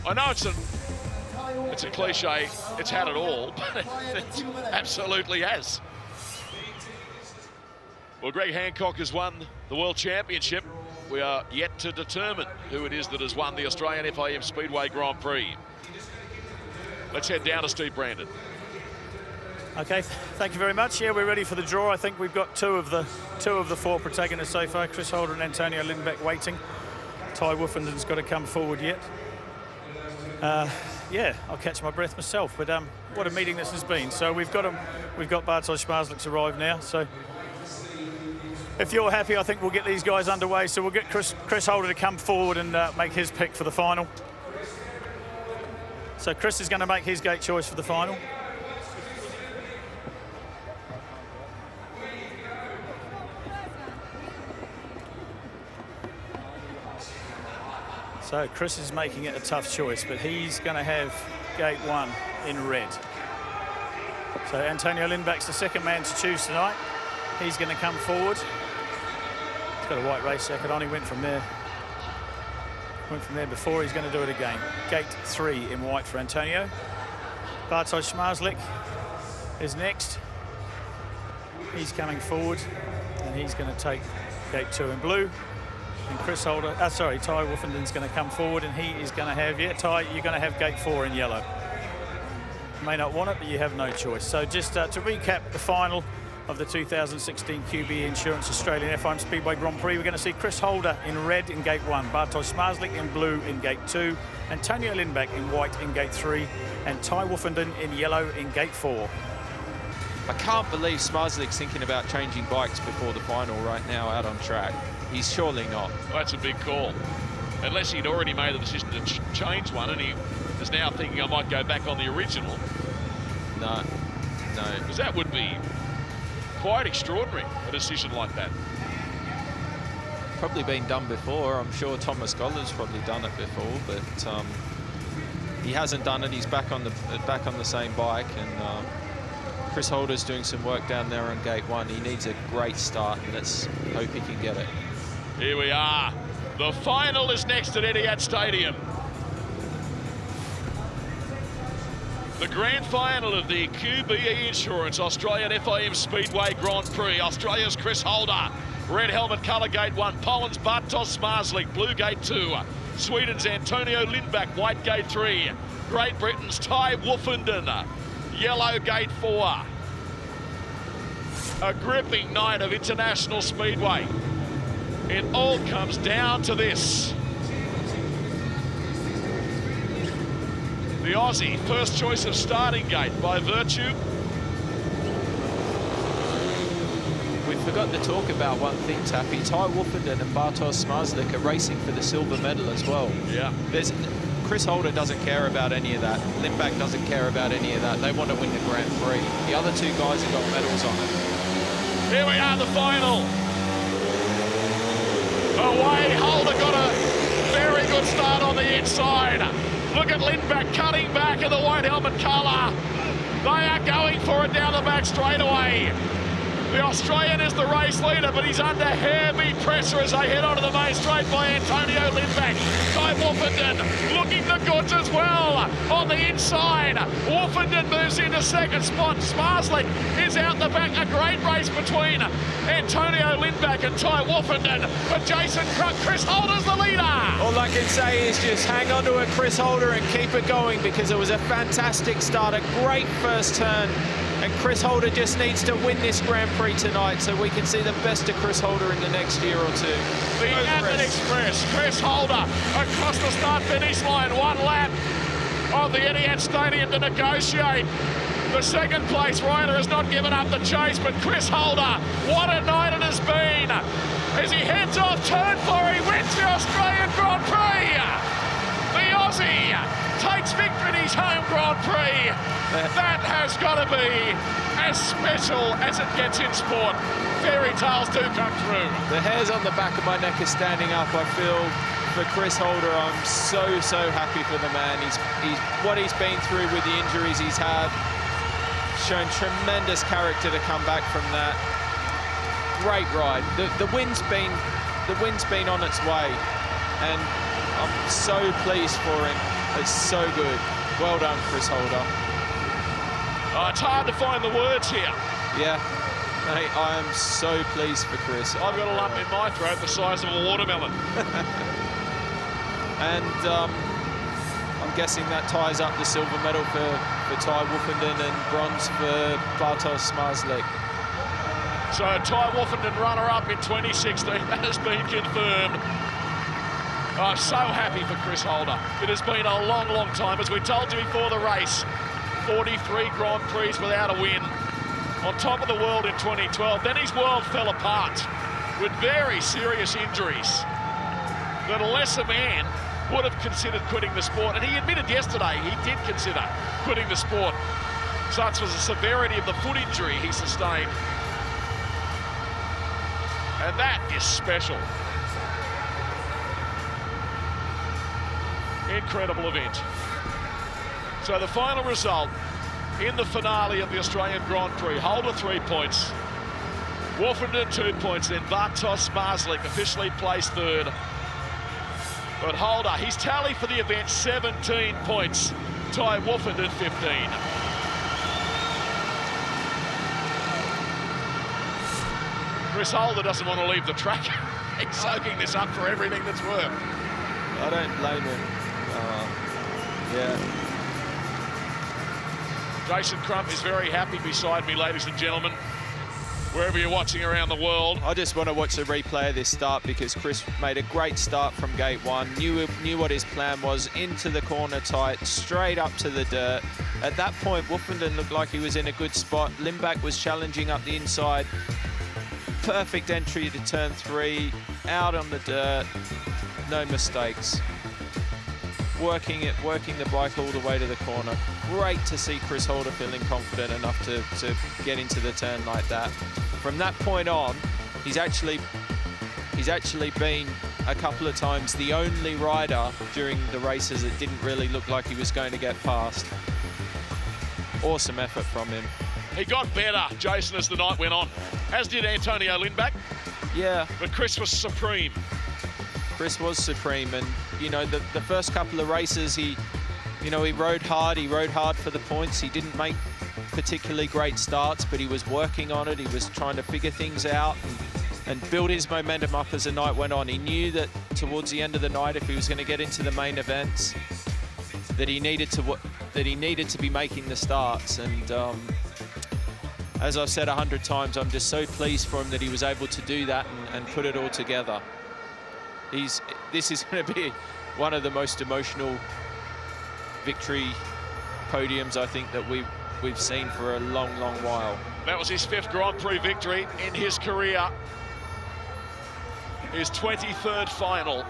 I know it's a cliche, it's had it all, but it absolutely has. Well, Greg Hancock has won the World Championship. We are yet to determine who it is that has won the Australian FIM Speedway Grand Prix. Let's head down to Steve Brandon. Okay, thank you very much. Yeah, we're ready for the draw. I think we've got two of the 4 protagonists so far, Chris Holder and Antonio Lindback waiting. Ty Wolfenden's got to come forward yet. Yeah, I'll catch my breath myself, but what a meeting this has been. So we've got Bartosz Marslick's arrived now, so if you're happy, I think we'll get these guys underway. So we'll get Chris Holder to come forward and make his pick for the final. So Chris is going to make his gate choice for the final. So Chris is making it a tough choice, but he's going to have gate 1 in red. So Antonio Lindback's the second man to choose tonight. He's going to come forward. He's got a white race jacket on. He went from there before. He's going to do it again. Gate 3 in white for Antonio. Bartosz Marslick is next. He's coming forward, and he's going to take gate 2 in blue. And Chris Holder, Ty Wolfenden's going to come forward, and he is going to have, Ty, you're going to have gate 4 in yellow. You may not want it, but you have no choice. So just to recap the final of the 2016 QBE Insurance Australian FIM Speedway Grand Prix, we're going to see Chris Holder in red in gate 1, Bartosz Marslick in blue in gate 2, Antonio Lindback in white in gate 3, and Ty Wolfenden in yellow in gate 4. I can't believe Marslick's thinking about changing bikes before the final right now out on track. He's surely not. Well, that's a big call. Unless he'd already made the decision to change one, and he is now thinking I might go back on the original. No. Because that would be quite extraordinary, a decision like that. Probably been done before. I'm sure Thomas Goller's probably done it before, but he hasn't done it. He's back on the same bike, and Chris Holder's doing some work down there on gate 1. He needs a great start, and let's hope he can get it. Here we are. The final is next at Etihad Stadium. The grand final of the QBE Insurance Australian FIM Speedway Grand Prix. Australia's Chris Holder, red helmet colour gate 1. Poland's Bartosz Marslick, blue gate 2. Sweden's Antonio Lindback, white gate 3. Great Britain's Ty Wolfenden, yellow gate 4. A gripping night of international speedway. It all comes down to this. The Aussie, first choice of starting gate by virtue. We forgot to talk about one thing, Tappy. Ty Wolfenden and Bartosz Marslick are racing for the silver medal as well. Yeah. Chris Holder doesn't care about any of that. Lindback doesn't care about any of that. They want to win the Grand Prix. The other 2 guys have got medals on it. Here we are, the final. Away, Holder got a very good start on the the inside. Look at Lindback cutting back in the white helmet colour. They are going for it down the back straightaway. The Australian is the race leader, but he's under heavy pressure as they head onto the main straight by Antonio Lindback. Ty Wolfenden looking the goods as well on the inside. Wolfenden moves into second spot. Smarslick is out the back. A great race between Antonio Lindback and Ty Wolfenden. But Jason Crump, Chris Holder's the leader. All I can say is just hang on to it, Chris Holder, and keep it going, because it was a fantastic start, a great first turn. And Chris Holder just needs to win this Grand Prix tonight so we can see the best of Chris Holder in the next year or two. The Admin Express, Chris Holder across the start-finish line, 1 lap of the Etihad Stadium to negotiate. The second place rider has not given up the chase, but Chris Holder, what a night it has been. As he heads off turn 4, he wins the Australian Grand Prix. The Aussie takes victory in his home Grand Prix. That has got to be as special as it gets in sport. Fairy tales do come true. The hairs on the back of my neck are standing up. I feel for Chris Holder, I'm so happy for the man. He's what he's been through with the injuries he's had, shown tremendous character to come back from that. Great ride. The wind's been on its way, and I'm so pleased for him. It's so good. Well done, Chris Holder. Oh, it's hard to find the words here. Yeah, mate, I am so pleased for Chris. I've got a lump in my throat the size of a watermelon. And I'm guessing that ties up the silver medal for Ty Wolfenden and bronze for Bartosz Smarslick. So Ty Wolfenden runner-up in 2016, that has been confirmed. I'm so happy for Chris Holder. It has been a long time, as we told you before the race. 43 Grand Prix without a win. On top of the world in 2012. Then his world fell apart with very serious injuries that a lesser man would have considered quitting the sport. And he admitted yesterday he did consider quitting the sport. Such was the severity of the foot injury he sustained. And that is special. Incredible event. So the final result in the finale of the Australian Grand Prix, Holder 3 points, Wolfenden 2 points, then Bartosz Smarslick officially placed third. But Holder, his tally for the event, 17 points. Ty Wolfenden 15. Chris Holder doesn't want to leave the track. He's soaking this up for everything that's worth. I don't blame him. Yeah. Jason Crump is very happy beside me, ladies and gentlemen, wherever you're watching around the world. I just want to watch the replay of this start, because Chris made a great start from gate 1, knew what his plan was, into the corner tight, straight up to the dirt. At that point, Wolfenden looked like he was in a good spot. Lindback was challenging up the inside. Perfect entry to turn 3, out on the dirt, no mistakes. Working the bike all the way to the corner. Great to see Chris Holder feeling confident enough to get into the turn like that. From that point on, he's actually been a couple of times the only rider during the races that didn't really look like he was going to get past. Awesome effort from him. He got better, Jason, as the night went on, as did Antonio Lindback. Yeah. But Chris was supreme. Chris was supreme, and you know, the first couple of races he rode hard for the points. He didn't make particularly great starts, but he was working on it. He was trying to figure things out and build his momentum up as the night went on. He knew that towards the end of the night, if he was going to get into the main events, that he needed to be making the starts. And as I've said 100 times, I'm just so pleased for him that he was able to do that and put it all together. This is going to be one of the most emotional victory podiums, I think, that we've seen for a long while. That was his 5th Grand Prix victory in his career. His 23rd final.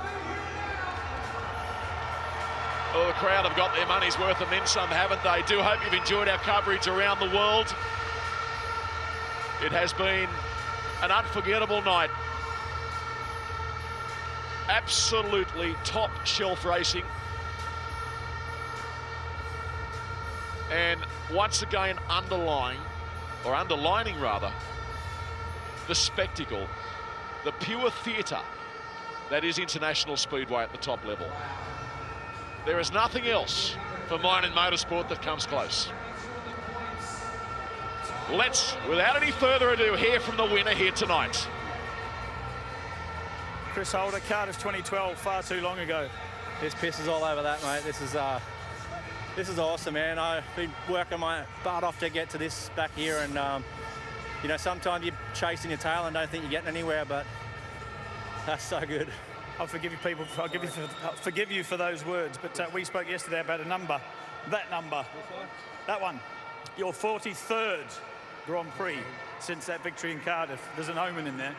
Oh, the crowd have got their money's worth and then some, haven't they? Do hope you've enjoyed our coverage around the world. It has been an unforgettable night. Absolutely top shelf racing. And once again underlining rather, the spectacle, the pure theatre that is international speedway at the top level. There is nothing else for mine in motorsport that comes close. Let's, without any further ado, hear from the winner here tonight. Chris Holder, Cardiff 2012, far too long ago. This pisses all over that, mate. This is awesome, man. I've been working my butt off to get to this back here, and you know, sometimes you're chasing your tail and don't think you're getting anywhere, but that's so good. I'll forgive you, people. I'll forgive you for those words, but we spoke yesterday about a number. That number. That one. Your 43rd Grand Prix since that victory in Cardiff. There's an omen in there.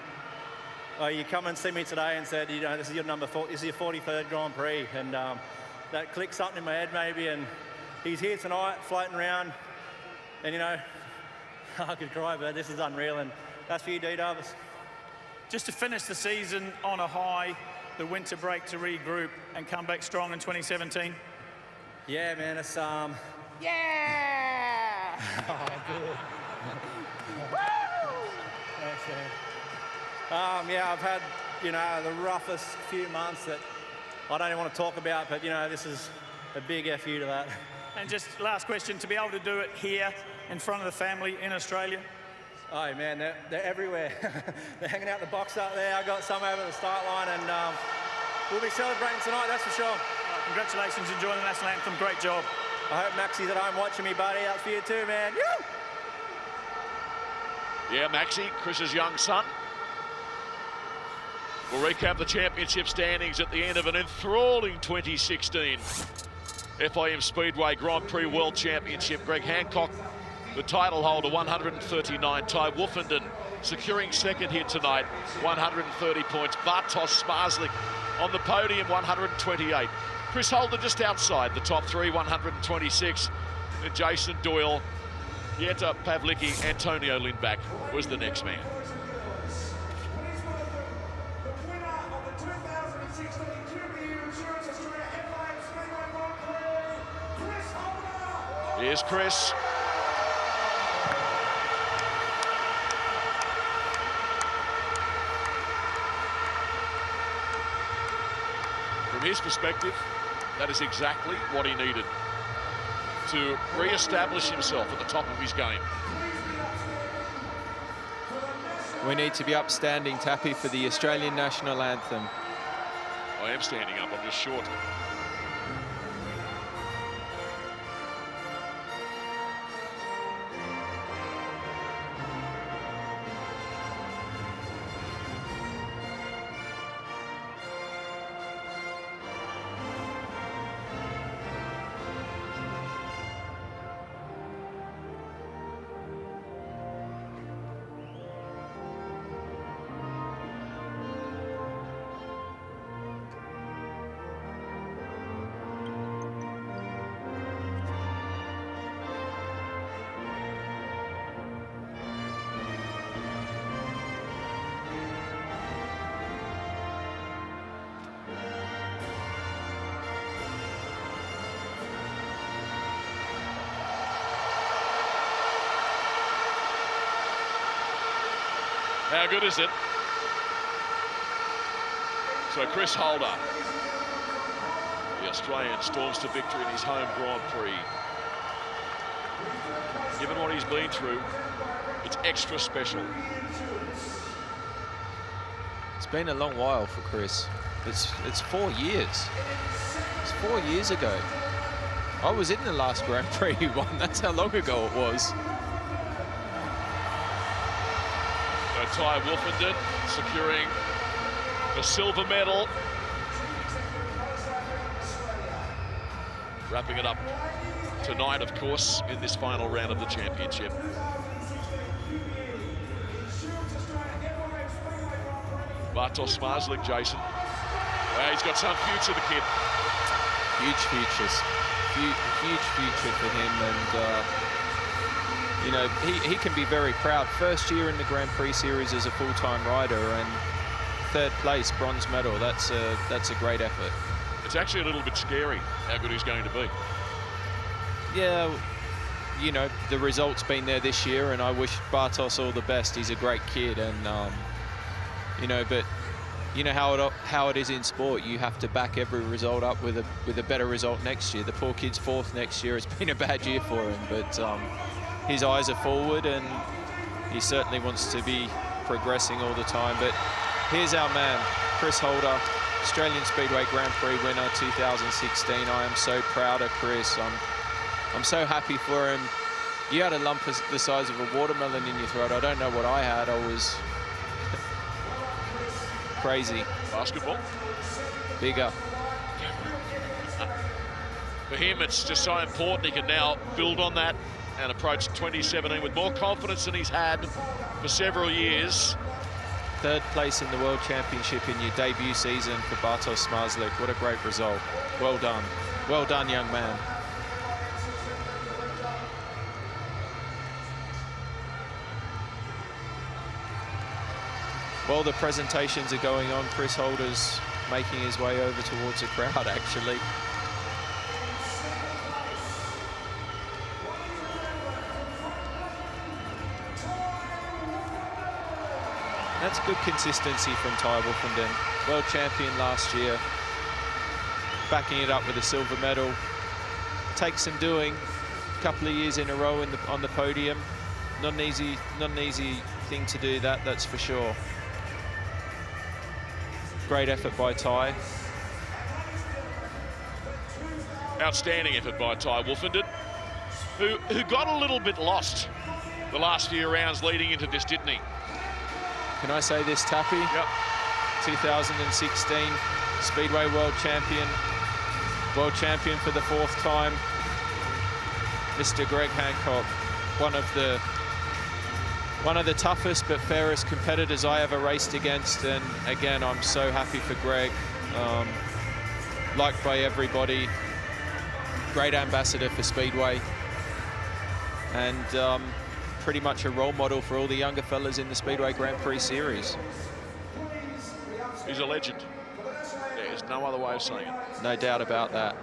Oh, you come and see me today and said, you know, this is your number 4, this is your 43rd Grand Prix, and that clicked something in my head maybe, and he's here tonight, floating around, and you know, I could cry, but this is unreal, and that's for you, D-Dubs. Just to finish the season on a high, the winter break to regroup and come back strong in 2017. Yeah, man, it's Yeah! oh, good. Thanks, man. Yeah, I've had, you know, the roughest few months that I don't even want to talk about, but, you know, this is a big FU to that. And just last question, to be able to do it here in front of the family in Australia? Oh, man, they're everywhere. They're hanging out the box up there. I got some over the start line, and we'll be celebrating tonight, that's for sure. Congratulations, enjoying the national anthem. Great job. I hope Maxi's at home watching me, buddy. That's for you too, man. Yeah, Maxi, Chris's young son. We'll recap the championship standings at the end of an enthralling 2016 FIM Speedway Grand Prix World Championship. Greg Hancock, the title holder, 139. Ty Woofenden securing second here tonight, 130 points. Bartosz Zmarzlik on the podium, 128. Chris Holder just outside the top three, 126. And Jason Doyle, Jetta Pavlicki, Antonio Lindback was the next man. Here's Chris. From his perspective, that is exactly what he needed to re-establish himself at the top of his game. We need to be upstanding, Tappy, for the Australian national anthem. I am standing up, I'm just short. How good is it? So Chris Holder, the Australian, storms to victory in his home Grand Prix. Given what he's been through, it's extra special. It's been a long while for Chris. It's 4 years. It's 4 years ago. I was in the last Grand Prix he won. That's how long ago it was. Ty Woofenden securing the silver medal. Wrapping it up tonight, of course, in this final round of the championship. Bartosz Zmarzlik, Jason. Well, he's got some future, the kid. Huge futures. Huge future for him, and you know, he can be very proud. First year in the Grand Prix Series as a full-time rider, and third place, bronze medal. That's a great effort. It's actually a little bit scary how good he's going to be. Yeah, you know, the result's been there this year, and I wish Bartos all the best. He's a great kid, and you know, but you know how it is in sport. You have to back every result up with a better result next year. The poor kid's fourth next year. It's been a bad year for him, but his eyes are forward, and he certainly wants to be progressing all the time. But here's our man, Chris Holder, Australian Speedway Grand Prix winner 2016. I am so proud of Chris. I'm so happy for him. You had a lump the size of a watermelon in your throat. I don't know what I had. I was crazy. Basketball? Bigger. For him, it's just so important. He can now build on that and approach 2017 with more confidence than he's had for several years. Third place in the World Championship in your debut season for Bartosz Zmarzlik. What a great result. Well done. Well done, young man. While the presentations are going on, Chris Holder's making his way over towards the crowd, actually. That's good consistency from Ty Wolfenden. World champion last year, backing it up with a silver medal. Takes some doing. A couple of years in a row on the podium. Not an easy thing to do that, that's for sure. Great effort by Ty. Outstanding effort by Ty Wolfenden, who got a little bit lost the last few rounds leading into this, didn't he? Can I say this, Tappy? Yep. 2016 Speedway World Champion for the fourth time. Mr. Greg Hancock, one of the toughest but fairest competitors I ever raced against, and again, I'm so happy for Greg. Liked by everybody, great ambassador for Speedway, and pretty much a role model for all the younger fellas in the Speedway Grand Prix series. He's a legend. There's no other way of saying it. No doubt about that.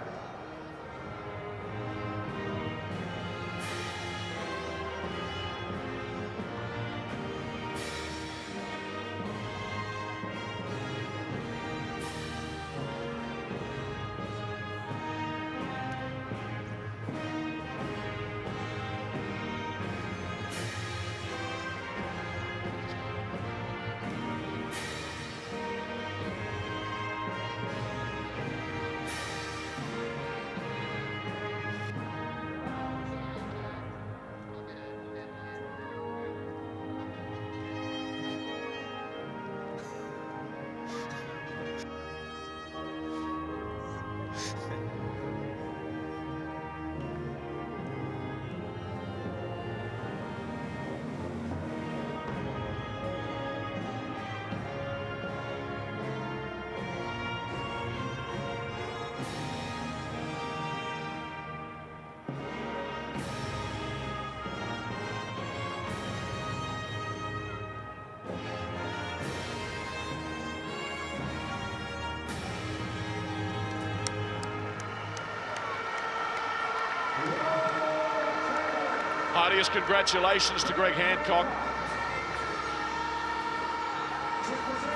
Heartiest congratulations to Greg Hancock.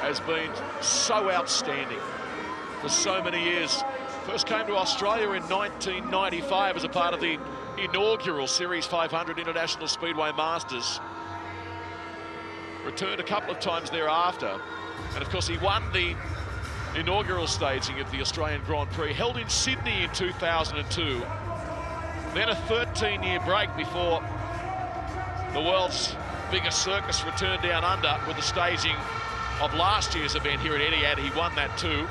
Has been so outstanding for so many years. First came to Australia in 1995 as a part of the inaugural Series 500 International Speedway Masters. Returned a couple of times thereafter. And of course he won the inaugural staging of the Australian Grand Prix, held in Sydney in 2002. Then a 13-year break before the world's biggest circus returned down under with the staging of last year's event here at Etihad. He won that too.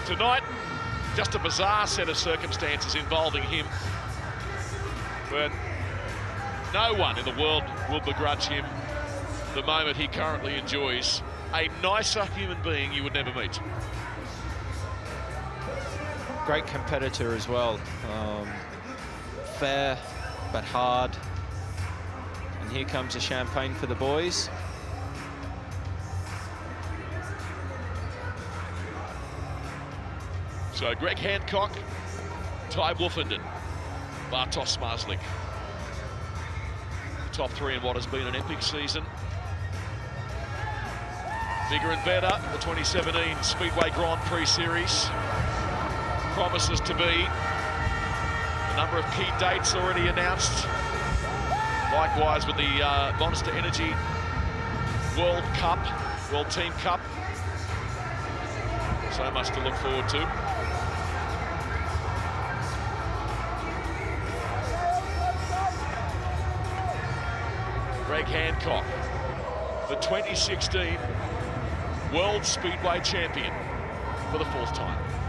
Tonight, just a bizarre set of circumstances involving him, but no one in the world will begrudge him the moment he currently enjoys. A nicer human being you would never meet. Great competitor as well. Fair but hard. And here comes the champagne for the boys. So Greg Hancock, Ty Woofenden, Bartosz Marslik. The top three in what has been an epic season. Bigger and better, the 2017 Speedway Grand Prix Series promises to be. A number of key dates already announced. Likewise with the Monster Energy World Cup, World Team Cup. So much to look forward to. Greg Hancock, the 2016 World Speedway Champion for the 4th time.